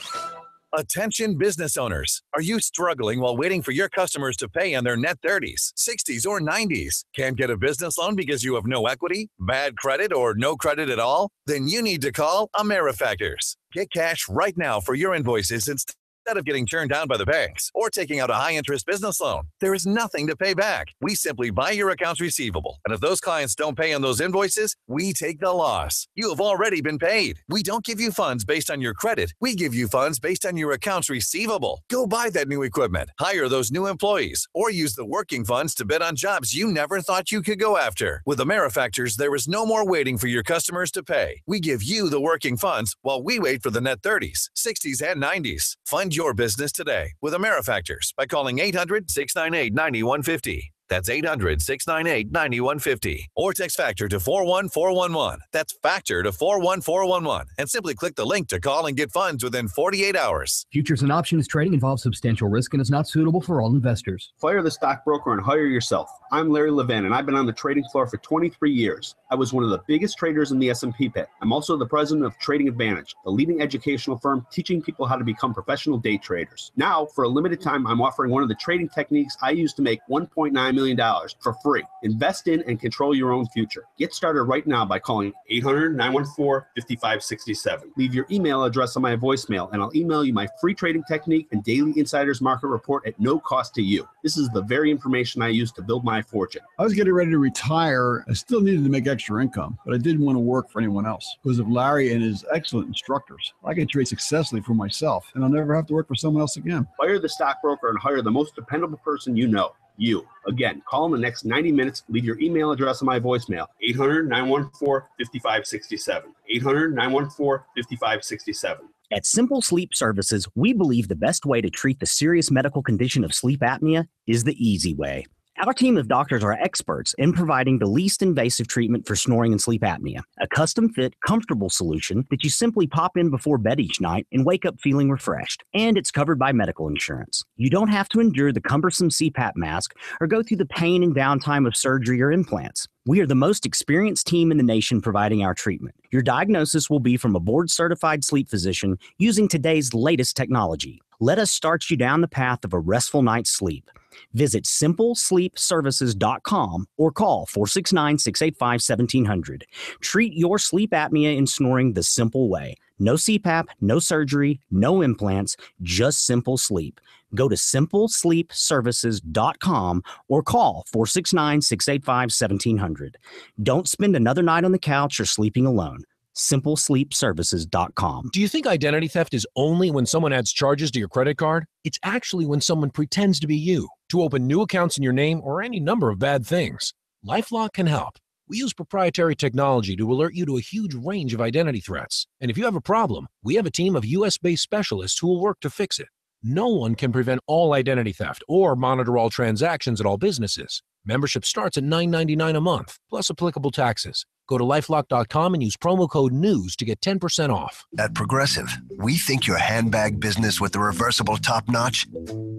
Attention business owners. Are you struggling while waiting for your customers to pay on their net 30s, 60s, or 90s? Can't get a business loan because you have no equity, bad credit, or no credit at all? Then you need to call AmeriFactors. Get cash right now for your invoices instead of getting turned down by the banks or taking out a high-interest business loan. There is nothing to pay back. We simply buy your accounts receivable. And if those clients don't pay on those invoices, we take the loss. You have already been paid. We don't give you funds based on your credit. We give you funds based on your accounts receivable. Go buy that new equipment, hire those new employees, or use the working funds to bid on jobs you never thought you could go after. With AmeriFactors, there is no more waiting for your customers to pay. We give you the working funds while we wait for the net 30s, 60s, and 90s. Fund your business today with AmeriFactors by calling 800-698-9150. That's 800-698-9150. Or text FACTOR to 41411. That's FACTOR to 41411. And simply click the link to call and get funds within 48 hours. Futures and options trading involves substantial risk and is not suitable for all investors. Fire the stockbroker and hire yourself. I'm Larry Levin, and I've been on the trading floor for 23 years. I was one of the biggest traders in the S&P pit. I'm also the president of Trading Advantage, the leading educational firm teaching people how to become professional day traders. Now, for a limited time, I'm offering one of the trading techniques I use to make $1.9 million for free. Invest in and control your own future. Get started right now by calling 800-914-5567. Leave your email address on my voicemail, and I'll email you my free trading technique and daily insiders market report at no cost to you. This is the very information I use to build my fortune. I was getting ready to retire. I still needed to make extra income, but I didn't want to work for anyone else. Because of Larry and his excellent instructors, I can trade successfully for myself, and I'll never have to work for someone else again. Fire the stockbroker and hire the most dependable person you know. You. Again, call in the next 90 minutes. Leave your email address on my voicemail. 800-914-5567. 800-914-5567. At Simple Sleep Services, we believe the best way to treat the serious medical condition of sleep apnea is the easy way. Our team of doctors are experts in providing the least invasive treatment for snoring and sleep apnea. A custom-fit, comfortable solution that you simply pop in before bed each night and wake up feeling refreshed. And it's covered by medical insurance. You don't have to endure the cumbersome CPAP mask or go through the pain and downtime of surgery or implants. We are the most experienced team in the nation providing our treatment. Your diagnosis will be from a board-certified sleep physician using today's latest technology. Let us start you down the path of a restful night's sleep. Visit simplesleepservices.com or call 469-685-1700. Treat your sleep apnea and snoring the simple way. No CPAP, no surgery, no implants, just simple sleep. Go to simplesleepservices.com or call 469-685-1700. Don't spend another night on the couch or sleeping alone. simplesleepservices.com. Do you think identity theft is only when someone adds charges to your credit card? It's actually when someone pretends to be you to open new accounts in your name or any number of bad things. LifeLock can help. We use proprietary technology to alert you to a huge range of identity threats. And if you have a problem, we have a team of US-based specialists who will work to fix it. No one can prevent all identity theft or monitor all transactions at all businesses. Membership starts at $9.99 a month, plus applicable taxes. Go to lifelock.com and use promo code NEWS to get 10% off. At Progressive, we think your handbag business with the reversible top notch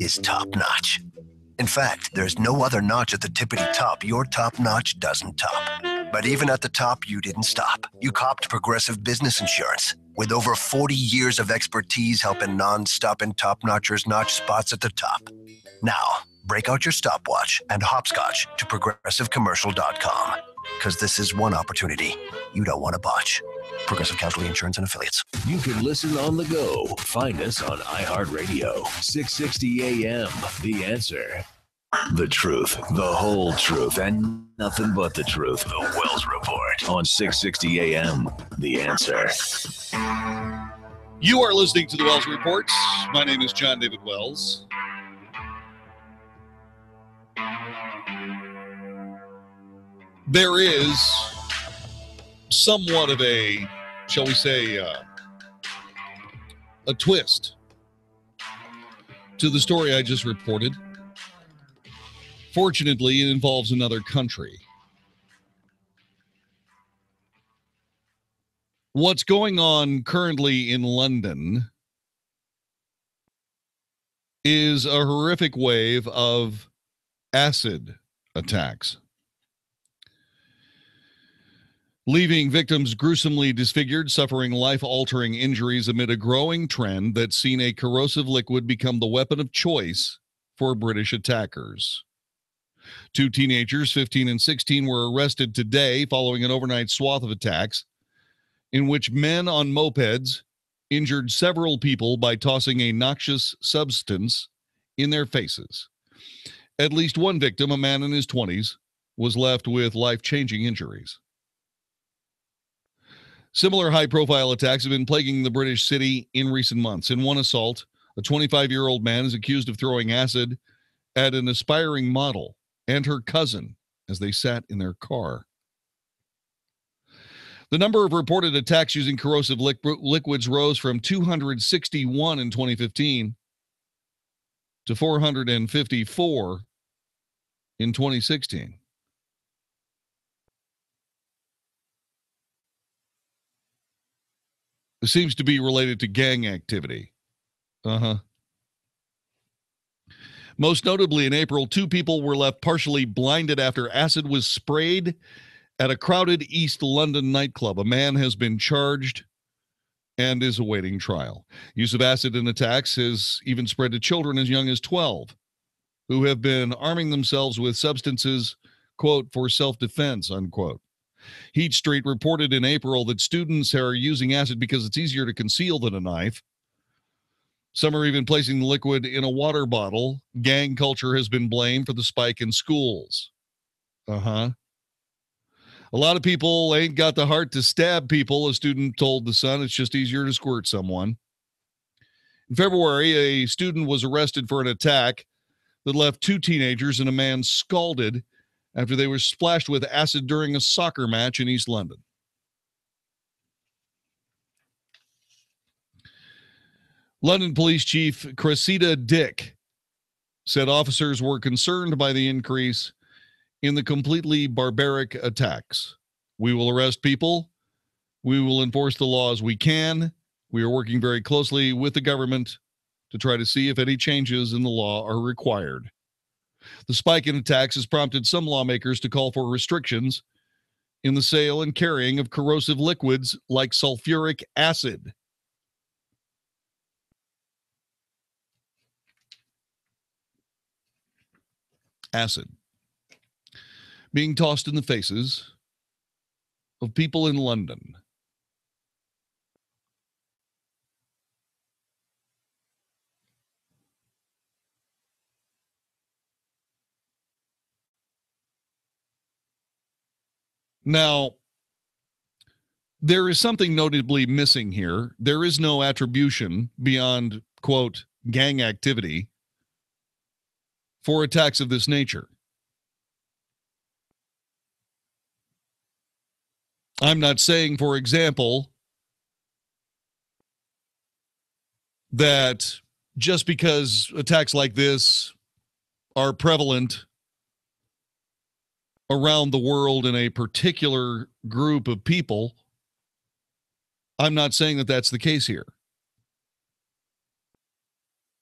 is top notch. In fact, there's no other notch at the tippity top your top notch doesn't top. But even at the top, you didn't stop. You copped Progressive Business Insurance. With over 40 years of expertise helping non-stop and top-notchers notch spots at the top. Now, break out your stopwatch and hopscotch to progressivecommercial.com. Because this is one opportunity you don't want to botch. Progressive Casualty Insurance and Affiliates. You can listen on the go. Find us on iHeartRadio, 660 AM. The Answer. The truth, the whole truth, and nothing but the truth. The Wells Report on 660 AM. The Answer. You are listening to the Wells Report. My name is John David Wells. There is somewhat of a, shall we say, a twist to the story I just reported. Fortunately, it involves another country. What's going on currently in London is a horrific wave of acid attacks, leaving victims gruesomely disfigured, suffering life-altering injuries amid a growing trend that's seen a corrosive liquid become the weapon of choice for British attackers. 2 teenagers, 15 and 16, were arrested today following an overnight swath of attacks in which men on mopeds injured several people by tossing a noxious substance in their faces. At least one victim, a man in his 20s, was left with life-changing injuries. Similar high-profile attacks have been plaguing the British city in recent months. In one assault, a 25-year-old man is accused of throwing acid at an aspiring model and her cousin as they sat in their car. The number of reported attacks using corrosive liquids rose from 261 in 2015 to 454 in 2016. It seems to be related to gang activity. Most notably, in April, 2 people were left partially blinded after acid was sprayed at a crowded East London nightclub. A man has been charged and is awaiting trial. Use of acid in attacks has even spread to children as young as 12, who have been arming themselves with substances, quote, for self-defense, unquote. Heat Street reported in April that students are using acid because it's easier to conceal than a knife. Some are even placing the liquid in a water bottle. Gang culture has been blamed for the spike in schools. A lot of people ain't got the heart to stab people, a student told The Sun. It's just easier to squirt someone. In February, a student was arrested for an attack that left 2 teenagers and a man scalded after they were splashed with acid during a soccer match in East London. London Police Chief Cressida Dick said officers were concerned by the increase in the completely barbaric attacks. We will arrest people. We will enforce the laws we can. We are working very closely with the government to try to see if any changes in the law are required. The spike in attacks has prompted some lawmakers to call for restrictions in the sale and carrying of corrosive liquids like sulfuric acid. Acid being tossed in the faces of people in London. Now, there is something notably missing here. There is no attribution beyond, quote, gang activity for attacks of this nature. I'm not saying, for example, that just because attacks like this are prevalent around the world in a particular group of people, I'm not saying that that's the case here.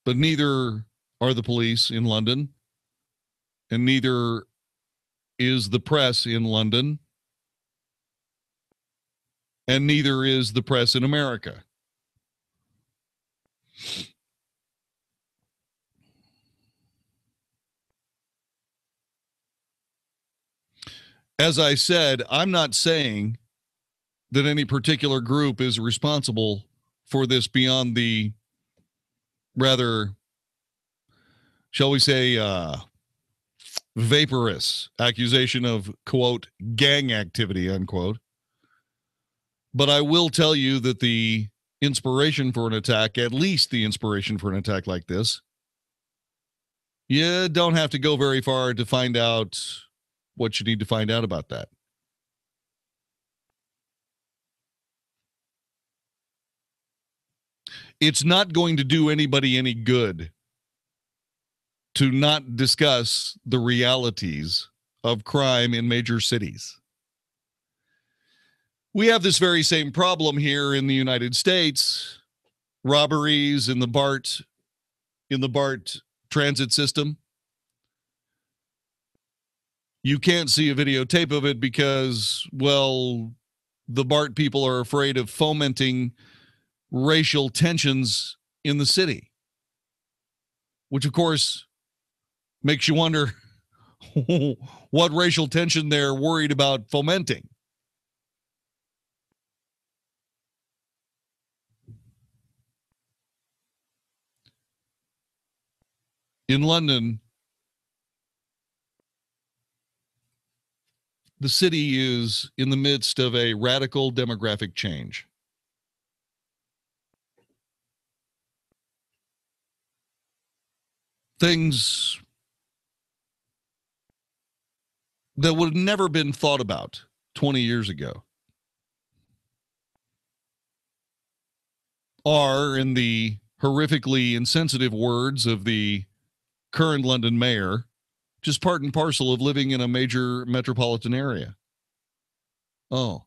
But neither are the police in London, and neither is the press in London, and neither is the press in America. As I said, I'm not saying that any particular group is responsible for this beyond the rather, shall we say, vaporous accusation of, quote, gang activity, unquote. But I will tell you that the inspiration for an attack, at least the inspiration for an attack like this, you don't have to go very far to find out what you need to find out about that. It's not going to do anybody any good to not discuss the realities of crime in major cities. We have this very same problem here in the United States. Robberies in the BART transit system. You can't see a videotape of it because, well, the BART people are afraid of fomenting racial tensions in the city, which of course makes you wonder what racial tension they're worried about fomenting. In London, the city is in the midst of a radical demographic change. Things that would have never been thought about 20 years ago are, in the horrifically insensitive words of the current London mayor, just part and parcel of living in a major metropolitan area. Oh,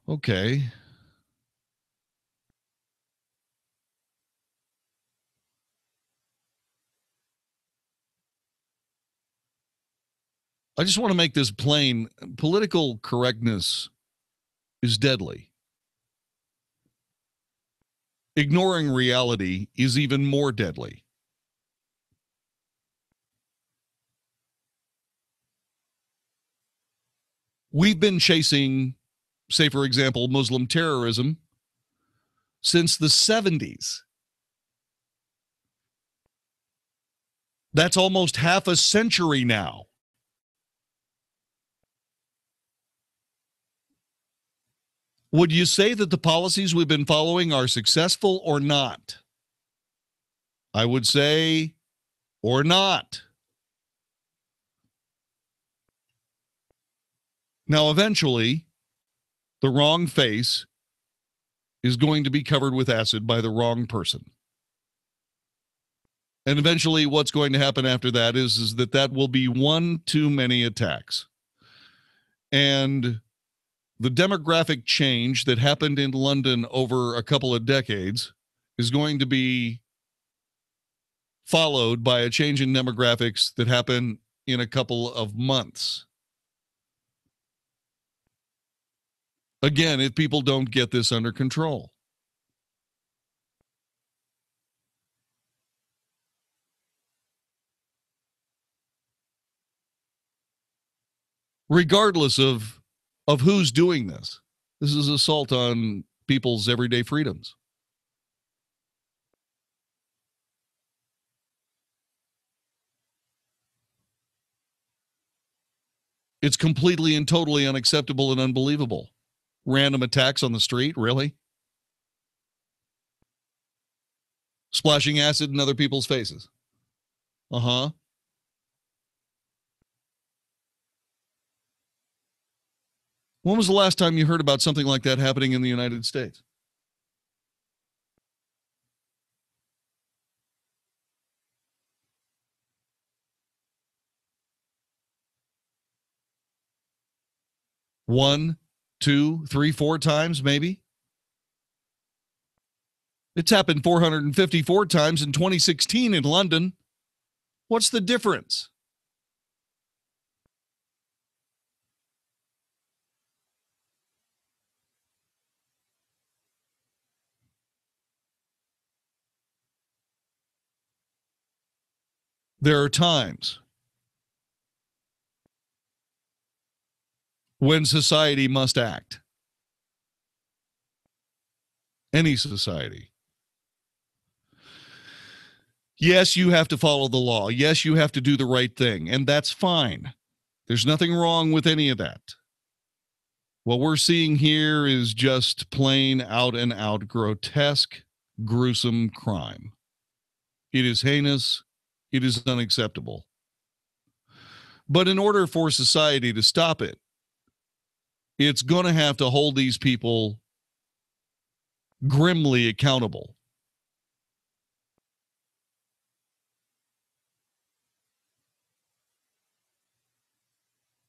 okay. I just want to make this plain. Political correctness is deadly. Ignoring reality is even more deadly. We've been chasing, say, for example, Muslim terrorism since the 70s. That's almost half a century now. Would you say that the policies we've been following are successful or not? I would say, or not. Now, eventually, the wrong face is going to be covered with acid by the wrong person. And eventually, what's going to happen after that is that will be one too many attacks. And the demographic change that happened in London over a couple of decades is going to be followed by a change in demographics that happen in a couple of months. Again, if people don't get this under control. Regardless of who's doing this, this is assault on people's everyday freedoms. It's completely and totally unacceptable and unbelievable. Random attacks on the street, really? Splashing acid in other people's faces. Uh-huh. When was the last time you heard about something like that happening in the United States? One, two, three, four times, maybe? It's happened 454 times in 2016 in London. What's the difference? There are times when society must act. Any society. Yes, you have to follow the law. Yes, you have to do the right thing, and that's fine. There's nothing wrong with any of that. What we're seeing here is just plain out and out grotesque, gruesome crime. It is heinous. It is unacceptable. But in order for society to stop it, it's going to have to hold these people grimly accountable.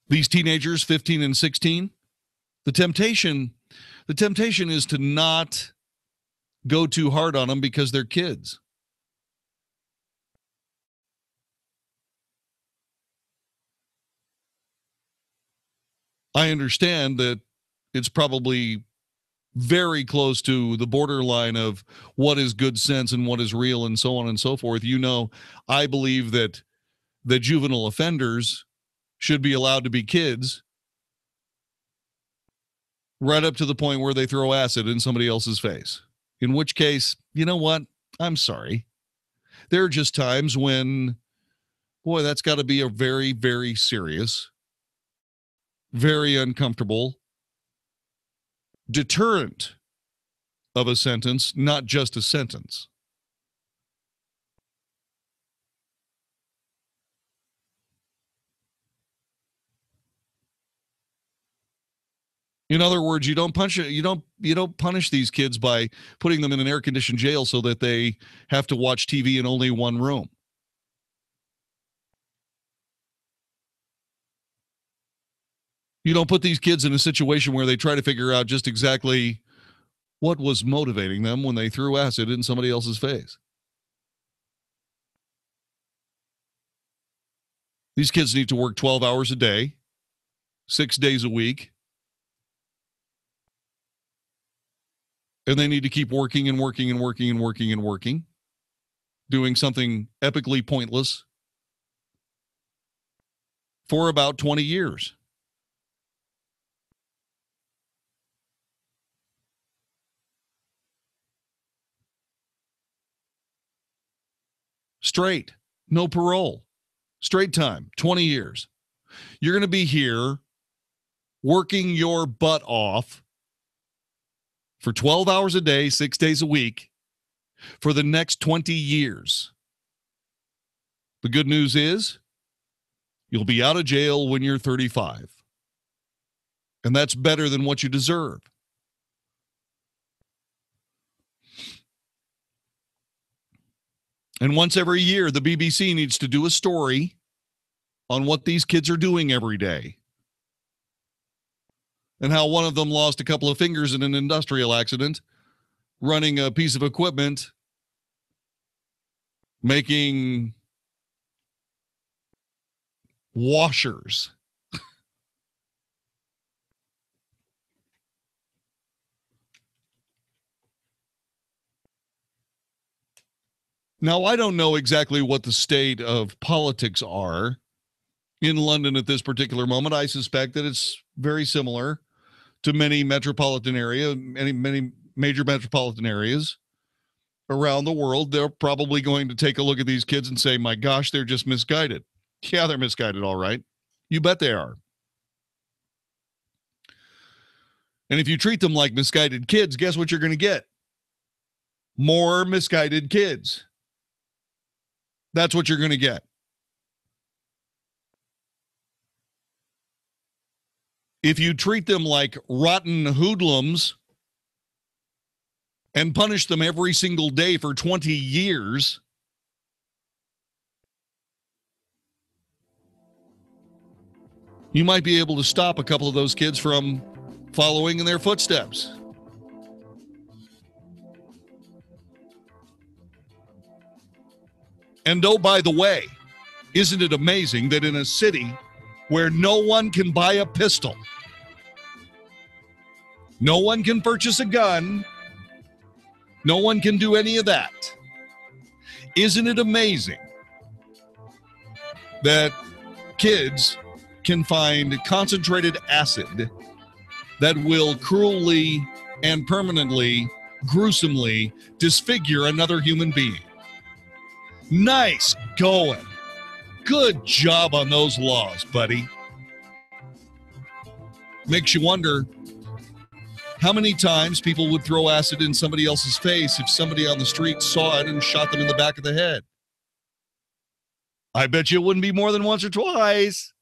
These teenagers, 15 and 16, the temptation is to not go too hard on them because they're kids. I understand that it's probably very close to the borderline of what is good sense and what is real and so on and so forth. You know, I believe that the juvenile offenders should be allowed to be kids right up to the point where they throw acid in somebody else's face. In which case, you know what? I'm sorry. There are just times when, boy, that's got to be a very, very serious, very uncomfortable deterrent of a sentence, not just a sentence. In other words, you don't punish these kids by putting them in an air-conditioned jail so that they have to watch TV in only one room. You don't put these kids in a situation where they try to figure out just exactly what was motivating them when they threw acid in somebody else's face. These kids need to work 12 hours a day, 6 days a week. And they need to keep working and working and working and working and working, doing something epically pointless for about 20 years. Straight, no parole, straight time, 20 years. You're going to be here working your butt off for 12 hours a day, 6 days a week, for the next 20 years. The good news is you'll be out of jail when you're 35. And that's better than what you deserve. And once every year, the BBC needs to do a story on what these kids are doing every day. And how one of them lost a couple of fingers in an industrial accident, running a piece of equipment, making washers. Now, I don't know exactly what the state of politics are in London at this particular moment. I suspect that it's very similar to many major metropolitan areas around the world. They're probably going to take a look at these kids and say, my gosh, they're just misguided. Yeah, they're misguided, all right. You bet they are. And if you treat them like misguided kids, guess what you're going to get? More misguided kids. That's what you're going to get. If you treat them like rotten hoodlums and punish them every single day for 20 years, you might be able to stop a couple of those kids from following in their footsteps. And oh, by the way, isn't it amazing that in a city where no one can buy a pistol, no one can purchase a gun, no one can do any of that, isn't it amazing that kids can find concentrated acid that will cruelly and permanently, gruesomely disfigure another human being? Nice going. Good job on those laws, buddy. Makes you wonder how many times people would throw acid in somebody else's face if somebody on the street saw it and shot them in the back of the head. I bet you it wouldn't be more than once or twice.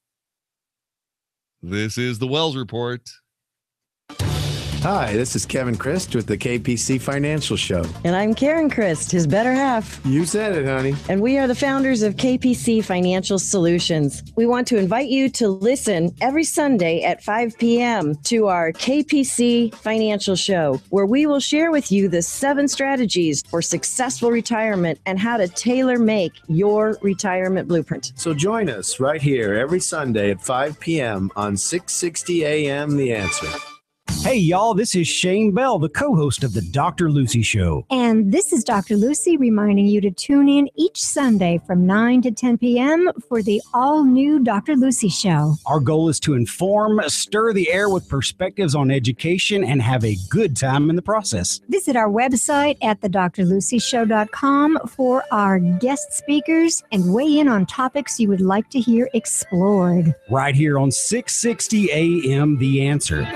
This is the Wells Report. Hi, this is Kevin Christ with the KPC Financial Show. And I'm Karen Christ, his better half. You said it, honey. And we are the founders of KPC Financial Solutions. We want to invite you to listen every Sunday at 5 p.m. to our KPC Financial Show, where we will share with you the 7 strategies for successful retirement and how to tailor-make your retirement blueprint. So join us right here every Sunday at 5 p.m. on 660 AM The Answer. Hey, y'all, this is Shane Bell, the co-host of the Dr. Lucy Show. And this is Dr. Lucy reminding you to tune in each Sunday from 9 to 10 p.m. for the all-new Dr. Lucy Show. Our goal is to inform, stir the air with perspectives on education, and have a good time in the process. Visit our website at thedrlucyshow.com for our guest speakers and weigh in on topics you would like to hear explored. Right here on 660 AM The Answer.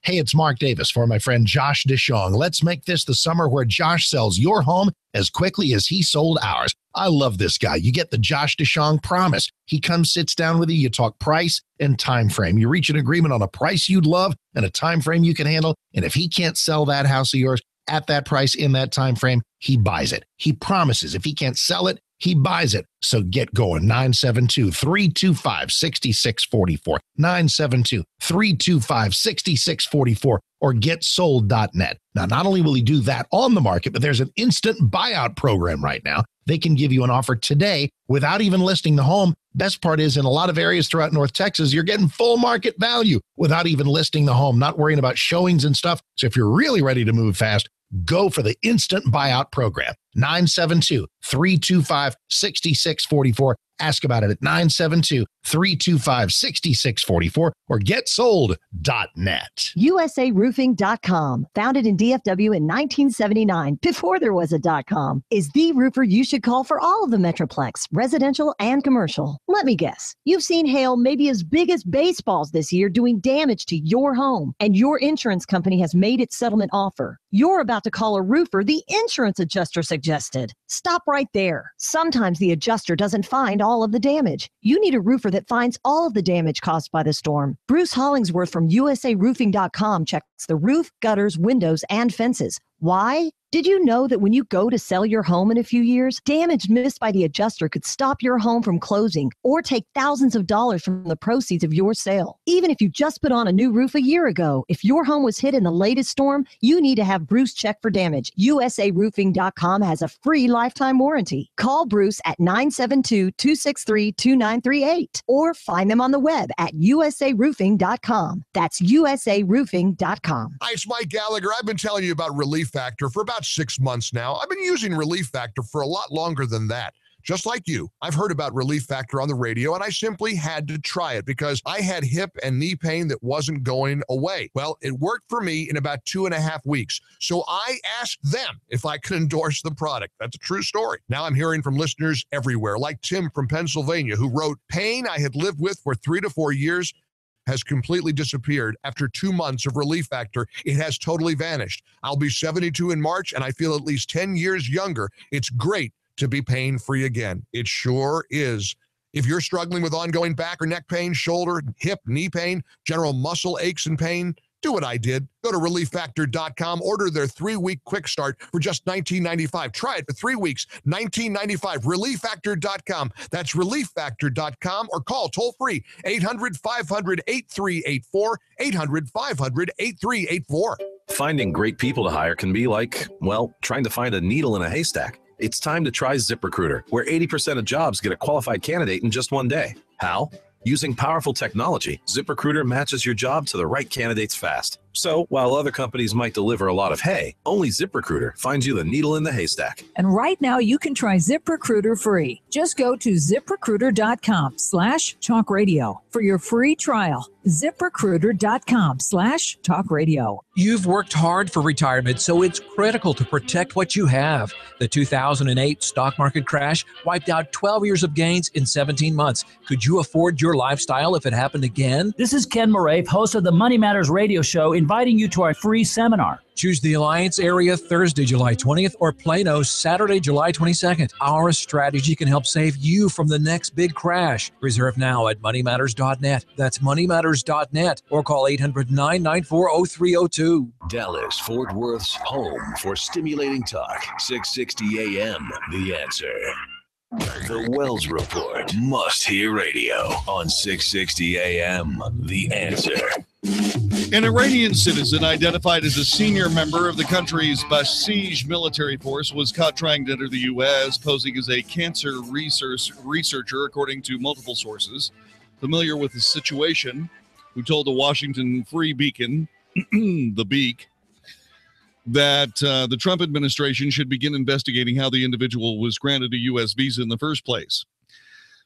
Hey, it's Mark Davis for my friend Josh DeShong. Let's make this the summer where Josh sells your home as quickly as he sold ours. I love this guy. You get the Josh DeShong promise. He comes, sits down with you, you talk price and time frame. You reach an agreement on a price you'd love and a time frame you can handle. And if he can't sell that house of yours at that price in that time frame, he buys it. He promises if he can't sell it, he buys it. So get going. 972-325-6644. 972-325-6644 or getsold.net. Now, not only will he do that on the market, but there's an instant buyout program right now. They can give you an offer today without even listing the home. Best part is in a lot of areas throughout North Texas, you're getting full market value without even listing the home, not worrying about showings and stuff. So if you're really ready to move fast, go for the instant buyout program. 972-325-6644. Ask about it at 972-325-6644 or getsold.net. USARoofing.com, founded in DFW in 1979, before there was a .com, is the roofer you should call for all of the Metroplex, residential and commercial. Let me guess, you've seen hail maybe as big as baseballs this year doing damage to your home, and your insurance company has made its settlement offer. You're about to call a roofer the insurance adjuster suggested. Stop right there. Sometimes the adjuster doesn't find all of the damage. You need a roofer that finds all of the damage caused by the storm. Bruce Hollingsworth from USARoofing.com checks the roof, gutters, windows, and fences. Why? Did you know that when you go to sell your home in a few years, damage missed by the adjuster could stop your home from closing or take thousands of dollars from the proceeds of your sale? Even if you just put on a new roof a year ago, if your home was hit in the latest storm, you need to have Bruce check for damage. USARoofing.com has a free lifetime warranty. Call Bruce at 972-263-2938 or find them on the web at USARoofing.com. That's USARoofing.com. Hi, it's Mike Gallagher. I've been telling you about Relief Factor for about 6 months now. I've been using Relief Factor for a lot longer than that. Just like you, I've heard about Relief Factor on the radio, and I simply had to try it because I had hip and knee pain that wasn't going away. Well, it worked for me in about 2.5 weeks. So I asked them if I could endorse the product. That's a true story. Now I'm hearing from listeners everywhere, like Tim from Pennsylvania, who wrote, "Pain I had lived with for 3 to 4 years has completely disappeared after 2 months of Relief Factor. It has totally vanished. I'll be 72 in March, and I feel at least 10 years younger. It's great to be pain-free again. It sure is. If you're struggling with ongoing back or neck pain, shoulder, hip, knee pain, general muscle aches and pain, do what I did. Go to ReliefFactor.com. Order their 3-week quick start for just $19.95. Try it for 3 weeks, $19.95. ReliefFactor.com. That's ReliefFactor.com, or call toll-free 800-500-8384, 800-500-8384. Finding great people to hire can be like, well, trying to find a needle in a haystack. It's time to try ZipRecruiter, where 80% of jobs get a qualified candidate in just one day. How? Using powerful technology, ZipRecruiter matches your job to the right candidates fast. So, while other companies might deliver a lot of hay, only ZipRecruiter finds you the needle in the haystack. And right now, you can try ZipRecruiter free. Just go to ZipRecruiter.com/talkradio for your free trial. ZipRecruiter.com/talkradio. You've worked hard for retirement, so it's critical to protect what you have. The 2008 stock market crash wiped out 12 years of gains in 17 months. Could you afford your lifestyle if it happened again? This is Ken Moraif, host of the Money Matters radio show, inviting you to our free seminar. Choose the Alliance area Thursday, July 20th, or Plano Saturday, July 22nd. Our strategy can help save you from the next big crash. Reserve now at moneymatters.net. That's moneymatters.net, or call 800-994-0302. Dallas, Fort Worth's home for stimulating talk. 660 AM, The Answer. The Wells Report, must-hear radio on 660 AM, The Answer. An Iranian citizen identified as a senior member of the country's Basij military force was caught trying to enter the U.S., posing as a cancer researcher, according to multiple sources familiar with the situation, who told the Washington Free Beacon, the Beak, that the Trump administration should begin investigating how the individual was granted a U.S. visa in the first place.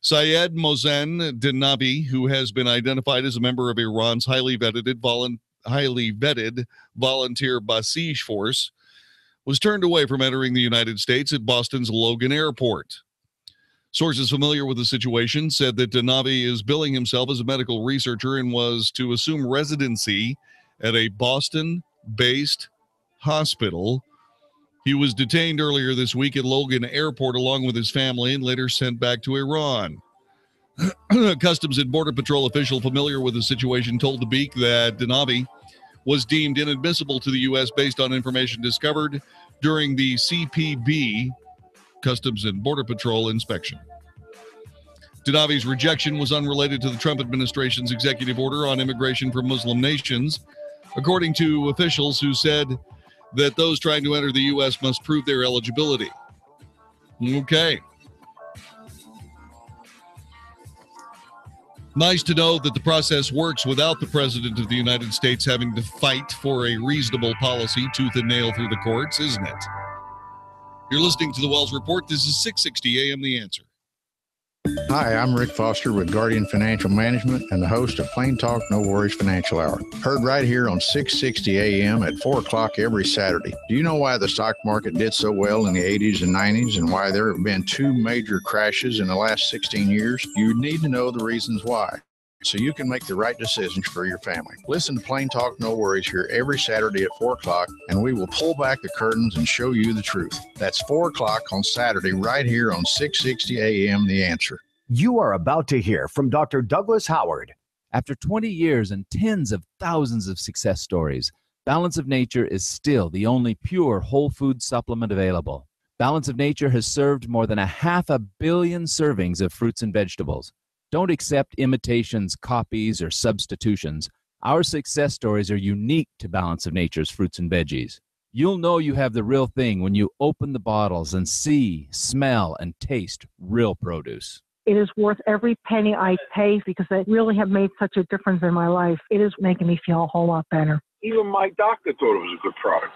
Syed Mohsen Dinabi, who has been identified as a member of Iran's highly vetted volunteer Basij force, was turned away from entering the United States at Boston's Logan Airport. Sources familiar with the situation said that Dinabi is billing himself as a medical researcher and was to assume residency at a Boston-based hospital. He was detained earlier this week at Logan Airport along with his family and later sent back to Iran. Customs and Border Patrol official familiar with the situation told the Beak that Dinabi was deemed inadmissible to the U.S. based on information discovered during the CPB, Customs and Border Patrol, inspection. Dinabi's rejection was unrelated to the Trump administration's executive order on immigration from Muslim nations, according to officials who said that those trying to enter the U.S. must prove their eligibility. Okay. Nice to know that the process works without the President of the United States having to fight for a reasonable policy tooth and nail through the courts, isn't it? You're listening to the Wells Report. This is 660 AM The Answer. Hi, I'm Rick Foster with Guardian Financial Management and the host of Plain Talk No Worries Financial Hour. Heard right here on 660 AM at 4 o'clock every Saturday. Do you know why the stock market did so well in the 80s and 90s and why there have been 2 major crashes in the last 16 years? You need to know the reasons why, so you can make the right decisions for your family. Listen to Plain Talk No Worries here every Saturday at 4 o'clock, and we will pull back the curtains and show you the truth. That's 4 o'clock on Saturday right here on 660 AM The Answer. You are about to hear from Dr. Douglas Howard. After 20 years and tens of thousands of success stories, Balance of Nature is still the only pure whole food supplement available. Balance of Nature has served more than 500 million servings of fruits and vegetables. Don't accept imitations, copies, or substitutions. Our success stories are unique to Balance of Nature's fruits and veggies. You'll know you have the real thing when you open the bottles and see, smell, and taste real produce. It is worth every penny I pay because they really have made such a difference in my life. It is making me feel a whole lot better. Even my doctor thought it was a good product.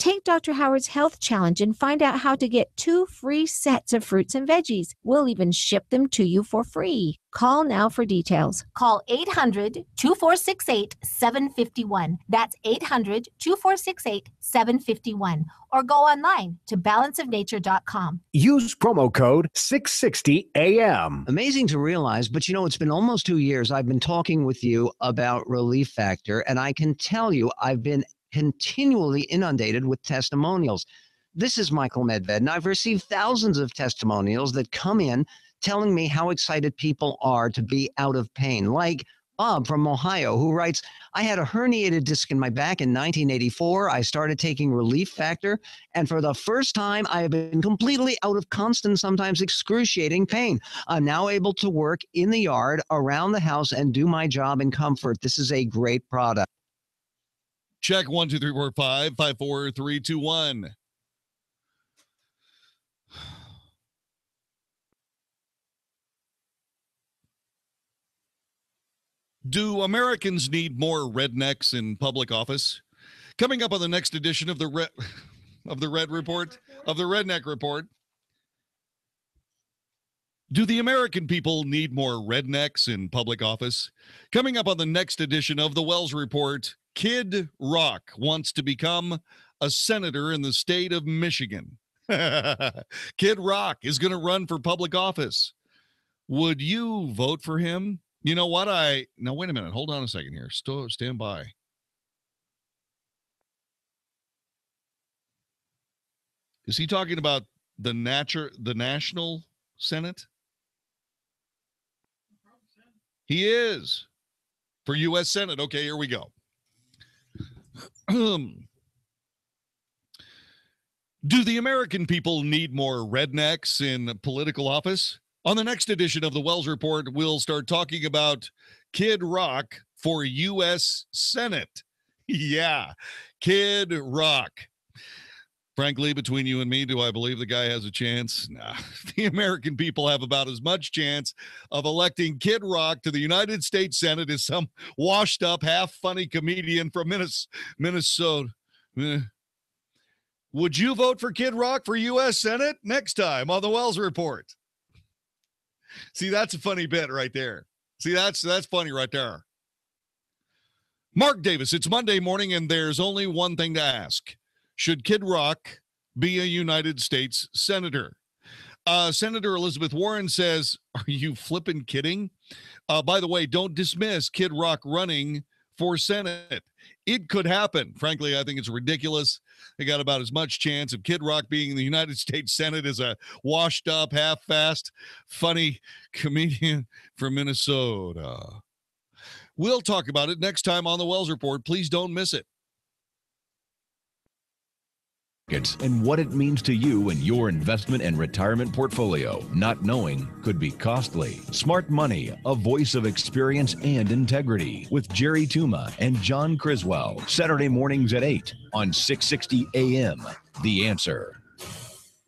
Take Dr. Howard's Health Challenge and find out how to get 2 free sets of fruits and veggies. We'll even ship them to you for free. Call now for details. Call 800-2468-751. That's 800-2468-751. Or go online to balanceofnature.com. Use promo code 660AM. Amazing to realize, but it's been almost 2 years I've been talking with you about Relief Factor, and I can tell you I've been continually inundated with testimonials. This is Michael Medved, and I've received thousands of testimonials that come in telling me how excited people are to be out of pain, like Bob from Ohio, who writes, I had a herniated disc in my back in 1984. I started taking Relief Factor, and for the first time, I have been completely out of constant, sometimes excruciating pain. I'm now able to work in the yard, around the house, and do my job in comfort. This is a great product. Check 1, 2, 3, 4, 5, 5, 4, 3, 2, 1. Do Americans need more rednecks in public office? Coming up on the next edition of the Redneck Report. Do the American people need more rednecks in public office? Coming up on the next edition of the Wells Report, Kid Rock wants to become a senator in the state of Michigan. Kid Rock is going to run for public office. Would you vote for him? You know what? Now, wait a minute. Hold on a second here. Stand by. Is he talking about the National Senate? He is. For U.S. Senate. Okay, here we go. Do the American people need more rednecks in political office? On the next edition of the Wells Report, we'll start talking about Kid Rock for U.S. Senate. Yeah, Kid Rock. Frankly, between you and me, do I believe the guy has a chance? Nah. The American people have about as much chance of electing Kid Rock to the United States Senate as some washed-up, half-funny comedian from Minnesota. Would you vote for Kid Rock for U.S. Senate? Next time on the Wells Report. See, that's a funny bit right there. See, that's funny right there. Mark Davis, it's Monday morning, and there's only one thing to ask. Should Kid Rock be a United States senator? Senator Elizabeth Warren says, are you flipping kidding? By the way, don't dismiss Kid Rock running for Senate. It could happen. Frankly, I think it's ridiculous. They got about as much chance of Kid Rock being in the United States Senate as a washed-up, half-fast, funny comedian from Minnesota. We'll talk about it next time on the Wells Report. Please don't miss it. And what it means to you and your investment and retirement portfolio. Not knowing could be costly. Smart Money, a voice of experience and integrity, with Jerry Tuma and John Criswell. Saturday mornings at 8 on 660 AM. The Answer.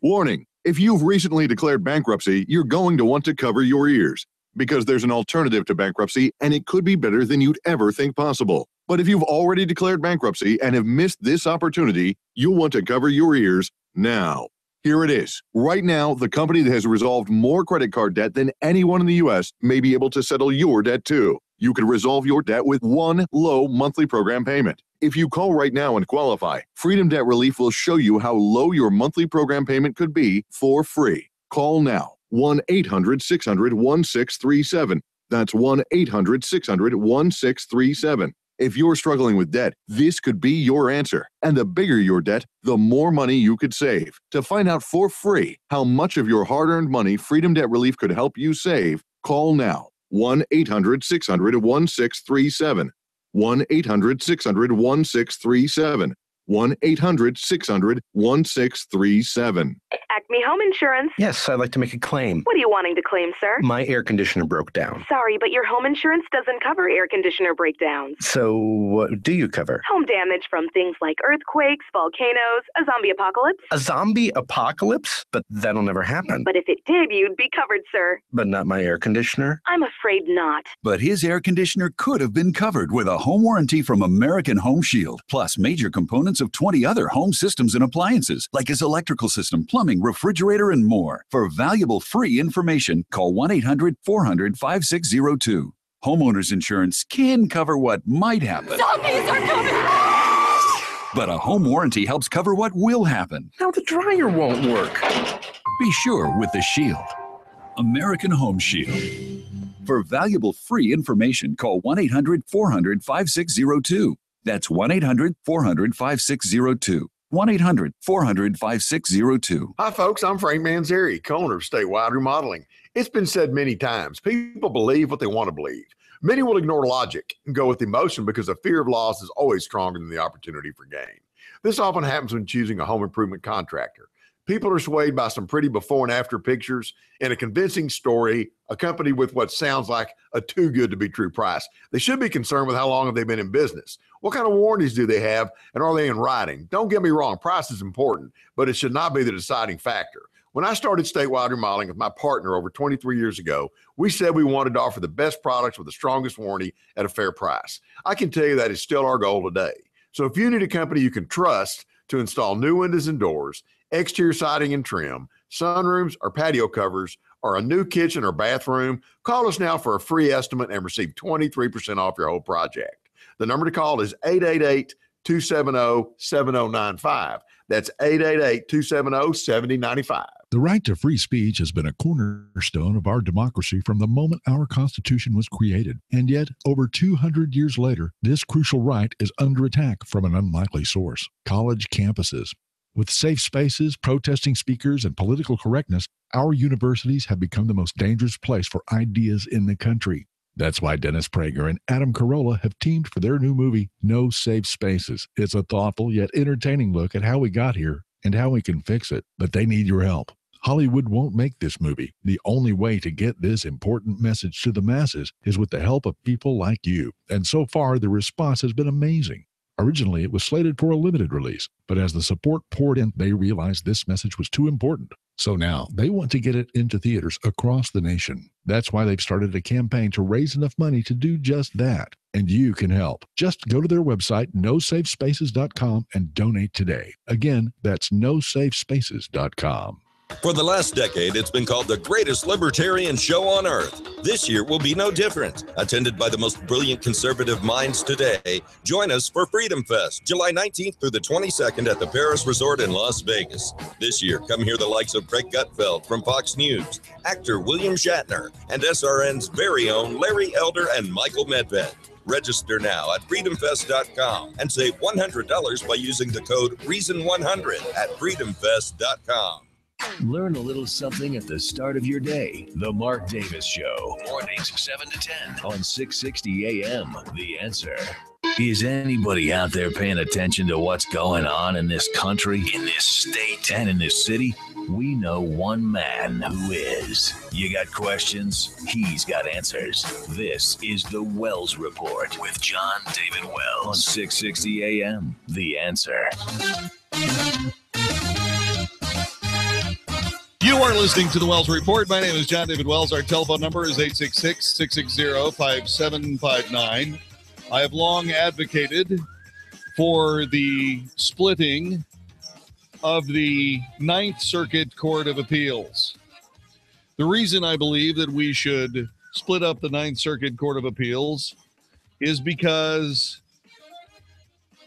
Warning: if you've recently declared bankruptcy, you're going to want to cover your ears, because there's an alternative to bankruptcy, and it could be better than you'd ever think possible. But if you've already declared bankruptcy and have missed this opportunity, you'll want to cover your ears now. Here it is. Right now, the company that has resolved more credit card debt than anyone in the U.S. may be able to settle your debt too. You could resolve your debt with one low monthly program payment. If you call right now and qualify, Freedom Debt Relief will show you how low your monthly program payment could be for free. Call now. 1-800-600-1637. That's 1-800-600-1637. If you're struggling with debt, this could be your answer. And the bigger your debt, the more money you could save. To find out for free how much of your hard-earned money Freedom Debt Relief could help you save, call now. 1-800-600-1637. 1-800-600-1637. 1-800-600-1637. Acme Home Insurance. Yes, I'd like to make a claim. What are you wanting to claim, sir? My air conditioner broke down. Sorry, but your home insurance doesn't cover air conditioner breakdowns. So what do you cover? Home damage from things like earthquakes, volcanoes, a zombie apocalypse. A zombie apocalypse? But that'll never happen. But if it did, you'd be covered, sir. But not my air conditioner? I'm afraid not. But his air conditioner could have been covered with a home warranty from American Home Shield, plus major components of 20 other home systems and appliances, like his electrical system, plumbing, refrigerator, and more. For valuable free information, call 1-800-400-5602. Homeowners insurance can cover what might happen. Zombies are coming! But a home warranty helps cover what will happen. Now the dryer won't work. Be sure with the Shield. American Home Shield. For valuable free information, call 1-800-400-5602. That's 1-800-400-5602. 1-800-400-5602. Hi, folks. I'm Frank Manzeri, co-owner of Statewide Remodeling. It's been said many times, people believe what they want to believe. Many will ignore logic and go with emotion because the fear of loss is always stronger than the opportunity for gain. This often happens when choosing a home improvement contractor. People are swayed by some pretty before and after pictures and a convincing story accompanied with what sounds like a too good to be true price. They should be concerned with how long have they been in business. What kind of warranties do they have, and are they in writing? Don't get me wrong, price is important, but it should not be the deciding factor. When I started Statewide Remodeling with my partner over 23 years ago, we said we wanted to offer the best products with the strongest warranty at a fair price. I can tell you that is still our goal today. So if you need a company you can trust to install new windows and doors, exterior siding and trim, sunrooms or patio covers, or a new kitchen or bathroom, call us now for a free estimate and receive 23% off your whole project. The number to call is 888-270-7095. That's 888-270-7095. The right to free speech has been a cornerstone of our democracy from the moment our Constitution was created. And yet, over 200 years later, this crucial right is under attack from an unlikely source: college campuses. With safe spaces, protesting speakers, and political correctness, our universities have become the most dangerous place for ideas in the country. That's why Dennis Prager and Adam Carolla have teamed for their new movie, No Safe Spaces. It's a thoughtful yet entertaining look at how we got here and how we can fix it. But they need your help. Hollywood won't make this movie. The only way to get this important message to the masses is with the help of people like you. And so far, the response has been amazing. Originally, it was slated for a limited release, but as the support poured in, they realized this message was too important. So now they want to get it into theaters across the nation. That's why they've started a campaign to raise enough money to do just that. And you can help. Just go to their website, nosafespaces.com, and donate today. Again, that's nosafespaces.com. For the last decade, it's been called the greatest libertarian show on earth. This year will be no different. Attended by the most brilliant conservative minds today, join us for Freedom Fest, July 19th through the 22nd at the Paris Resort in Las Vegas. This year, come hear the likes of Craig Gutfeld from Fox News, actor William Shatner, and SRN's very own Larry Elder and Michael Medved. Register now at freedomfest.com and save $100 by using the code REASON100 at freedomfest.com. Learn a little something at the start of your day. The Mark Davis Show. Mornings 7 to 10 on 660 AM. The Answer. Is anybody out there paying attention to what's going on in this country, in this state, and in this city? We know one man who is. You got questions? He's got answers. This is the Wells Report with John David Wells on 660 AM. The Answer. You are listening to the Wells Report. My name is John David Wells. Our telephone number is 866-660-5759. I have long advocated for the splitting of the Ninth Circuit Court of Appeals. The reason I believe that we should split up the Ninth Circuit Court of Appeals is because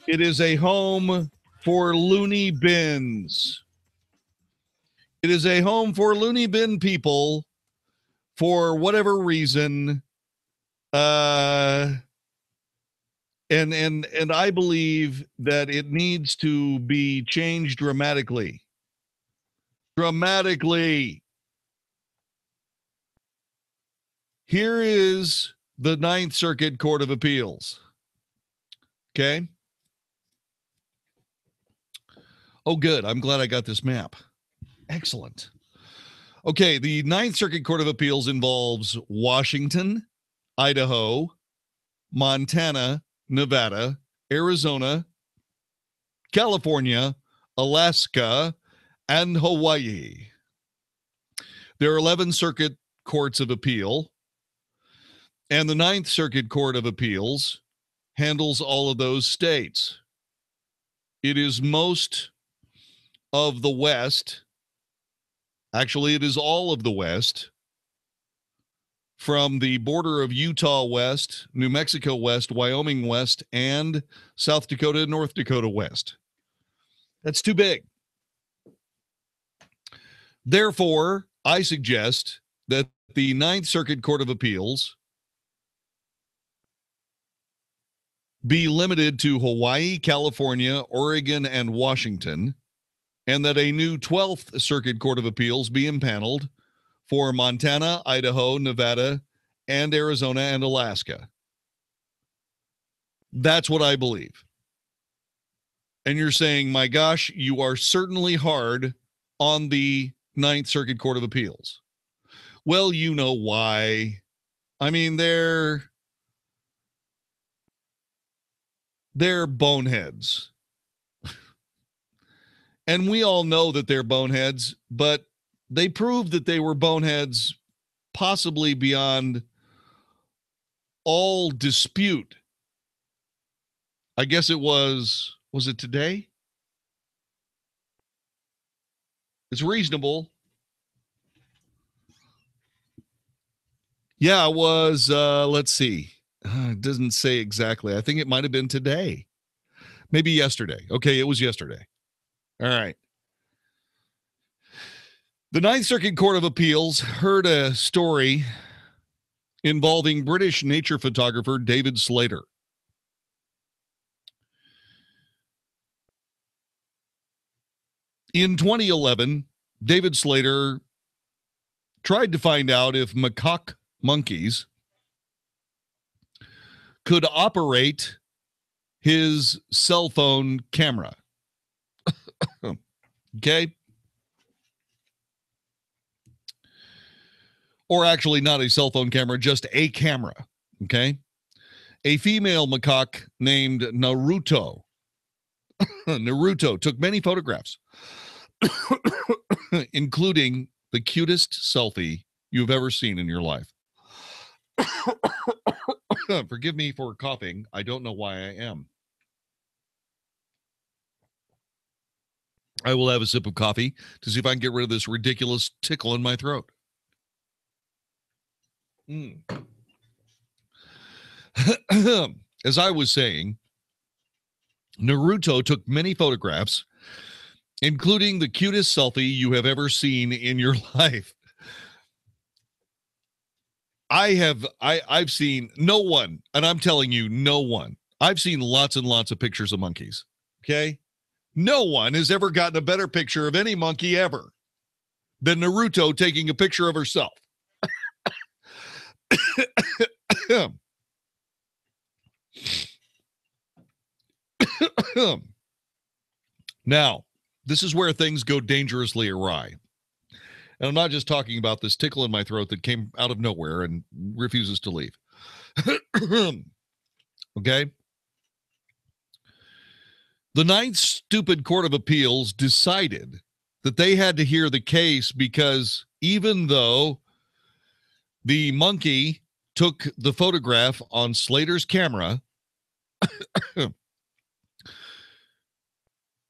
it is a home for loony bins. It is a home for loony bin people for whatever reason. And I believe that it needs to be changed dramatically. Dramatically. Here is the Ninth Circuit Court of Appeals. Okay. Oh, good. I'm glad I got this map. Excellent. Okay, the Ninth Circuit Court of Appeals involves Washington, Idaho, Montana, Nevada, Arizona, California, Alaska, and Hawaii. There are 11 circuit courts of appeal, and the Ninth Circuit Court of Appeals handles all of those states. It is most of the West. Actually, it is all of the West, from the border of Utah West, New Mexico West, Wyoming West, and South Dakota and North Dakota West. That's too big. Therefore, I suggest that the Ninth Circuit Court of Appeals be limited to Hawaii, California, Oregon, and Washington, and that a new 12th Circuit Court of Appeals be impaneled for Montana, Idaho, Nevada, and Arizona, and Alaska. That's what I believe. And you're saying, my gosh, you are certainly hard on the Ninth Circuit Court of Appeals. Well, you know why. I mean, they're boneheads. And we all know that they're boneheads, but they proved that they were boneheads possibly beyond all dispute. I guess it was it today? It's reasonable. Yeah, it was, let's see. It doesn't say exactly. I think it might have been today. Maybe yesterday. Okay, it was yesterday. All right. The Ninth Circuit Court of Appeals heard a story involving British nature photographer David Slater. In 2011, David Slater tried to find out if macaque monkeys could operate his cell phone camera. Okay? Or actually not a cell phone camera, just a camera. Okay? A female macaque named Naruto. Naruto took many photographs, including the cutest selfie you've ever seen in your life. Forgive me for coughing. I don't know why I am. I will have a sip of coffee to see if I can get rid of this ridiculous tickle in my throat. As I was saying, Naruto took many photographs, including the cutest selfie you have ever seen in your life. I've seen no one, and I'm telling you, no one. I've seen lots and lots of pictures of monkeys. Okay? No one has ever gotten a better picture of any monkey ever than Naruto taking a picture of herself. Now, this is where things go dangerously awry. And I'm not just talking about this tickle in my throat that came out of nowhere and refuses to leave. Okay? The Ninth Stupid Court of Appeals decided that they had to hear the case because even though the monkey took the photograph on Slater's camera,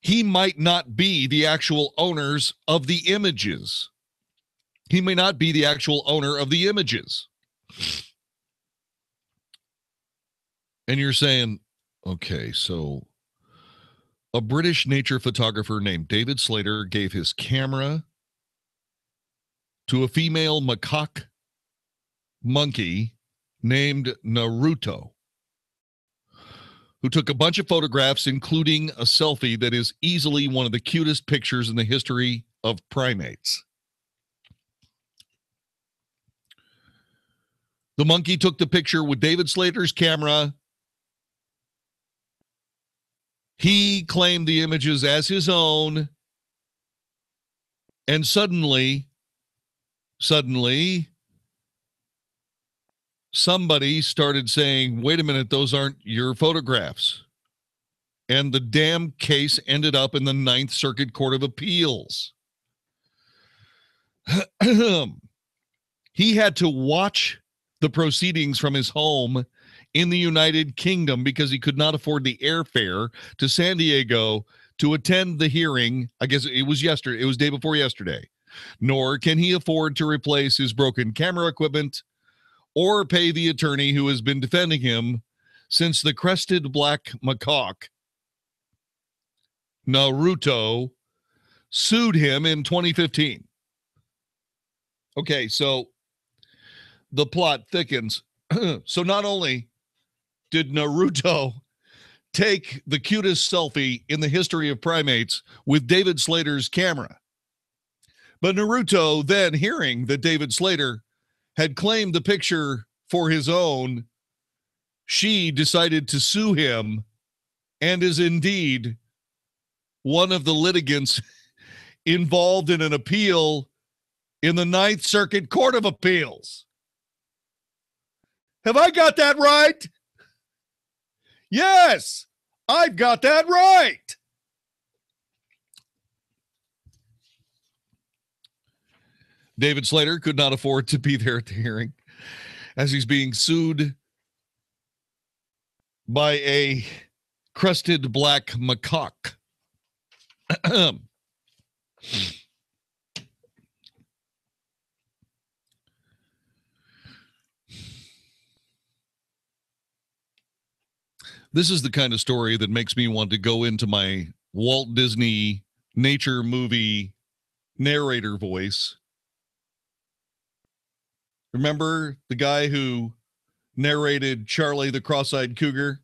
he might not be the actual owners of the images. He may not be the actual owner of the images. And you're saying, okay, so a British nature photographer named David Slater gave his camera to a female macaque monkey named Naruto, who took a bunch of photographs, including a selfie that is easily one of the cutest pictures in the history of primates. The monkey took the picture with David Slater's camera. He claimed the images as his own. And suddenly, somebody started saying, wait a minute, those aren't your photographs. And the damn case ended up in the Ninth Circuit Court of Appeals. He had to watch the proceedings from his home in the United Kingdom because he could not afford the airfare to San Diego to attend the hearing. I guess it was yesterday. It was day before yesterday. Nor can he afford to replace his broken camera equipment or pay the attorney who has been defending him since the crested black macaque, Naruto, sued him in 2015. Okay, so the plot thickens. So not only did Naruto take the cutest selfie in the history of primates with David Slater's camera, but Naruto, then hearing that David Slater had claimed the picture for his own, she decided to sue him and is indeed one of the litigants involved in an appeal in the Ninth Circuit Court of Appeals. Have I got that right? Yes, I've got that right. David Slater could not afford to be there at the hearing as he's being sued by a crested black macaque. This is the kind of story that makes me want to go into my Walt Disney nature movie narrator voice. Remember the guy who narrated Charlie the Cross-Eyed Cougar?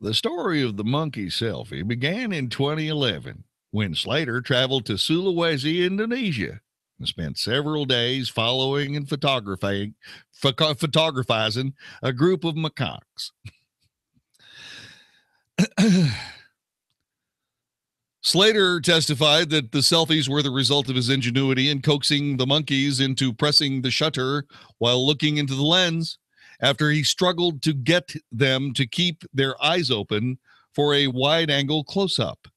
The story of the monkey selfie began in 2011 when Slater traveled to Sulawesi, Indonesia, and spent several days following and photographizing a group of macaques. Slater testified that the selfies were the result of his ingenuity in coaxing the monkeys into pressing the shutter while looking into the lens after he struggled to get them to keep their eyes open for a wide-angle close-up.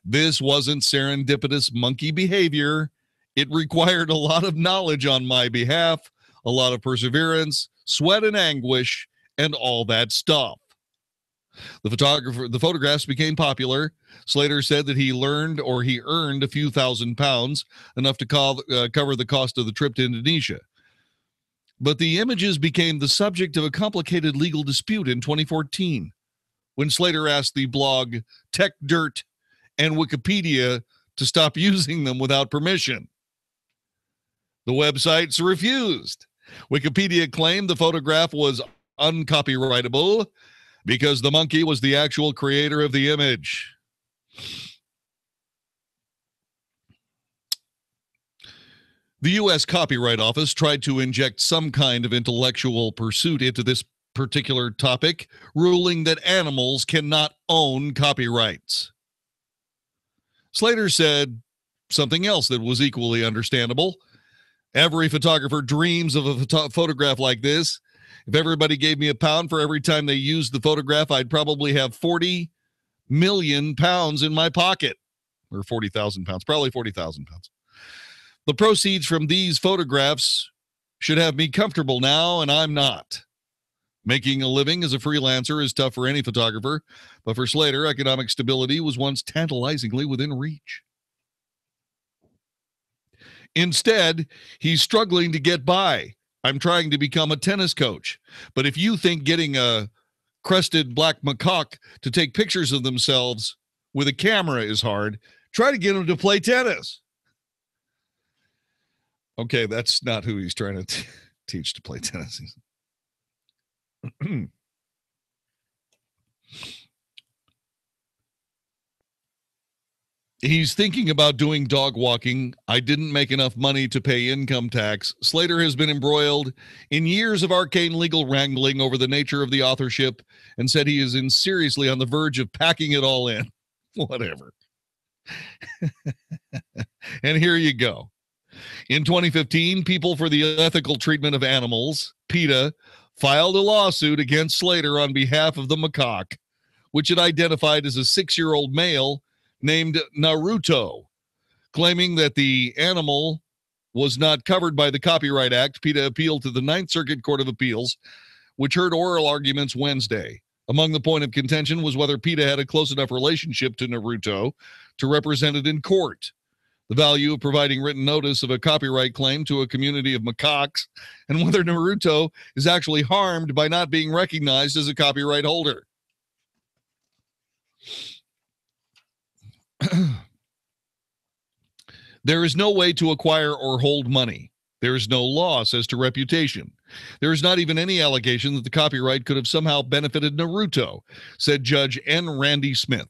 This wasn't serendipitous monkey behavior. It required a lot of knowledge on my behalf, a lot of perseverance, sweat and anguish, and all that stuff. The photographs became popular. Slater said that he earned a few £1,000s, enough to cover the cost of the trip to Indonesia. But the images became the subject of a complicated legal dispute in 2014 when Slater asked the blog Tech Dirt and Wikipedia to stop using them without permission. The websites refused. Wikipedia claimed the photograph was uncopyrightable because the monkey was the actual creator of the image. The U.S. Copyright Office tried to inject some kind of intellectual pursuit into this particular topic, ruling that animals cannot own copyrights. Slater said something else that was equally understandable. Every photographer dreams of a photograph like this. If everybody gave me £1 for every time they used the photograph, I'd probably have 40 million pounds in my pocket. Or 40,000 pounds, probably 40,000 pounds. The proceeds from these photographs should have me comfortable now, and I'm not. Making a living as a freelancer is tough for any photographer, but for Slater, economic stability was once tantalizingly within reach. Instead, he's struggling to get by. I'm trying to become a tennis coach. But if you think getting a crested black macaque to take pictures of themselves with a camera is hard, try to get them to play tennis. Okay, that's not who he's trying to teach to play tennis. He's thinking about doing dog walking. I didn't make enough money to pay income tax. Slater has been embroiled in years of arcane legal wrangling over the nature of the authorship and said he is seriously on the verge of packing it all in. Whatever. And here you go. In 2015, People for the Ethical Treatment of Animals, PETA, filed a lawsuit against Slater on behalf of the macaque, which it identified as a 6-year-old male named Naruto. Claiming that the animal was not covered by the Copyright Act, PETA appealed to the Ninth Circuit Court of Appeals, which heard oral arguments Wednesday. Among the point of contention was whether PETA had a close enough relationship to Naruto to represent it in court, the value of providing written notice of a copyright claim to a community of macaques, and whether Naruto is actually harmed by not being recognized as a copyright holder. There is no way to acquire or hold money. There is no loss as to reputation. There is not even any allegation that the copyright could have somehow benefited Naruto, said Judge N. Randy Smith.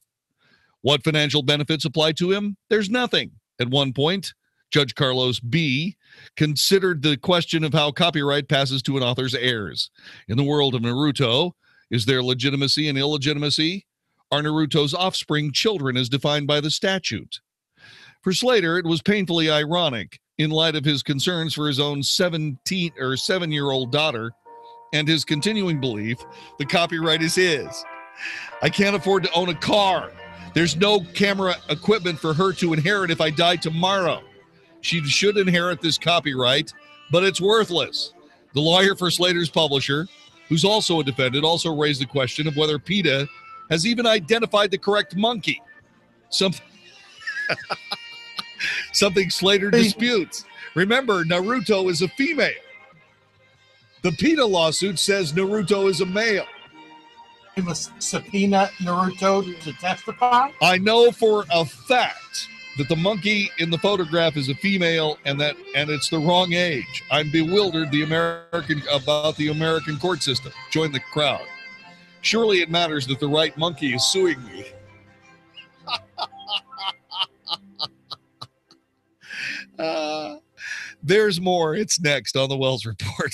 What financial benefits apply to him? There's nothing. At one point, Judge Carlos B. considered the question of how copyright passes to an author's heirs. In the world of Naruto, is there legitimacy and illegitimacy? Are Naruto's offspring children as defined by the statute? For Slater, it was painfully ironic in light of his concerns for his own 7-year-old daughter and his continuing belief the copyright is his. I can't afford to own a car. There's no camera equipment for her to inherit if I die tomorrow. She should inherit this copyright, but it's worthless. The lawyer for Slater's publisher, who's also a defendant, also raised the question of whether PETA has even identified the correct monkey. Something Slater disputes. Remember, Naruto is a female. The PETA lawsuit says Naruto is a male. You must subpoena Naruto to testify? I know for a fact that the monkey in the photograph is a female and it's the wrong age. I'm bewildered about the American court system. Join the crowd. Surely it matters that the right monkey is suing me. There's more. It's next on the Wells Report.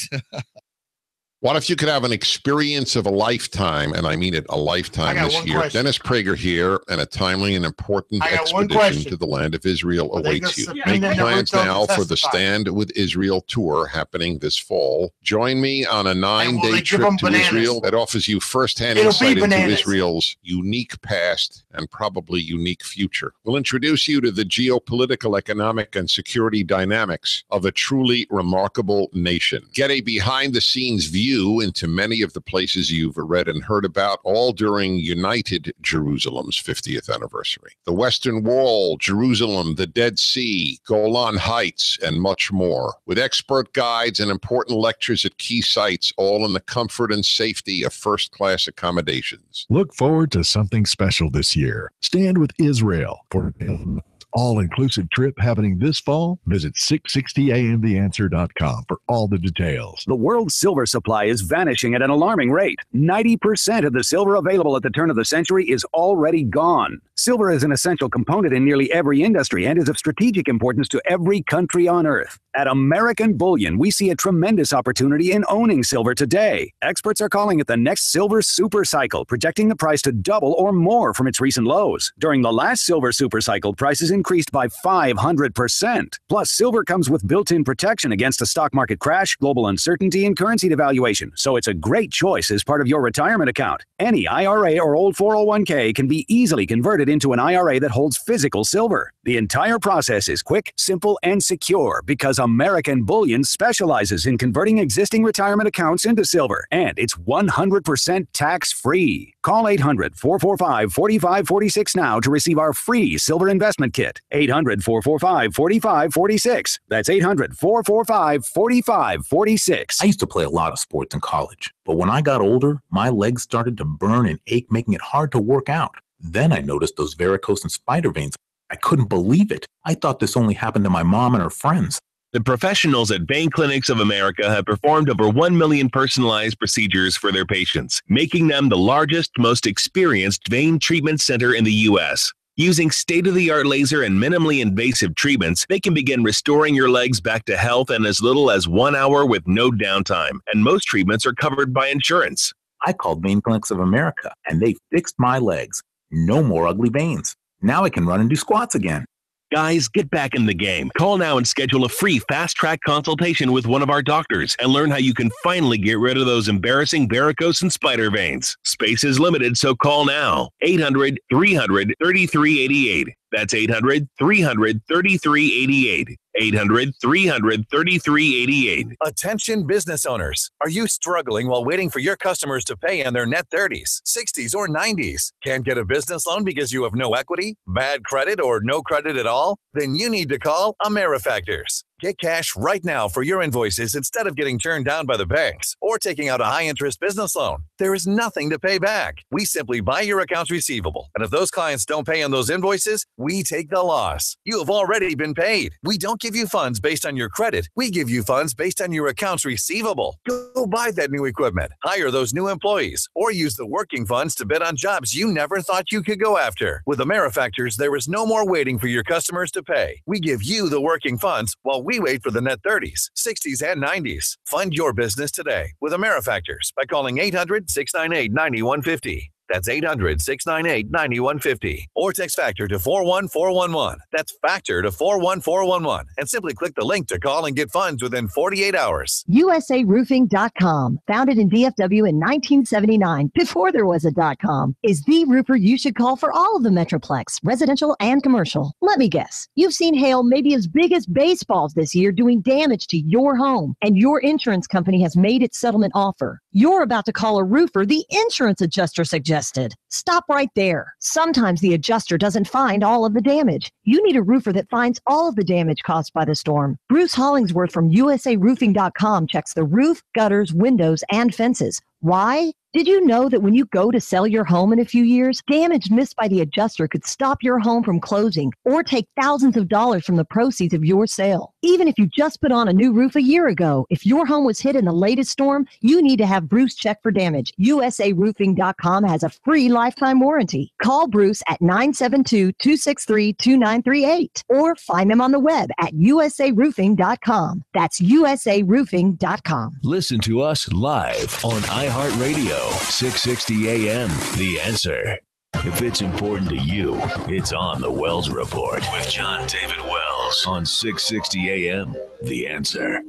What if you could have an experience of a lifetime, and I mean it, a lifetime this year? Question. Dennis Prager here, and a timely and important expedition to the land of Israel awaits you. Make plans now for the Stand with Israel tour happening this fall. Join me on a 9-day trip to Israel that offers you firsthand insight into Israel's unique past and probably unique future. We'll introduce you to the geopolitical, economic, and security dynamics of a truly remarkable nation. Get a behind-the-scenes view into many of the places you've read and heard about, all during United Jerusalem's 50th anniversary. The Western Wall, Jerusalem, the Dead Sea, Golan Heights, and much more. With expert guides and important lectures at key sites, all in the comfort and safety of first-class accommodations. Look forward to something special this year. Stand with Israel for an all-inclusive trip happening this fall. Visit 660amtheanswer.com for all the details. The world's silver supply is vanishing at an alarming rate. 90% of the silver available at the turn of the century is already gone. Silver is an essential component in nearly every industry and is of strategic importance to every country on Earth. At American Bullion, we see a tremendous opportunity in owning silver today. Experts are calling it the next silver super cycle, projecting the price to double or more from its recent lows. During the last silver super cycle, prices increased by 500%. Plus, silver comes with built-in protection against a stock market crash, global uncertainty, and currency devaluation, so it's a great choice as part of your retirement account. Any IRA or old 401k can be easily converted into an IRA that holds physical silver. The entire process is quick, simple, and secure because American Bullion specializes in converting existing retirement accounts into silver, and it's 100% tax-free. Call 800-445-4546 now to receive our free silver investment kit. 800-445-4546. That's 800-445-4546. I used to play a lot of sports in college, but when I got older, my legs started to burn and ache, making it hard to work out. Then I noticed those varicose and spider veins. I couldn't believe it. I thought this only happened to my mom and her friends. The professionals at Vein Clinics of America have performed over 1 million personalized procedures for their patients, making them the largest, most experienced vein treatment center in the U.S. Using state-of-the-art laser and minimally invasive treatments, they can begin restoring your legs back to health in as little as 1 hour with no downtime, and most treatments are covered by insurance. I called Vein Clinics of America, and they fixed my legs. No more ugly veins. Now I can run and do squats again. Guys, get back in the game. Call now and schedule a free fast-track consultation with one of our doctors and learn how you can finally get rid of those embarrassing varicose and spider veins. Space is limited, so call now. 800-300-3388. That's 800-300-3388. 800-300-3388. Attention business owners. Are you struggling while waiting for your customers to pay in their net 30s, 60s, or 90s? Can't get a business loan because you have no equity, bad credit, or no credit at all? Then you need to call AmeriFactors. Get cash right now for your invoices instead of getting turned down by the banks or taking out a high-interest business loan. There is nothing to pay back. We simply buy your accounts receivable, and if those clients don't pay on those invoices, we take the loss. You have already been paid. We don't give you funds based on your credit. We give you funds based on your accounts receivable. Go buy that new equipment, hire those new employees, or use the working funds to bid on jobs you never thought you could go after. With AmeriFactors, there is no more waiting for your customers to pay. We give you the working funds while we wait for the net 30s, 60s, and 90s. Fund your business today with AmeriFactors by calling 800-698-9150. That's 800-698-9150. Or text FACTOR to 41411. That's FACTOR to 41411. And simply click the link to call and get funds within 48 hours. USARoofing.com, founded in DFW in 1979, before there was a .com, is the roofer you should call for all of the Metroplex, residential and commercial. Let me guess. You've seen hail maybe as big as baseballs this year doing damage to your home, and your insurance company has made its settlement offer. You're about to call a roofer the insurance adjuster suggested. Stop right there. Sometimes the adjuster doesn't find all of the damage. You need a roofer that finds all of the damage caused by the storm. Bruce Hollingsworth from USARoofing.com checks the roof, gutters, windows, and fences. Why? Did you know that when you go to sell your home in a few years, damage missed by the adjuster could stop your home from closing or take thousands of dollars from the proceeds of your sale? Even if you just put on a new roof a year ago, if your home was hit in the latest storm, you need to have Bruce check for damage. USARoofing.com has a free lifetime warranty. Call Bruce at 972-263-2938 or find them on the web at USARoofing.com. That's USARoofing.com. Listen to us live on iHeartRadio, 660 AM. The Answer. If it's important to you, it's on the Wells Report with John David Wells on 660 AM. The Answer.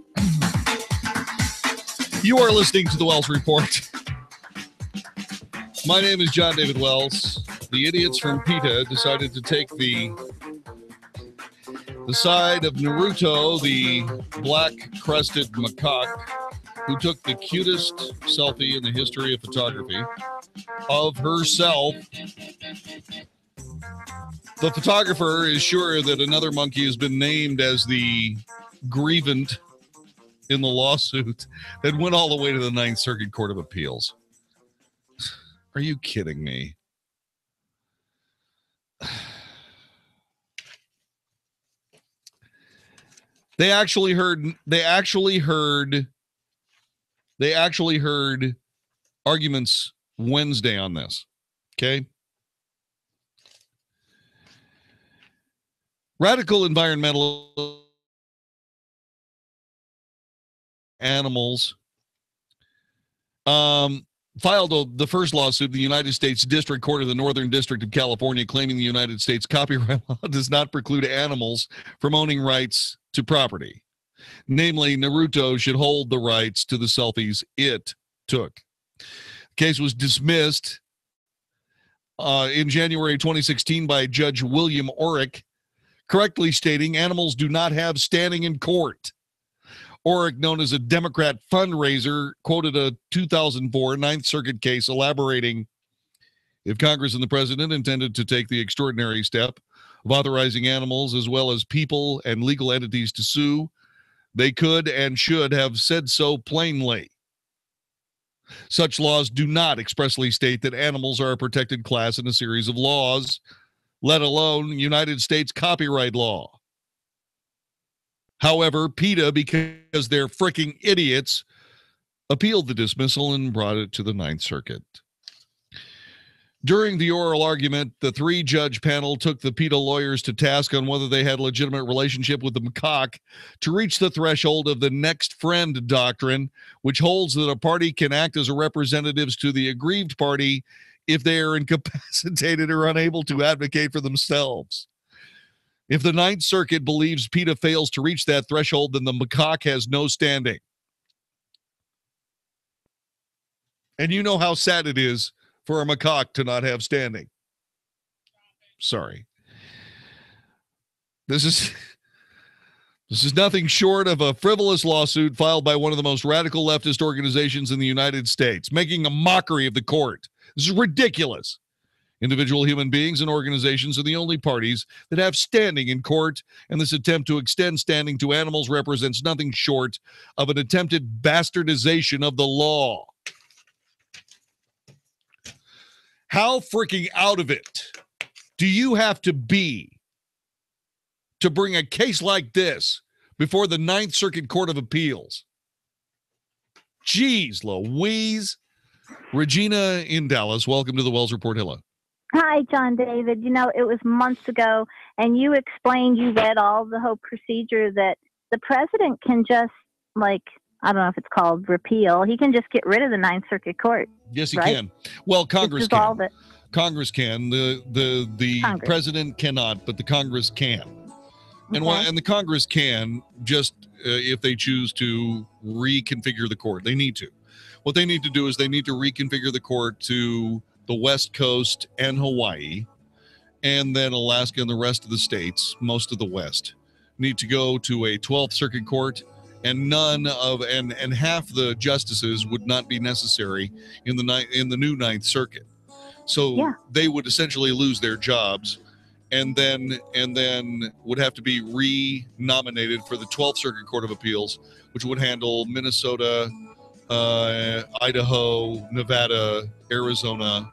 You are listening to the Wells Report. My name is John David Wells. The idiots from PETA decided to take the side of Naruto, the black-crested macaque, who took the cutest selfie in the history of photography of herself. The photographer is sure that another monkey has been named as the grievant in the lawsuit that went all the way to the Ninth Circuit Court of Appeals. Are you kidding me? They actually heard arguments Wednesday on this. Okay. Radical environmental animals filed the first lawsuit in the United States District Court of the Northern District of California, claiming the United States copyright law does not preclude animals from owning rights to property. Namely, Naruto should hold the rights to the selfies it took. The case was dismissed in January 2016 by Judge William Orrick, correctly stating animals do not have standing in court. Orrick, known as a Democrat fundraiser, quoted a 2004 Ninth Circuit case elaborating, if Congress and the president intended to take the extraordinary step of authorizing animals as well as people and legal entities to sue, they could and should have said so plainly. Such laws do not expressly state that animals are a protected class in a series of laws, let alone United States copyright law. However, PETA, because they're freaking idiots, appealed the dismissal and brought it to the Ninth Circuit. During the oral argument, the three-judge panel took the PETA lawyers to task on whether they had a legitimate relationship with the macaque to reach the threshold of the next friend doctrine, which holds that a party can act as a representatives to the aggrieved party if they are incapacitated or unable to advocate for themselves. If the Ninth Circuit believes PETA fails to reach that threshold, then the macaque has no standing. And you know how sad it is for a macaque to not have standing. Sorry. This is nothing short of a frivolous lawsuit filed by one of the most radical leftist organizations in the United States, making a mockery of the court. This is ridiculous. Individual human beings and organizations are the only parties that have standing in court, and this attempt to extend standing to animals represents nothing short of an attempted bastardization of the law. How freaking out of it do you have to be to bring a case like this before the Ninth Circuit Court of Appeals? Jeez Louise. Regina in Dallas, welcome to the Wells Report. Hello. Hi, John David. You know, it was months ago, and you explained, you read all the whole procedure that the president can just, like, I don't know if it's called repeal. He can just get rid of the Ninth Circuit Court. Yes, he right? can. Well, Congress dissolve can. It. Congress can. The Congress. president cannot, but the Congress can. And and the Congress can just, if they choose to reconfigure the court, they need to. What they need to do is they need to reconfigure the court to the West Coast and Hawaii, and then Alaska and the rest of the states, most of the West, need to go to a 12th Circuit Court, and and half the justices would not be necessary in the new Ninth Circuit. So they would essentially lose their jobs, and then would have to be re-nominated for the 12th Circuit Court of Appeals, which would handle Minnesota, Idaho, Nevada, Arizona,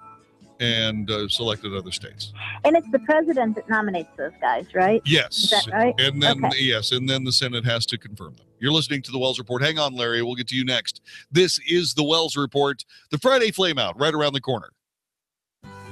and selected other states. And it's the president that nominates those guys, right? Yes. Is that right? And then okay. and then the Senate has to confirm them. You're listening to the Wells Report. Hang on, Larry. We'll get to you next. This is the Wells Report. The Friday Flameout right around the corner.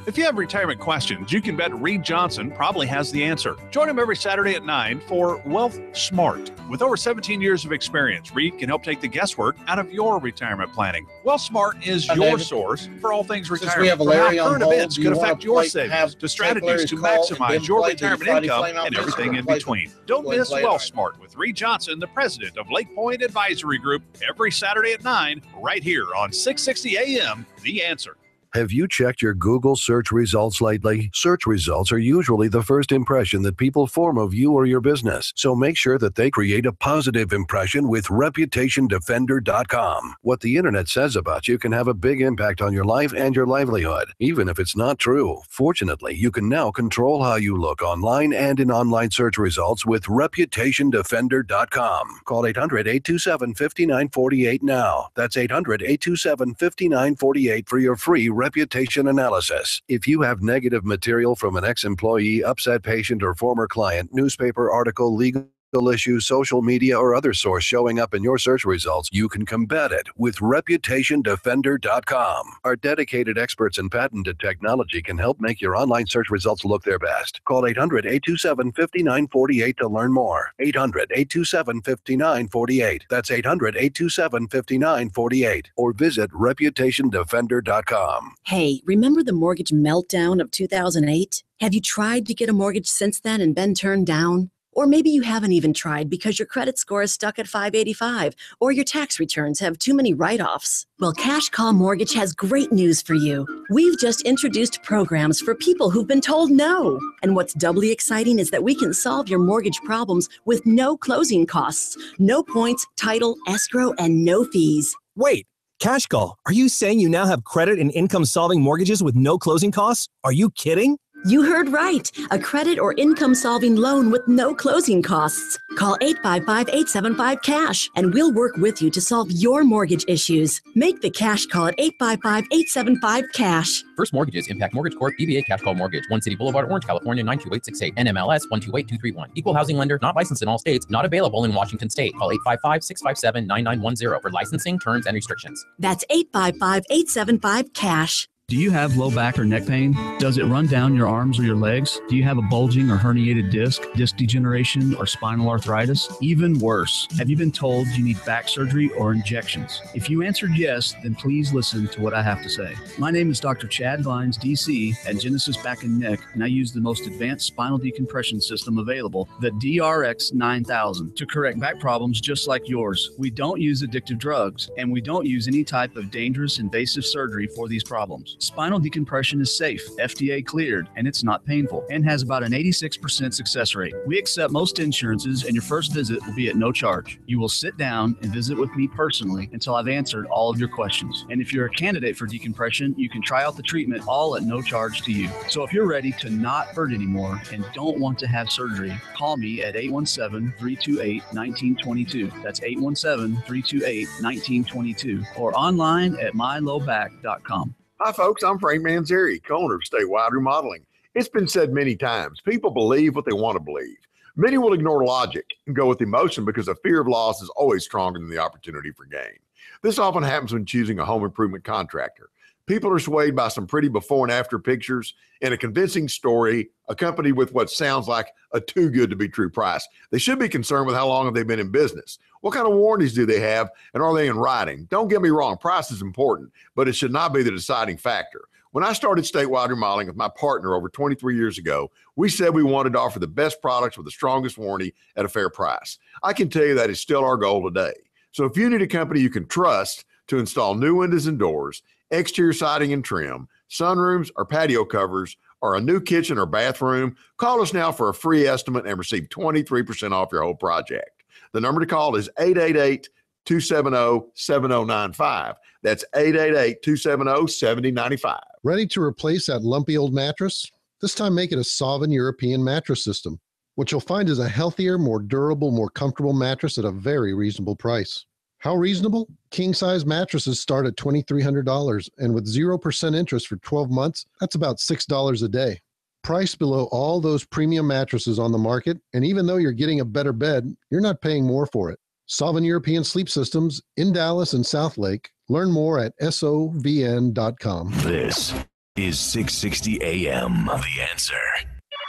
If you have retirement questions, you can bet Reed Johnson probably has the answer. Join him every Saturday at 9 for Wealth Smart. With over 17 years of experience, Reed can help take the guesswork out of your retirement planning. Wealth Smart is your source for all things retirement. We have From Larry how current on hold, events could affect your savings, to strategies to maximize your retirement income, and everything in between. Don't miss Wealth Smart with Reed Johnson, the president of Lake Point Advisory Group, every Saturday at 9, right here on 660 AM, The Answer. Have you checked your Google search results lately? Search results are usually the first impression that people form of you or your business, so make sure that they create a positive impression with ReputationDefender.com. What the internet says about you can have a big impact on your life and your livelihood, even if it's not true. Fortunately, you can now control how you look online and in online search results with ReputationDefender.com. Call 800-827-5948 now. That's 800-827-5948 for your free reputation analysis. If you have negative material from an ex-employee, upset patient, or former client, newspaper article, legal issue, social media, or other source showing up in your search results, you can combat it with ReputationDefender.com. Our dedicated experts in patented technology can help make your online search results look their best. Call 800-827-5948 to learn more. 800-827-5948. That's 800-827-5948. Or visit ReputationDefender.com. Hey, remember the mortgage meltdown of 2008? Have you tried to get a mortgage since then and been turned down? Or maybe you haven't even tried because your credit score is stuck at 585 or your tax returns have too many write-offs. Well, Cash Call Mortgage has great news for you. We've just introduced programs for people who've been told no. And what's doubly exciting is that we can solve your mortgage problems with no closing costs, no points, title, escrow, and no fees. Wait, Cash Call, are you saying you now have credit and income solving mortgages with no closing costs? Are you kidding? You heard right. A credit or income-solving loan with no closing costs. Call 855-875-CASH, and we'll work with you to solve your mortgage issues. Make the Cash Call at 855-875-CASH. First Mortgages, Impact Mortgage Corp., DBA Cash Call Mortgage, One City Boulevard, Orange, California, 92868, NMLS 128231. Equal housing lender, not licensed in all states, not available in Washington State. Call 855-657-9910 for licensing, terms, and restrictions. That's 855-875-CASH. Do you have low back or neck pain? Does it run down your arms or your legs? Do you have a bulging or herniated disc degeneration, or spinal arthritis? Even worse, have you been told you need back surgery or injections? If you answered yes, then please listen to what I have to say. My name is Dr. Chad Vines, DC, at Genesis Back and Neck, and I use the most advanced spinal decompression system available, the DRX 9000, to correct back problems just like yours. We don't use addictive drugs, and we don't use any type of dangerous invasive surgery for these problems. Spinal decompression is safe, FDA cleared, and it's not painful, and has about an 86% success rate. We accept most insurances, and your first visit will be at no charge. You will sit down and visit with me personally until I've answered all of your questions. And if you're a candidate for decompression, you can try out the treatment all at no charge to you. So if you're ready to not hurt anymore and don't want to have surgery, call me at 817-328-1922. That's 817-328-1922, or online at mylowback.com. Hi, folks. I'm Frank Manzeri, co-owner of Statewide Remodeling. It's been said many times, people believe what they want to believe. Many will ignore logic and go with emotion because the fear of loss is always stronger than the opportunity for gain. This often happens when choosing a home improvement contractor. People are swayed by some pretty before and after pictures and a convincing story accompanied with what sounds like a too good to be true price. They should be concerned with how long have they been in business. What kind of warranties do they have, and are they in writing? Don't get me wrong, price is important, but it should not be the deciding factor. When I started Statewide Remodeling with my partner over 23 years ago, we said we wanted to offer the best products with the strongest warranty at a fair price. I can tell you that is still our goal today. So if you need a company you can trust to install new windows and doors, exterior siding and trim, sunrooms or patio covers, or a new kitchen or bathroom, call us now for a free estimate and receive 23% off your whole project. The number to call is 888-270-7095. That's 888-270-7095. Ready to replace that lumpy old mattress? This time make it a Solvin European mattress system. What you'll find is a healthier, more durable, more comfortable mattress at a very reasonable price. How reasonable? King-size mattresses start at $2,300, and with 0% interest for 12 months, that's about $6 a day. Priced below all those premium mattresses on the market, and even though you're getting a better bed, you're not paying more for it. Solvin European Sleep Systems in Dallas and South Lake. Learn more at sovn.com. This is 660 AM. The Answer.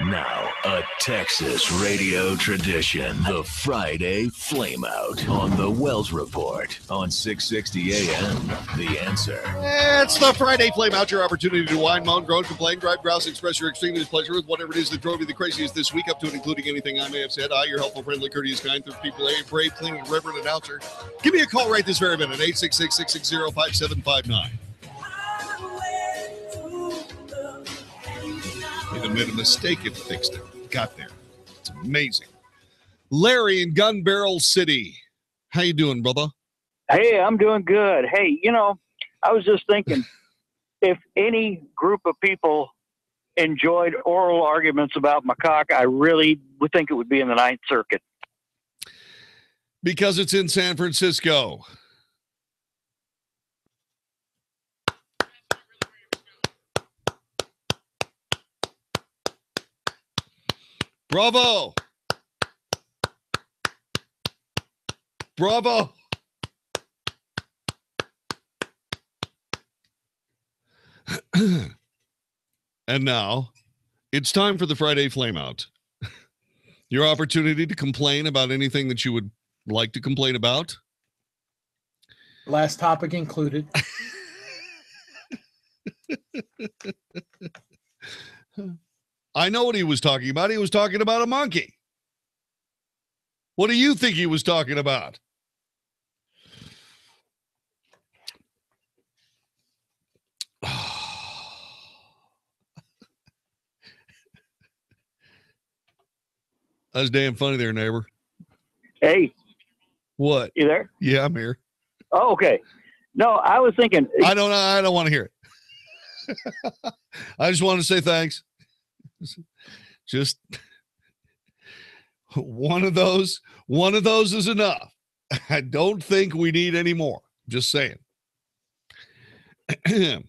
Now, a Texas radio tradition. The Friday Flameout on the Wells Report on 660 AM. The Answer. It's the Friday Flameout, your opportunity to whine, moan, groan, complain, gripe, grouse, express your extreme displeasure with whatever it is that drove you the craziest this week, up to and including anything I may have said. I, your helpful, friendly, courteous, kind, thrift people, brave, clean, and reverent announcer. Give me a call right this very minute, 866-660-5759. Even made a mistake and fixed it. Got there. It's amazing. Larry in Gun Barrel City. How you doing, brother? Hey, I'm doing good. Hey, I was just thinking, if any group of people enjoyed oral arguments about macaque, I really would think it would be in the Ninth Circuit. Because it's in San Francisco. Bravo. Bravo. And now it's time for the Friday Flameout. Your opportunity to complain about anything that you would like to complain about. Last topic included. I know what he was talking about. He was talking about a monkey. What do you think he was talking about? That's damn funny there, neighbor. Hey. What? You there? Yeah, I'm here. Oh, okay. No, I was thinking. I don't want to hear it. I just want to say thanks. Just one of those is enough. I don't think we need any more. Just saying.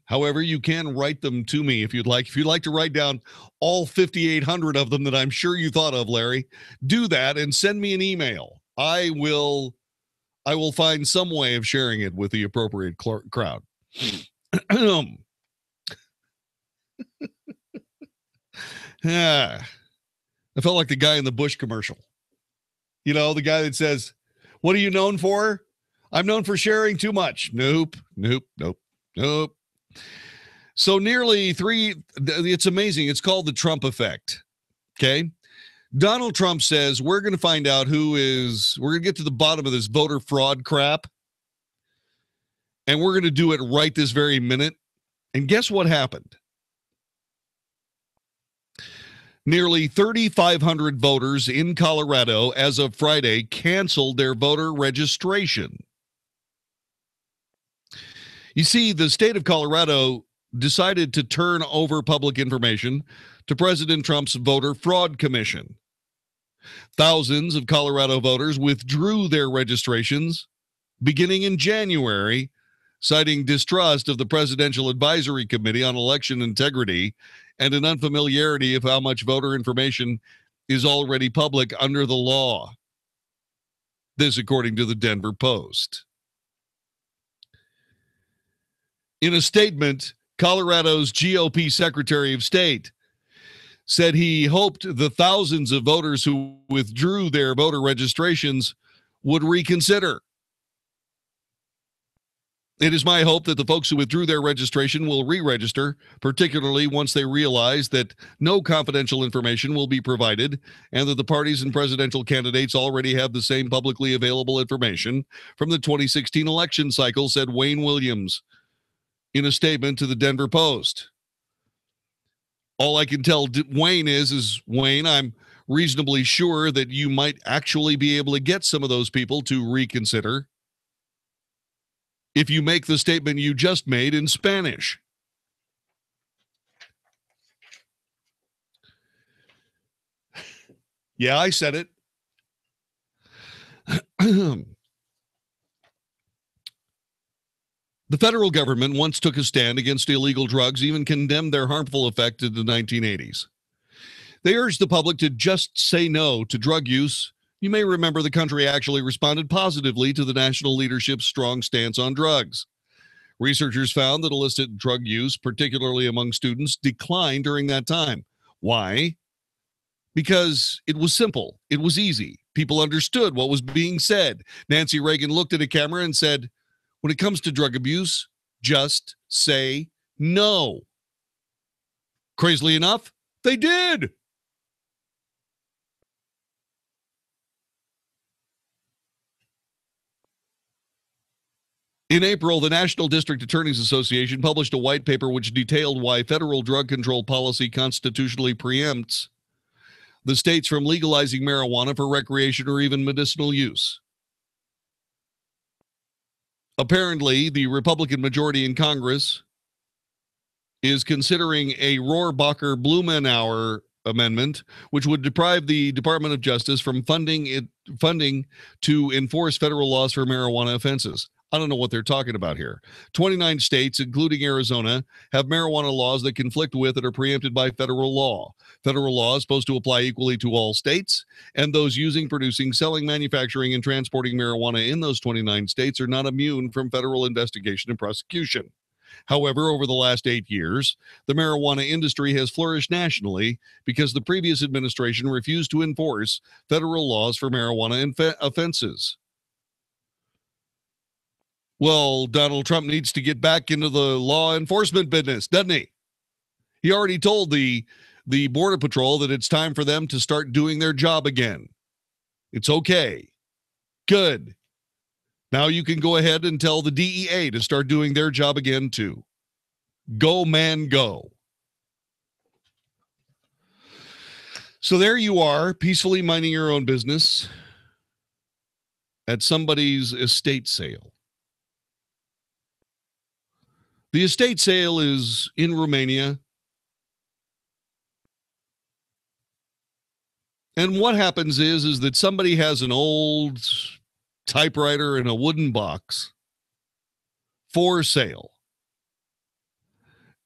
However, you can write them to me if you'd like. If you'd like to write down all 5,800 of them that I'm sure you thought of, Larry, do that and send me an email. I will find some way of sharing it with the appropriate crowd. I felt like the guy in the Bush commercial. You know, the guy that says, "What are you known for?" "I'm known for sharing too much." Nope. So it's amazing. It's called the Trump effect. Okay. Donald Trump says, we're going to find out we're going to get to the bottom of this voter fraud crap. And we're going to do it right this very minute. And guess what happened? Nearly 3,500 voters in Colorado as of Friday canceled their voter registration. You see, the state of Colorado decided to turn over public information to President Trump's Voter Fraud Commission. Thousands of Colorado voters withdrew their registrations beginning in January, citing distrust of the Presidential Advisory Committee on Election Integrity and an unfamiliarity of how much voter information is already public under the law. This, according to the Denver Post. In a statement, Colorado's GOP Secretary of State said he hoped the thousands of voters who withdrew their voter registrations would reconsider. It is my hope that the folks who withdrew their registration will re-register, particularly once they realize that no confidential information will be provided and that the parties and presidential candidates already have the same publicly available information from the 2016 election cycle, said Wayne Williams in a statement to the Denver Post. All I can tell Wayne is Wayne, I'm reasonably sure that you might actually be able to get some of those people to reconsider if you make the statement you just made in Spanish. Yeah, I said it. The federal government once took a stand against illegal drugs, even condemned their harmful effect in the 1980s. They urged the public to just say no to drug use. You may remember the country actually responded positively to the national leadership's strong stance on drugs. Researchers found that illicit drug use, particularly among students, declined during that time. Why? Because it was simple. It was easy. People understood what was being said. Nancy Reagan looked at a camera and said, when it comes to drug abuse, just say no. Crazily enough, they did. In April, the National District Attorneys Association published a white paper which detailed why federal drug control policy constitutionally preempts the states from legalizing marijuana for recreation or even medicinal use. Apparently, the Republican majority in Congress is considering a Rohrabacher-Blumenauer amendment, which would deprive the Department of Justice from funding to enforce federal laws for marijuana offenses. I don't know what they're talking about here. 29 states, including Arizona, have marijuana laws that conflict with and are preempted by federal law. Federal law is supposed to apply equally to all states, and those using, producing, selling, manufacturing, and transporting marijuana in those 29 states are not immune from federal investigation and prosecution. However, over the last 8 years, the marijuana industry has flourished nationally because the previous administration refused to enforce federal laws for marijuana offenses. Well, Donald Trump needs to get back into the law enforcement business, doesn't he? He already told the Border Patrol that it's time for them to start doing their job again. It's okay. Good. Now you can go ahead and tell the DEA to start doing their job again, too. Go, man, go. So there you are, peacefully minding your own business at somebody's estate sale. The estate sale is in Romania. And what happens is that somebody has an old typewriter in a wooden box for sale.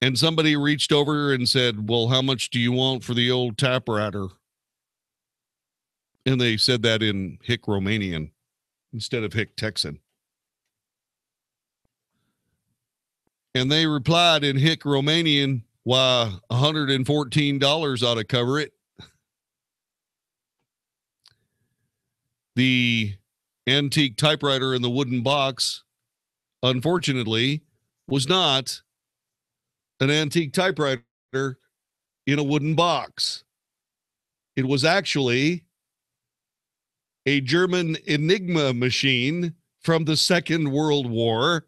And somebody reached over and said, well, how much do you want for the old typewriter? And they said that in Hick Romanian instead of Hick Texan. And they replied in Hick Romanian, Why, $114 ought to cover it. The antique typewriter in the wooden box, unfortunately, was not an antique typewriter in a wooden box. It was actually a German Enigma machine from the Second World War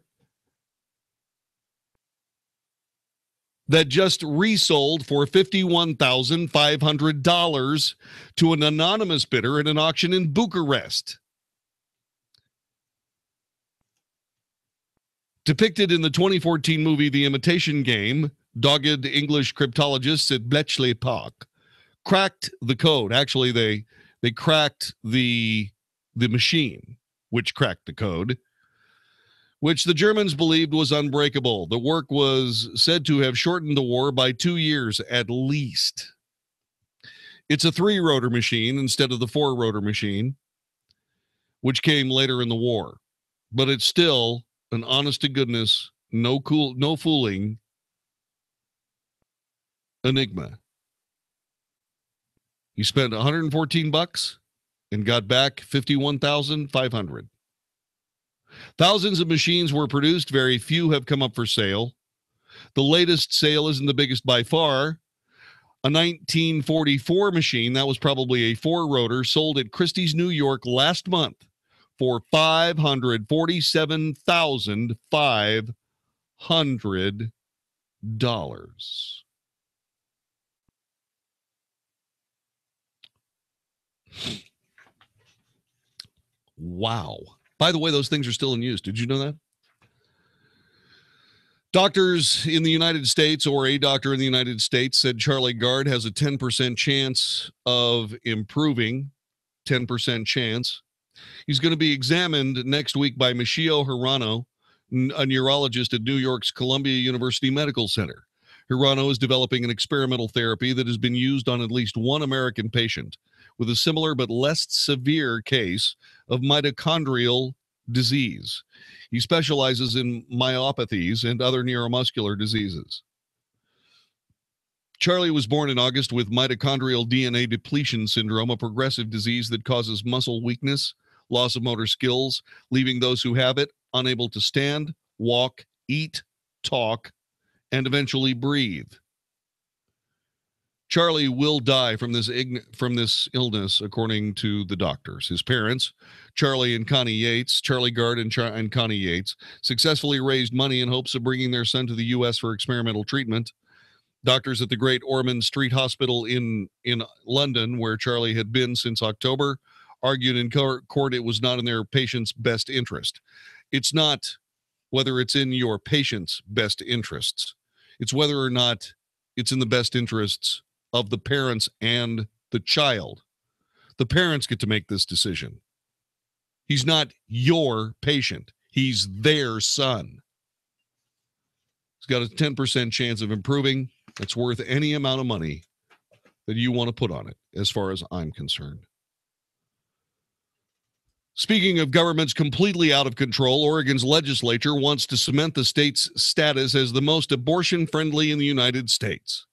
that just resold for $51,500 to an anonymous bidder at an auction in Bucharest. Depicted in the 2014 movie The Imitation Game, dogged English cryptologists at Bletchley Park cracked the code. Actually, they cracked the machine, which cracked the code, which the Germans believed was unbreakable. The work was said to have shortened the war by 2 years at least. It's a 3-rotor machine instead of the 4-rotor machine, which came later in the war. But it's still an honest-to-goodness, no fooling Enigma. He spent $114 and got back $51,500. Thousands of machines were produced. Very few have come up for sale. The latest sale isn't the biggest by far. A 1944 machine, that was probably a 4-rotor, sold at Christie's, New York last month for $547,500. Wow. By the way, those things are still in use. Did you know that? Doctors in the United States, or a doctor in the United States, said Charlie Gard has a 10% chance of improving. 10% chance. He's going to be examined next week by Michio Hirano, a neurologist at New York's Columbia University Medical Center. Hirano is developing an experimental therapy that has been used on at least one American patient with a similar but less severe case of mitochondrial disease. He specializes in myopathies and other neuromuscular diseases. Charlie was born in August with mitochondrial DNA depletion syndrome, a progressive disease that causes muscle weakness, loss of motor skills, leaving those who have it unable to stand, walk, eat, talk, and eventually breathe. Charlie will die from this illness, according to the doctors. His parents, Charlie and Connie Yates, Charlie Gard and Connie Yates, successfully raised money in hopes of bringing their son to the U.S. for experimental treatment. Doctors at the Great Ormond Street Hospital in London, where Charlie had been since October, argued in court it was not in their patient's best interest. It's not whether it's in your patient's best interests. It's whether or not it's in the best interests of the parents and the child. The parents get to make this decision. He's not your patient. He's their son. He's got a 10% chance of improving. That's worth any amount of money that you want to put on it, as far as I'm concerned. Speaking of governments completely out of control, Oregon's legislature wants to cement the state's status as the most abortion-friendly in the United States.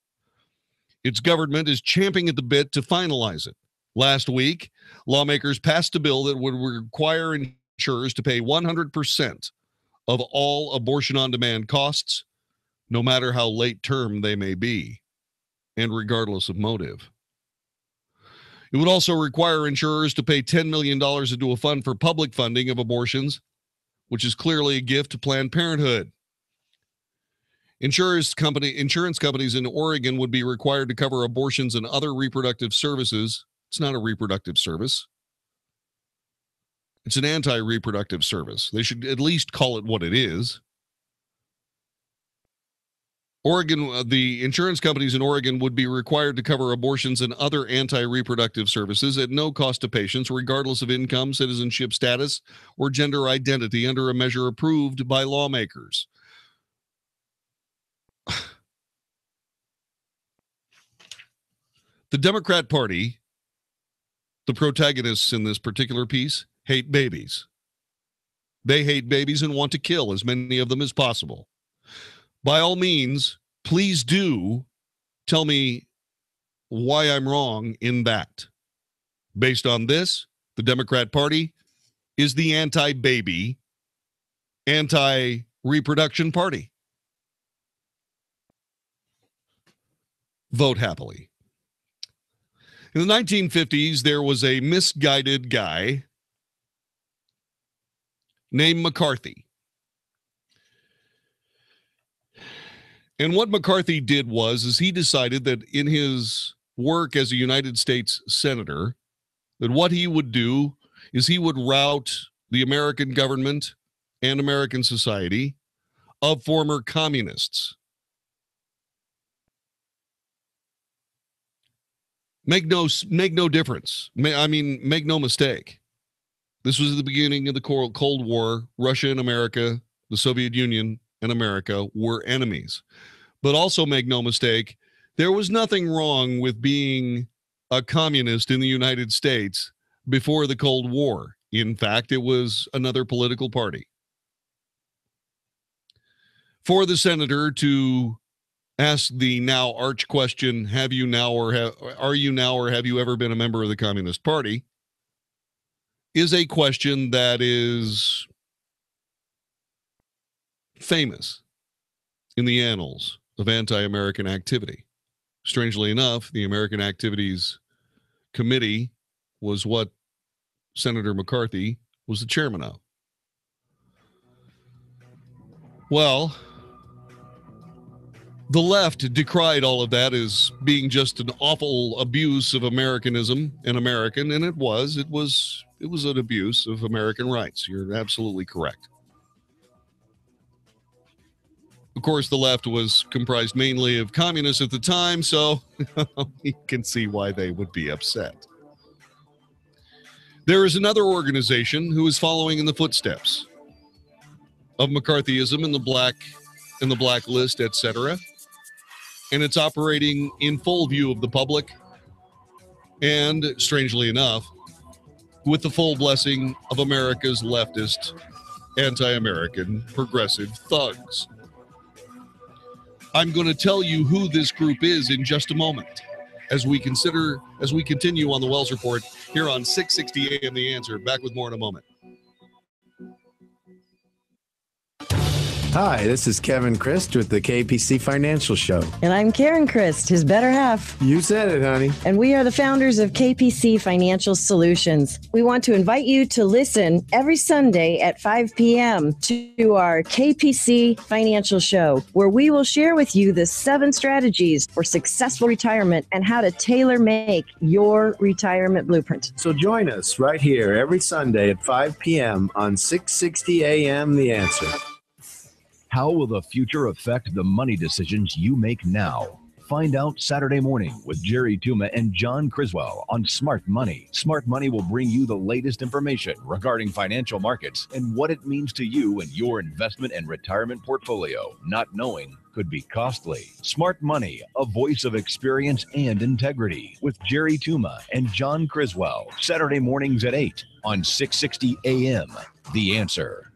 Its government is champing at the bit to finalize it. Last week, lawmakers passed a bill that would require insurers to pay 100% of all abortion-on-demand costs, no matter how late term they may be, and regardless of motive. It would also require insurers to pay $10 million into a fund for public funding of abortions, which is clearly a gift to Planned Parenthood. Insurance companies in Oregon would be required to cover abortions and other reproductive services. It's not a reproductive service. It's an anti-reproductive service. They should at least call it what it is. The insurance companies in Oregon would be required to cover abortions and other anti-reproductive services at no cost to patients, regardless of income, citizenship status, or gender identity, under a measure approved by lawmakers. The Democrat Party, the protagonists in this particular piece, hate babies. They hate babies and want to kill as many of them as possible. By all means, please do tell me why I'm wrong in that. Based on this, the Democrat Party is the anti-baby, anti-reproduction party. Vote happily. In the 1950s, there was a misguided guy named McCarthy. And what McCarthy did is he decided that in his work as a United States Senator, that what he would do is he would rout the American government and American society of former communists. Make no difference. Make no mistake. This was at the beginning of the Cold War. Russia and America, the Soviet Union and America were enemies. But also make no mistake, there was nothing wrong with being a communist in the United States before the Cold War. In fact, it was another political party. For the senator to ask the now arch question, are you now or have you ever been a member of the Communist Party, is a question that is famous in the annals of anti-American activity. Strangely enough, the American Activities Committee was what Senator McCarthy was the chairman of. Well, the left decried all of that as being just an awful abuse of Americanism and American, and it was an abuse of American rights. You're absolutely correct. Of course, the left was comprised mainly of communists at the time, so you can see why they would be upset. There is another organization who is following in the footsteps of McCarthyism and the blacklist, etc. And it's operating in full view of the public and, strangely enough, with the full blessing of America's leftist, anti-American, progressive thugs. I'm going to tell you who this group is in just a moment as we continue on the Wells Report here on 660 AM The Answer. Back with more in a moment. Hi, this is Kevin Christ with the KPC Financial Show. And I'm Karen Christ, his better half. You said it, honey. And we are the founders of KPC Financial Solutions. We want to invite you to listen every Sunday at 5 p.m. to our KPC Financial Show, where we will share with you the 7 strategies for successful retirement and how to tailor-make your retirement blueprint. So join us right here every Sunday at 5 p.m. on 660 AM The Answer. How will the future affect the money decisions you make now? Find out Saturday morning with Jerry Tuma and John Criswell on Smart Money. Smart Money will bring you the latest information regarding financial markets and what it means to you and your investment and retirement portfolio. Not knowing could be costly. Smart Money, a voice of experience and integrity, with Jerry Tuma and John Criswell. Saturday mornings at 8 on 660 AM. The Answer.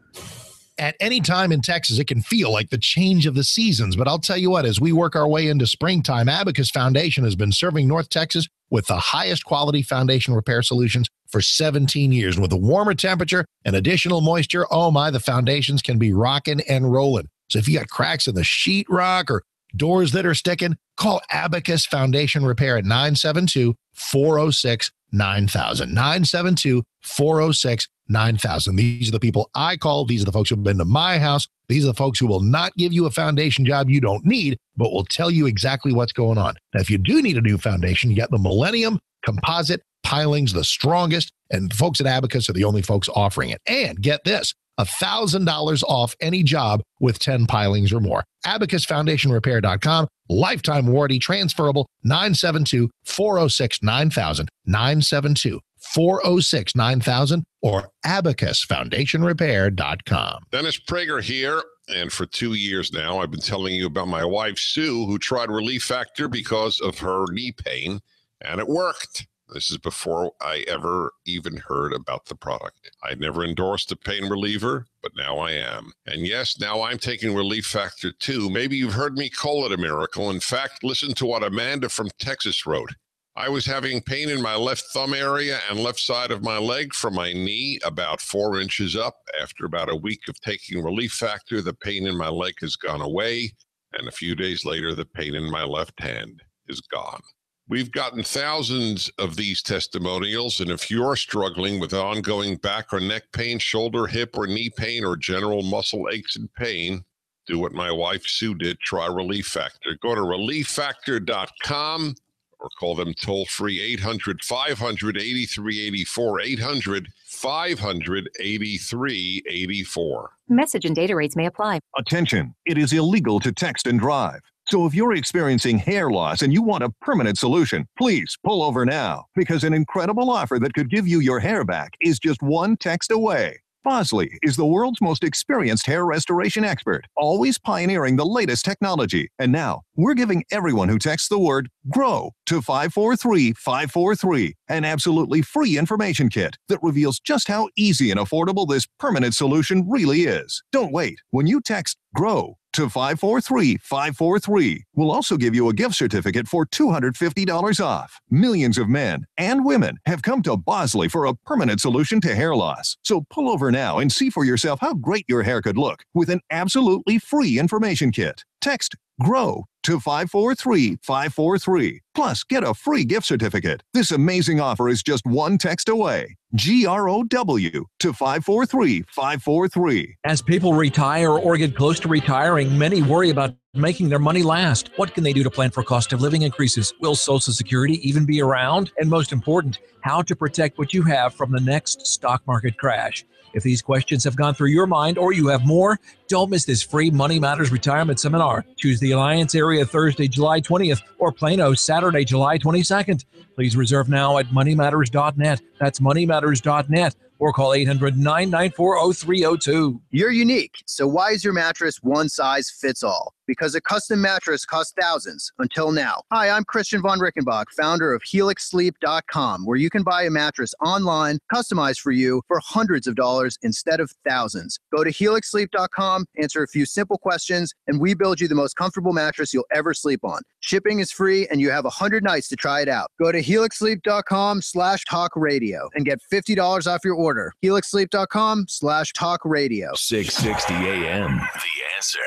At any time in Texas, it can feel like the change of the seasons. But I'll tell you what, as we work our way into springtime, Abacus Foundation has been serving North Texas with the highest quality foundation repair solutions for 17 years. And with a warmer temperature and additional moisture, oh my, the foundations can be rocking and rolling. So if you got cracks in the sheetrock or doors that are sticking, call Abacus Foundation Repair at 972-406-9000. 972-406-9000. These are the people I call. These are the folks who have been to my house. These are the folks who will not give you a foundation job you don't need, but will tell you exactly what's going on. Now, if you do need a new foundation, you got the Millennium Composite Pilings, the strongest, and the folks at Abacus are the only folks offering it. And get this, $1,000 off any job with 10 pilings or more. AbacusFoundationRepair.com. Lifetime warranty, transferable, 972-406-9000, 972-406-9000, or AbacusFoundationRepair.com. Dennis Prager here, and for 2 years now, I've been telling you about my wife, Sue, who tried Relief Factor because of her knee pain, and it worked. This is before I ever even heard about the product. I never endorsed a pain reliever, but now I am. And yes, now I'm taking Relief Factor 2. Maybe you've heard me call it a miracle. In fact, listen to what Amanda from Texas wrote. I was having pain in my left thumb area and left side of my leg from my knee about 4 inches up. After about a week of taking Relief Factor, the pain in my leg has gone away. And a few days later, the pain in my left hand is gone. We've gotten thousands of these testimonials, and if you're struggling with ongoing back or neck pain, shoulder, hip, or knee pain, or general muscle aches and pain, do what my wife Sue did. Try Relief Factor. Go to relieffactor.com or call them toll-free 800-500-8384, 800-500-8384. Message and data rates may apply. Attention, it is illegal to text and drive. So if you're experiencing hair loss and you want a permanent solution, please pull over now, because an incredible offer that could give you your hair back is just one text away. Bosley is the world's most experienced hair restoration expert, always pioneering the latest technology. And now, we're giving everyone who texts the word GROW to 543-543 an absolutely free information kit that reveals just how easy and affordable this permanent solution really is. Don't wait. When you text GROW to 543-543, we'll also give you a gift certificate for $250 off. Millions of men and women have come to Bosley for a permanent solution to hair loss. So pull over now and see for yourself how great your hair could look with an absolutely free information kit. Text GROW to 543-543. Plus, get a free gift certificate. This amazing offer is just one text away. GROW to 543-543. As people retire or get close to retiring, many worry about making their money last. What can they do to plan for cost of living increases? Will Social Security even be around? And most important, how to protect what you have from the next stock market crash. If these questions have gone through your mind or you have more, don't miss this free Money Matters Retirement Seminar. Choose the Alliance area Thursday, July 20th or Plano Saturday, July 22nd. Please reserve now at moneymatters.net. That's moneymatters.net. Or call 800-994-0302. You're unique, so why is your mattress one size fits all? Because a custom mattress costs thousands, until now. Hi, I'm Christian von Rickenbach, founder of HelixSleep.com, where you can buy a mattress online, customized for you, for hundreds of dollars instead of thousands. Go to HelixSleep.com, answer a few simple questions, and we build you the most comfortable mattress you'll ever sleep on. Shipping is free, and you have 100 nights to try it out. Go to HelixSleep.com/talkradio and get $50 off your order. HelixSleep.com/talkradio. 660 AM. The Answer.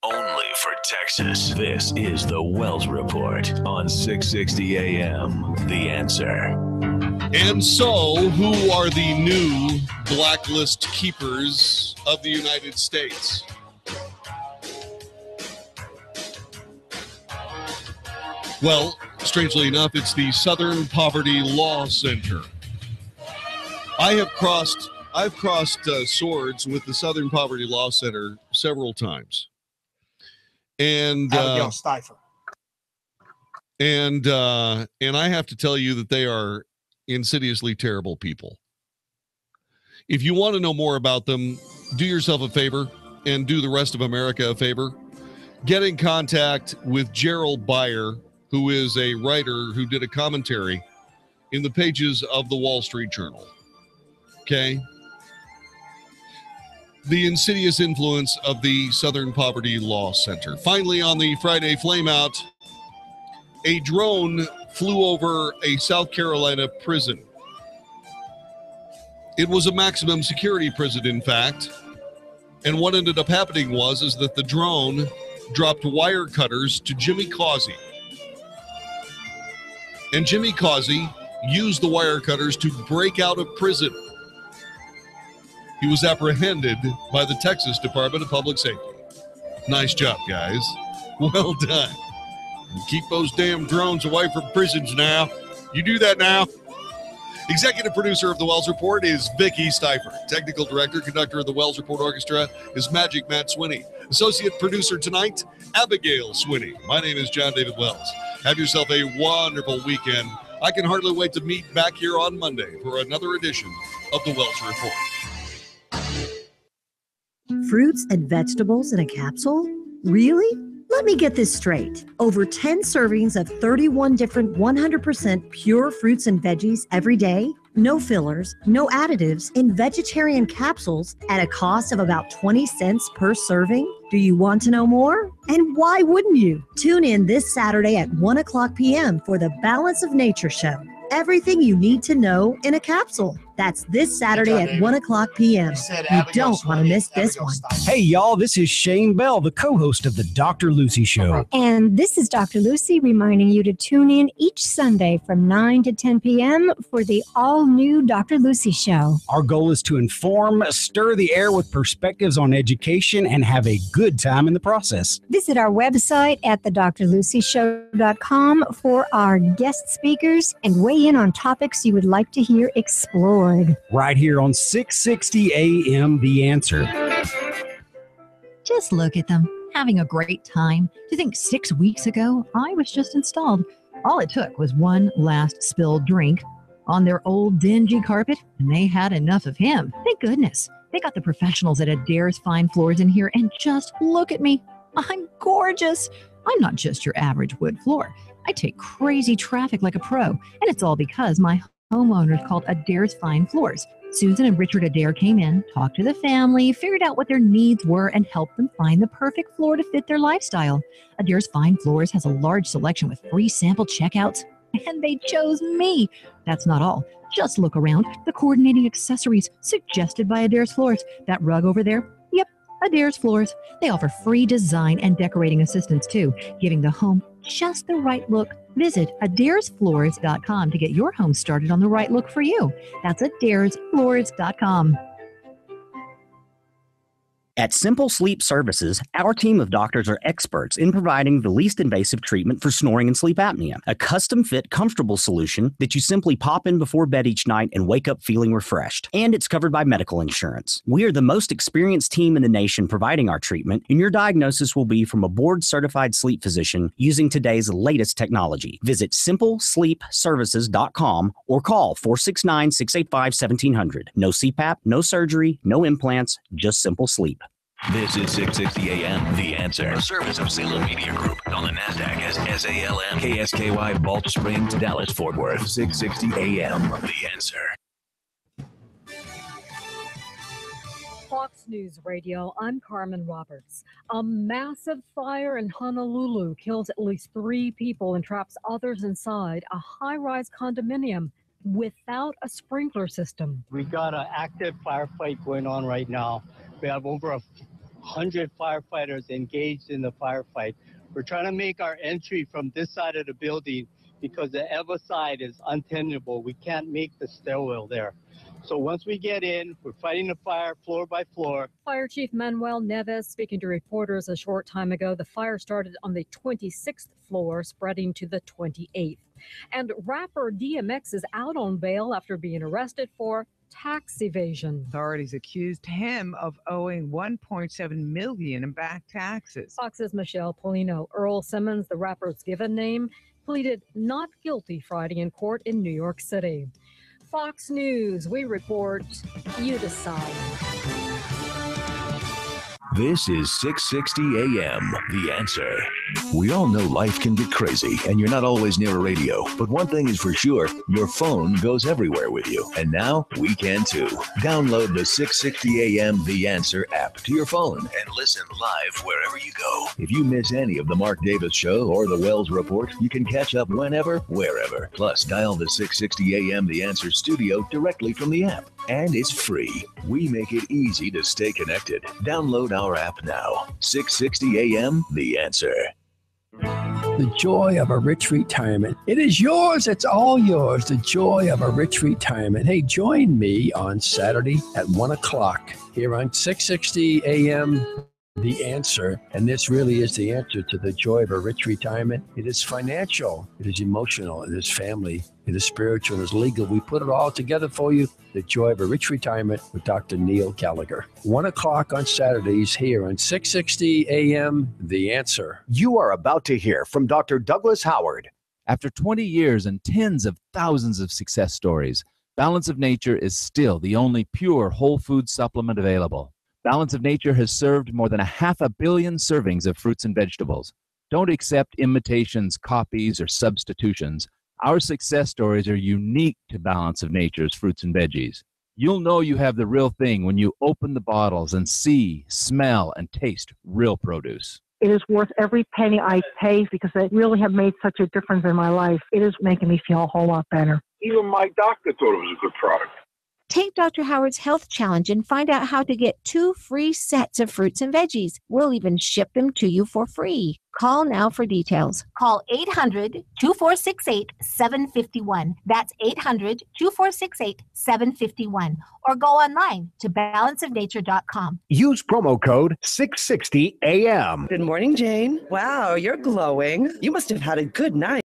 Only for Texas. This is the Wells Report on 660 AM. The Answer. And so, who are the new blacklist keepers of the United States? Well, strangely enough, it's the Southern Poverty Law Center. I've crossed swords with the Southern Poverty Law Center several times. And Abigail Stifer. And I have to tell you that they are insidiously terrible people. If you want to know more about them, do yourself a favor and do the rest of America a favor. Get in contact with Gerald Beyer, who is a writer who did a commentary in the pages of the Wall Street Journal. Okay? The insidious influence of the Southern Poverty Law Center. Finally, on the Friday Flameout, a drone flew over a South Carolina prison. It was a maximum security prison, in fact. And what ended up happening was that the drone dropped wire cutters to Jimmy Causey. And Jimmy Causey used the wire cutters to break out of prison. He was apprehended by the Texas Department of Public Safety. Nice job, guys. Well done. Keep those damn drones away from prisons now. You do that now. Executive producer of the Wells Report is Vicki Stifer. Technical director, conductor of the Wells Report Orchestra is Magic Matt Swinney. Associate producer tonight, Abigail Swinney. My name is John David Wells. Have yourself a wonderful weekend. I can hardly wait to meet back here on Monday for another edition of the Wells Report. Fruits and vegetables in a capsule? Really? Let me get this straight. Over 10 servings of 31 different 100% pure fruits and veggies every day, no fillers, no additives, in vegetarian capsules at a cost of about 20 cents per serving? Do you want to know more? And why wouldn't you? Tune in this Saturday at 1 o'clock p.m. for the Balance of Nature show. Everything you need to know in a capsule. That's this Saturday at 1 o'clock p.m. You don't want to miss this one. Hey, y'all, this is Shane Bell, the co-host of the Dr. Lucy Show. And this is Dr. Lucy reminding you to tune in each Sunday from 9 to 10 p.m. for the all-new Dr. Lucy Show. Our goal is to inform, stir the air with perspectives on education, and have a good time in the process. Visit our website at thedrlucyshow.com for our guest speakers and weigh in on topics you would like to hear explored. Right here on 660 AM, The Answer. Just look at them, having a great time. To think 6 weeks ago, I was just installed. All it took was one last spilled drink on their old dingy carpet, and they had enough of him. Thank goodness. They got the professionals at Adair's Fine Floors in here, and just look at me. I'm gorgeous. I'm not just your average wood floor. I take crazy traffic like a pro, and it's all because my homeowners called Adair's Fine Floors. Susan and Richard Adair came in, talked to the family, figured out what their needs were, and helped them find the perfect floor to fit their lifestyle. Adair's Fine Floors has a large selection with free sample checkouts, and they chose me. That's not all. Just look around. The coordinating accessories suggested by Adair's Floors. That rug over there? Yep, Adair's Floors. They offer free design and decorating assistance too, giving the home just the right look. Visit adairsfloors.com to get your home started on the right look for you. That's adairsfloors.com. At Simple Sleep Services, our team of doctors are experts in providing the least invasive treatment for snoring and sleep apnea. A custom-fit, comfortable solution that you simply pop in before bed each night and wake up feeling refreshed. And it's covered by medical insurance. We are the most experienced team in the nation providing our treatment, and your diagnosis will be from a board-certified sleep physician using today's latest technology. Visit simplesleepservices.com or call 469-685-1700. No CPAP, no surgery, no implants, just simple sleep. This is 660 AM, The Answer. A service of Salem Media Group on the NASDAQ as SALM, KSKY, Balch Springs, Dallas, Fort Worth. 660 AM, The Answer. Fox News Radio, I'm Carmen Roberts. A massive fire in Honolulu kills at least 3 people and traps others inside a high-rise condominium without a sprinkler system. We got an active firefight going on right now. We have over 100 firefighters engaged in the firefight. We're trying to make our entry from this side of the building because the other side is untenable. We can't make the stairwell there. So once we get in, we're fighting the fire floor by floor. Fire Chief Manuel Neves speaking to reporters a short time ago. The fire started on the 26th floor, spreading to the 28th. And rapper DMX is out on bail after being arrested for tax evasion. Authorities accused him of owing $1.7 million in back taxes. Fox's Michelle Polino. Earl Simmons, the rapper's given name, pleaded not guilty Friday in court in New York City. Fox News, we report, you decide. This is 660 AM, The Answer. We all know life can get crazy and you're not always near a radio. But one thing is for sure, your phone goes everywhere with you. And now we can too. Download the 660 AM The Answer app to your phone and listen live wherever you go. If you miss any of the Mark Davis Show or the Wells Report, you can catch up whenever, wherever. Plus, dial the 660 AM The Answer studio directly from the app. And it's free. We make it easy to stay connected. Download our app now. 660 AM The Answer. The joy of a rich retirement. It is yours. It's all yours. The joy of a rich retirement. Hey, join me on Saturday at 1 o'clock here on 660 AM The Answer. And this really is the answer to the joy of a rich retirement. It is financial. It is emotional. It is family. It is spiritual. It is legal. We put it all together for you. The Joy of a Rich Retirement with Dr. Neil Gallagher. 1 o'clock on Saturdays here on 660 AM The Answer. You are about to hear from Dr. Douglas Howard. After 20 years and tens of thousands of success stories, Balance of Nature is still the only pure whole food supplement available. Balance of Nature has served more than 500 million servings of fruits and vegetables. Don't accept imitations, copies, or substitutions. Our success stories are unique to Balance of Nature's fruits and veggies. You'll know you have the real thing when you open the bottles and see, smell, and taste real produce. It is worth every penny I pay because they really have made such a difference in my life. It is making me feel a whole lot better. Even my doctor thought it was a good product. Take Dr. Howard's Health Challenge and find out how to get 2 free sets of fruits and veggies. We'll even ship them to you for free. Call now for details. Call 800-2468-751. That's 800-2468-751. Or go online to balanceofnature.com. Use promo code 660AM. Good morning, Jane. Wow, you're glowing. You must have had a good night.